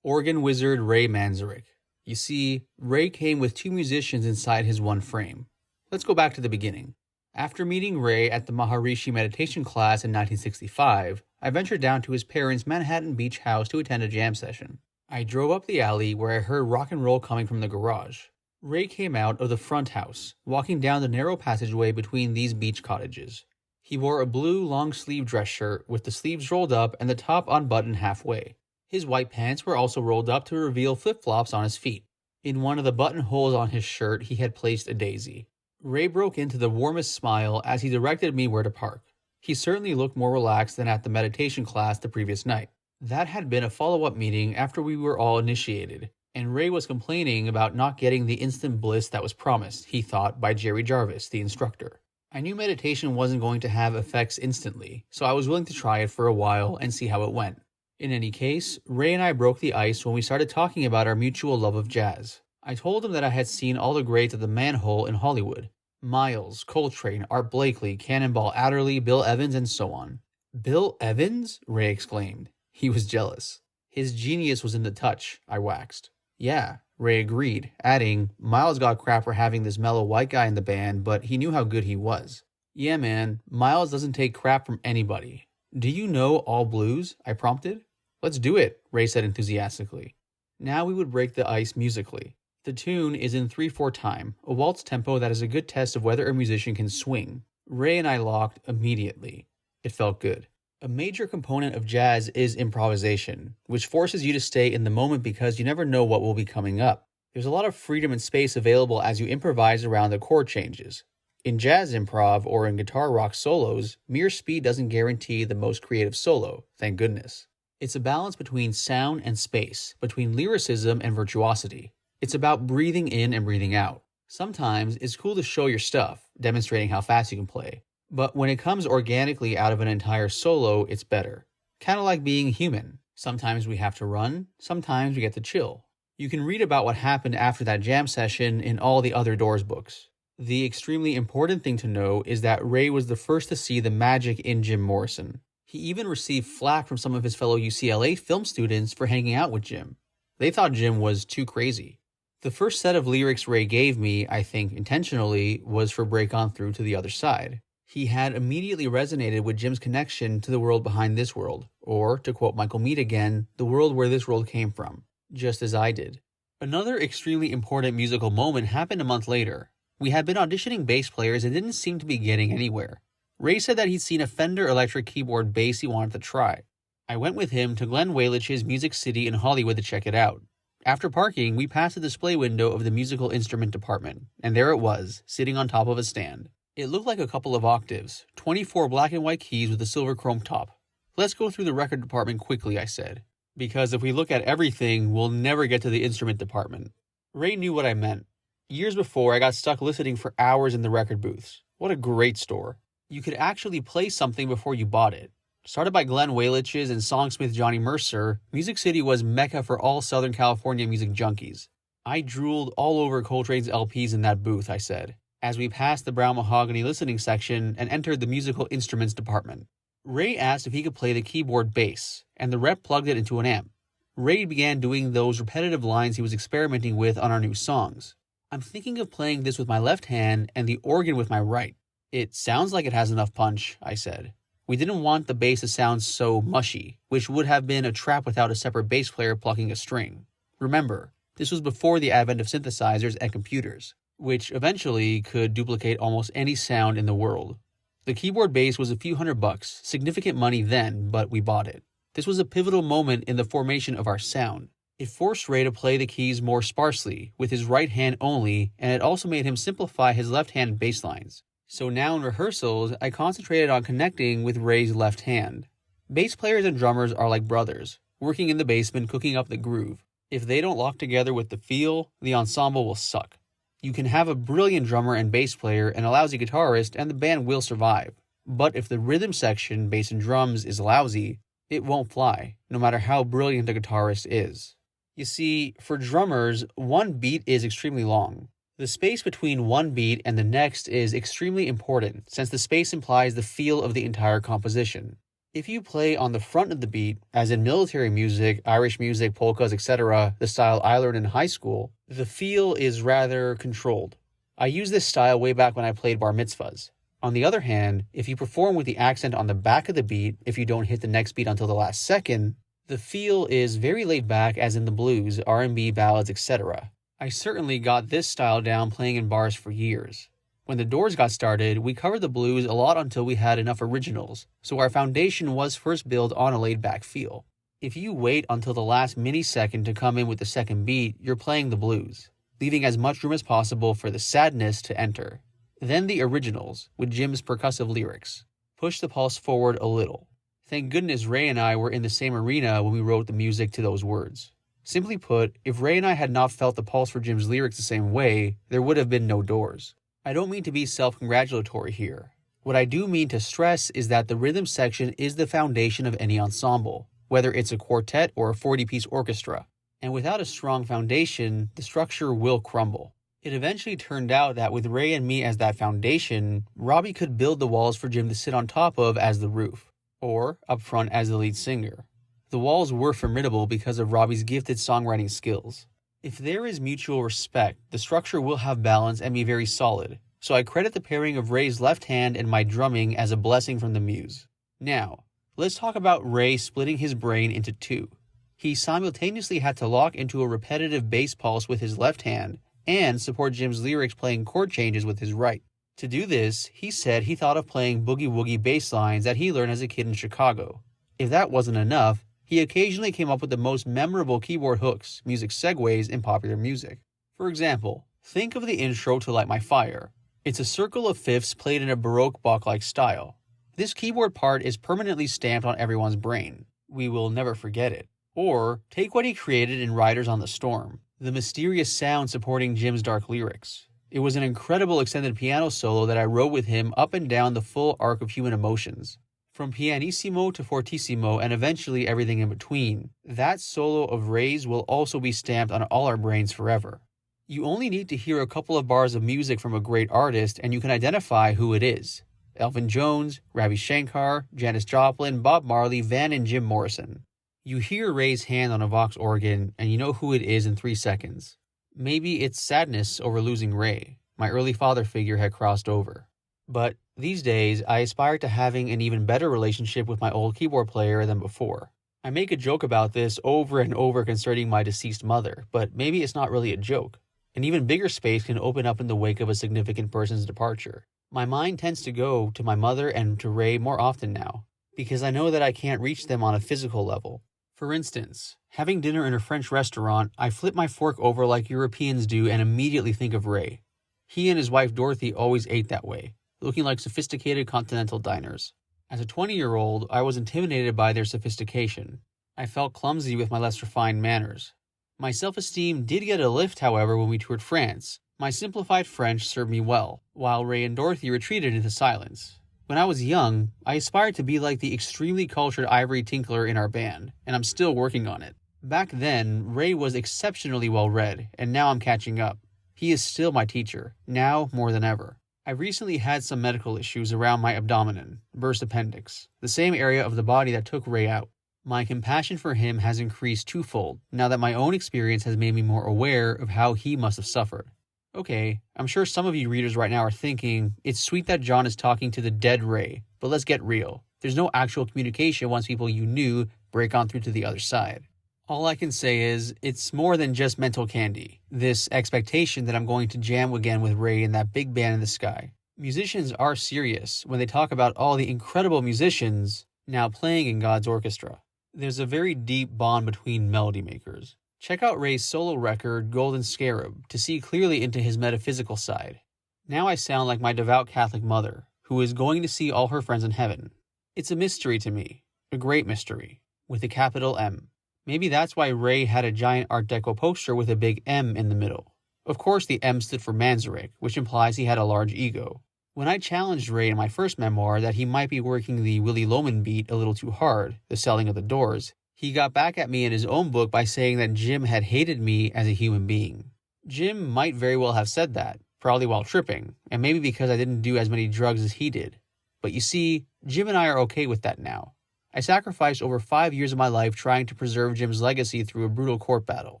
"Organ wizard Ray Manzarek. You see, Ray came with 2 musicians inside his one frame. Let's go back to the beginning. After meeting Ray at the Maharishi meditation class in 1965, I ventured down to his parents' Manhattan Beach house to attend a jam session. I drove up the alley where I heard rock and roll coming from the garage. Ray came out of the front house, walking down the narrow passageway between these beach cottages. He wore a blue long-sleeve dress shirt with the sleeves rolled up and the top unbuttoned halfway. His white pants were also rolled up to reveal flip-flops on his feet. In one of the buttonholes on his shirt, he had placed a daisy. Ray broke into the warmest smile as he directed me where to park. He certainly looked more relaxed than at the meditation class the previous night. That had been a follow-up meeting after we were all initiated, and Ray was complaining about not getting the instant bliss that was promised, he thought, by Jerry Jarvis, the instructor. I knew meditation wasn't going to have effects instantly, so I was willing to try it for a while and see how it went. In any case, Ray and I broke the ice when we started talking about our mutual love of jazz. I told him that I had seen all the greats at the Manhole in Hollywood. Miles, Coltrane, Art Blakey, Cannonball Adderley, Bill Evans, and so on. "Bill Evans?" Ray exclaimed. He was jealous. "His genius was in the touch," I waxed. "Yeah," Ray agreed, adding, "Miles got crap for having this mellow white guy in the band, but he knew how good he was." "Yeah, man, Miles doesn't take crap from anybody." "Do you know all blues?" I prompted. "Let's do it," Ray said enthusiastically. Now we would break the ice musically. The tune is in 3/4 time, a waltz tempo that is a good test of whether a musician can swing. Ray and I locked immediately. It felt good. A major component of jazz is improvisation, which forces you to stay in the moment because you never know what will be coming up. There's a lot of freedom and space available as you improvise around the chord changes. In jazz improv or in guitar rock solos, mere speed doesn't guarantee the most creative solo, thank goodness. It's a balance between sound and space, between lyricism and virtuosity. It's about breathing in and breathing out. Sometimes it's cool to show your stuff, demonstrating how fast you can play. But when it comes organically out of an entire solo, it's better. Kind of like being human. Sometimes we have to run, sometimes we get to chill. You can read about what happened after that jam session in all the other Doors books. The extremely important thing to know is that Ray was the first to see the magic in Jim Morrison. He even received flack from some of his fellow UCLA film students for hanging out with Jim. They thought Jim was too crazy. The first set of lyrics Ray gave me, I think intentionally, was for Break On Through to the Other Side. He had immediately resonated with Jim's connection to the world behind this world, or, to quote Michael Mead again, the world where this world came from, just as I did. Another extremely important musical moment happened a month later. We had been auditioning bass players and didn't seem to be getting anywhere. Ray said that he'd seen a Fender electric keyboard bass he wanted to try. I went with him to Glenn Walich's Music City in Hollywood to check it out. After parking, we passed the display window of the musical instrument department, and there it was, sitting on top of a stand. It looked like a couple of octaves, 24 black and white keys with a silver chrome top. "Let's go through the record department quickly," I said, "because if we look at everything, we'll never get to the instrument department." Ray knew what I meant. Years before, I got stuck listening for hours in the record booths. What a great store. You could actually play something before you bought it. Started by Glenn Walich's and songsmith Johnny Mercer, Music City was mecca for all Southern California music junkies. I drooled all over Coltrane's LPs in that booth, I said. as we passed the brown mahogany listening section and entered the musical instruments department. Ray asked if he could play the keyboard bass, and the rep plugged it into an amp. Ray began doing those repetitive lines he was experimenting with on our new songs. I'm thinking of playing this with my left hand and the organ with my right. It sounds like it has enough punch, I said. We didn't want the bass to sound so mushy, which would have been a trap without a separate bass player plucking a string. Remember, this was before the advent of synthesizers and computers, which eventually could duplicate almost any sound in the world. The keyboard bass was a few $100, significant money then, but we bought it. This was a pivotal moment in the formation of our sound. It forced Ray to play the keys more sparsely, with his right hand only, and it also made him simplify his left-hand bass lines. So now in rehearsals, I concentrated on connecting with Ray's left hand. Bass players and drummers are like brothers, working in the basement cooking up the groove. If they don't lock together with the feel, the ensemble will suck. You can have a brilliant drummer and bass player and a lousy guitarist and the band will survive. But if the rhythm section, bass and drums, is lousy, it won't fly, no matter how brilliant the guitarist is. You see, for drummers, one beat is extremely long. The space between one beat and the next is extremely important, since the space implies the feel of the entire composition. If you play on the front of the beat, as in military music, Irish music, polkas, etc., the style I learned in high school, the feel is rather controlled. I used this style way back when I played bar mitzvahs. On the other hand, if you perform with the accent on the back of the beat, if you don't hit the next beat until the last second, the feel is very laid back as in the blues, R&B, ballads, etc. I certainly got this style down playing in bars for years. When the Doors got started, we covered the blues a lot until we had enough originals, so our foundation was first built on a laid-back feel. If you wait until the last millisecond to come in with the second beat, you're playing the blues, leaving as much room as possible for the sadness to enter. Then the originals, with Jim's percussive lyrics. Push the pulse forward a little. Thank goodness Ray and I were in the same arena when we wrote the music to those words. Simply put, if Ray and I had not felt the pulse for Jim's lyrics the same way, there would have been no Doors. I don't mean to be self-congratulatory here. What I do mean to stress is that the rhythm section is the foundation of any ensemble, whether it's a quartet or a 40-piece orchestra. And without a strong foundation, the structure will crumble. It eventually turned out that with Ray and me as that foundation, Robby could build the walls for Jim to sit on top of as the roof, or up front as the lead singer. The walls were formidable because of Robby's gifted songwriting skills. If there is mutual respect, the structure will have balance and be very solid, so I credit the pairing of Ray's left hand and my drumming as a blessing from the muse. Now, let's talk about Ray splitting his brain into two. He simultaneously had to lock into a repetitive bass pulse with his left hand and support Jim's lyrics playing chord changes with his right. To do this, he said he thought of playing boogie-woogie bass lines that he learned as a kid in Chicago. If that wasn't enough, he occasionally came up with the most memorable keyboard hooks, music segues in popular music. For example, think of the intro to Light My Fire. It's a circle of fifths played in a Baroque Bach-like style. This keyboard part is permanently stamped on everyone's brain. We will never forget it. Or, take what he created in Riders on the Storm, the mysterious sound supporting Jim's dark lyrics. It was an incredible extended piano solo that I wrote with him up and down the full arc of human emotions. From pianissimo to fortissimo and eventually everything in between, that solo of Ray's will also be stamped on all our brains forever. You only need to hear a couple of bars of music from a great artist and you can identify who it is. Elvin Jones, Ravi Shankar, Janis Joplin, Bob Marley, Van and Jim Morrison. You hear Ray's hand on a Vox organ and you know who it is in 3 seconds. Maybe it's sadness over losing Ray. My early father figure had crossed over. But these days, I aspire to having an even better relationship with my old keyboard player than before. I make a joke about this over and over concerning my deceased mother, but maybe it's not really a joke. An even bigger space can open up in the wake of a significant person's departure. My mind tends to go to my mother and to Ray more often now, because I know that I can't reach them on a physical level. For instance, having dinner in a French restaurant, I flip my fork over like Europeans do and immediately think of Ray. He and his wife Dorothy always ate that way, looking like sophisticated continental diners. As a 20-year-old, I was intimidated by their sophistication. I felt clumsy with my less refined manners. My self-esteem did get a lift, however, when we toured France. My simplified French served me well, while Ray and Dorothy retreated into silence. When I was young, I aspired to be like the extremely cultured ivory tinkler in our band, and I'm still working on it. Back then, Ray was exceptionally well-read, and now I'm catching up. He is still my teacher, now more than ever. I recently had some medical issues around my abdomen, burst appendix, the same area of the body that took Ray out. My compassion for him has increased twofold now that my own experience has made me more aware of how he must have suffered. Okay, I'm sure some of you readers right now are thinking, it's sweet that John is talking to the dead Ray, but let's get real. There's no actual communication once people you knew break on through to the other side. All I can say is, it's more than just mental candy, this expectation that I'm going to jam again with Ray in that big band in the sky. Musicians are serious when they talk about all the incredible musicians now playing in God's orchestra. There's a very deep bond between melody makers. Check out Ray's solo record, Golden Scarab, to see clearly into his metaphysical side. Now I sound like my devout Catholic mother, who is going to see all her friends in heaven. It's a mystery to me, a great mystery, with a capital M. Maybe that's why Ray had a giant Art Deco poster with a big M in the middle. Of course, the M stood for Manzarek, which implies he had a large ego. When I challenged Ray in my first memoir that he might be working the Willy Loman beat a little too hard, the selling of the Doors, he got back at me in his own book by saying that Jim had hated me as a human being. Jim might very well have said that, probably while tripping, and maybe because I didn't do as many drugs as he did. But you see, Jim and I are okay with that now. I sacrificed over 5 years of my life trying to preserve Jim's legacy through a brutal court battle.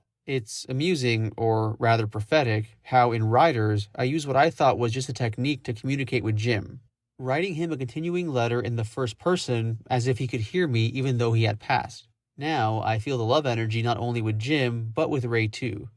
It's amusing, or rather prophetic, how in Riders, I used what I thought was just a technique to communicate with Jim, writing him a continuing letter in the first person as if he could hear me even though he had passed. Now, I feel the love energy not only with Jim, but with Ray too.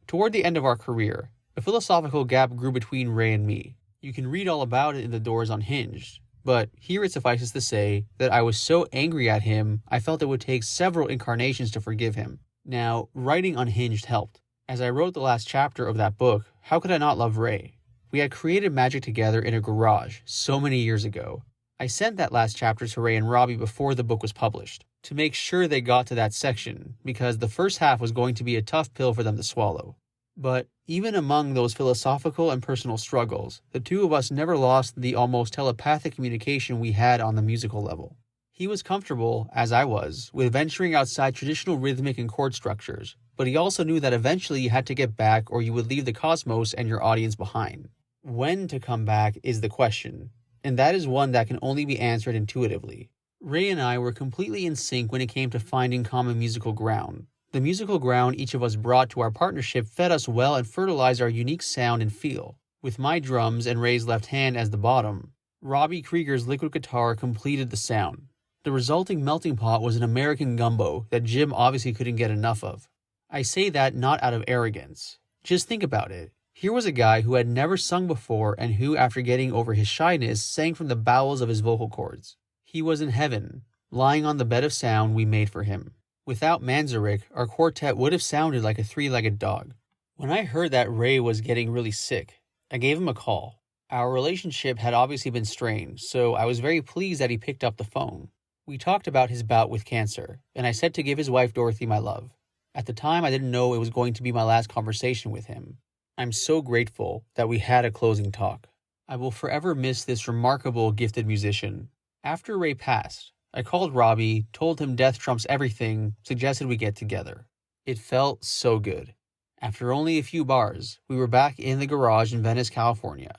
Toward the end of our career, a philosophical gap grew between Ray and me. You can read all about it in The Doors Unhinged. But here it suffices to say that I was so angry at him, I felt it would take several incarnations to forgive him. Now, writing Unhinged helped. As I wrote the last chapter of that book, how could I not love Ray? We had created magic together in a garage so many years ago. I sent that last chapter to Ray and Robby before the book was published, to make sure they got to that section, because the first half was going to be a tough pill for them to swallow. But even among those philosophical and personal struggles, the two of us never lost the almost telepathic communication we had on the musical level. He was comfortable, as I was, with venturing outside traditional rhythmic and chord structures, but he also knew that eventually you had to get back or you would leave the cosmos and your audience behind. When to come back is the question, and that is one that can only be answered intuitively. Ray and I were completely in sync when it came to finding common musical ground. The musical ground each of us brought to our partnership fed us well and fertilized our unique sound and feel. With my drums and Ray's left hand as the bottom, Robby Krieger's liquid guitar completed the sound. The resulting melting pot was an American gumbo that Jim obviously couldn't get enough of. I say that not out of arrogance. Just think about it. Here was a guy who had never sung before and who, after getting over his shyness, sang from the bowels of his vocal cords. He was in heaven, lying on the bed of sound we made for him. Without Manzarek, our quartet would have sounded like a three-legged dog. When I heard that Ray was getting really sick, I gave him a call. Our relationship had obviously been strained, so I was very pleased that he picked up the phone. We talked about his bout with cancer, and I said to give his wife Dorothy my love. At the time, I didn't know it was going to be my last conversation with him. I'm so grateful that we had a closing talk. I will forever miss this remarkable, gifted musician. After Ray passed, I called Robby, told him death trumps everything, suggested we get together. It felt so good. After only a few bars, we were back in the garage in Venice, California.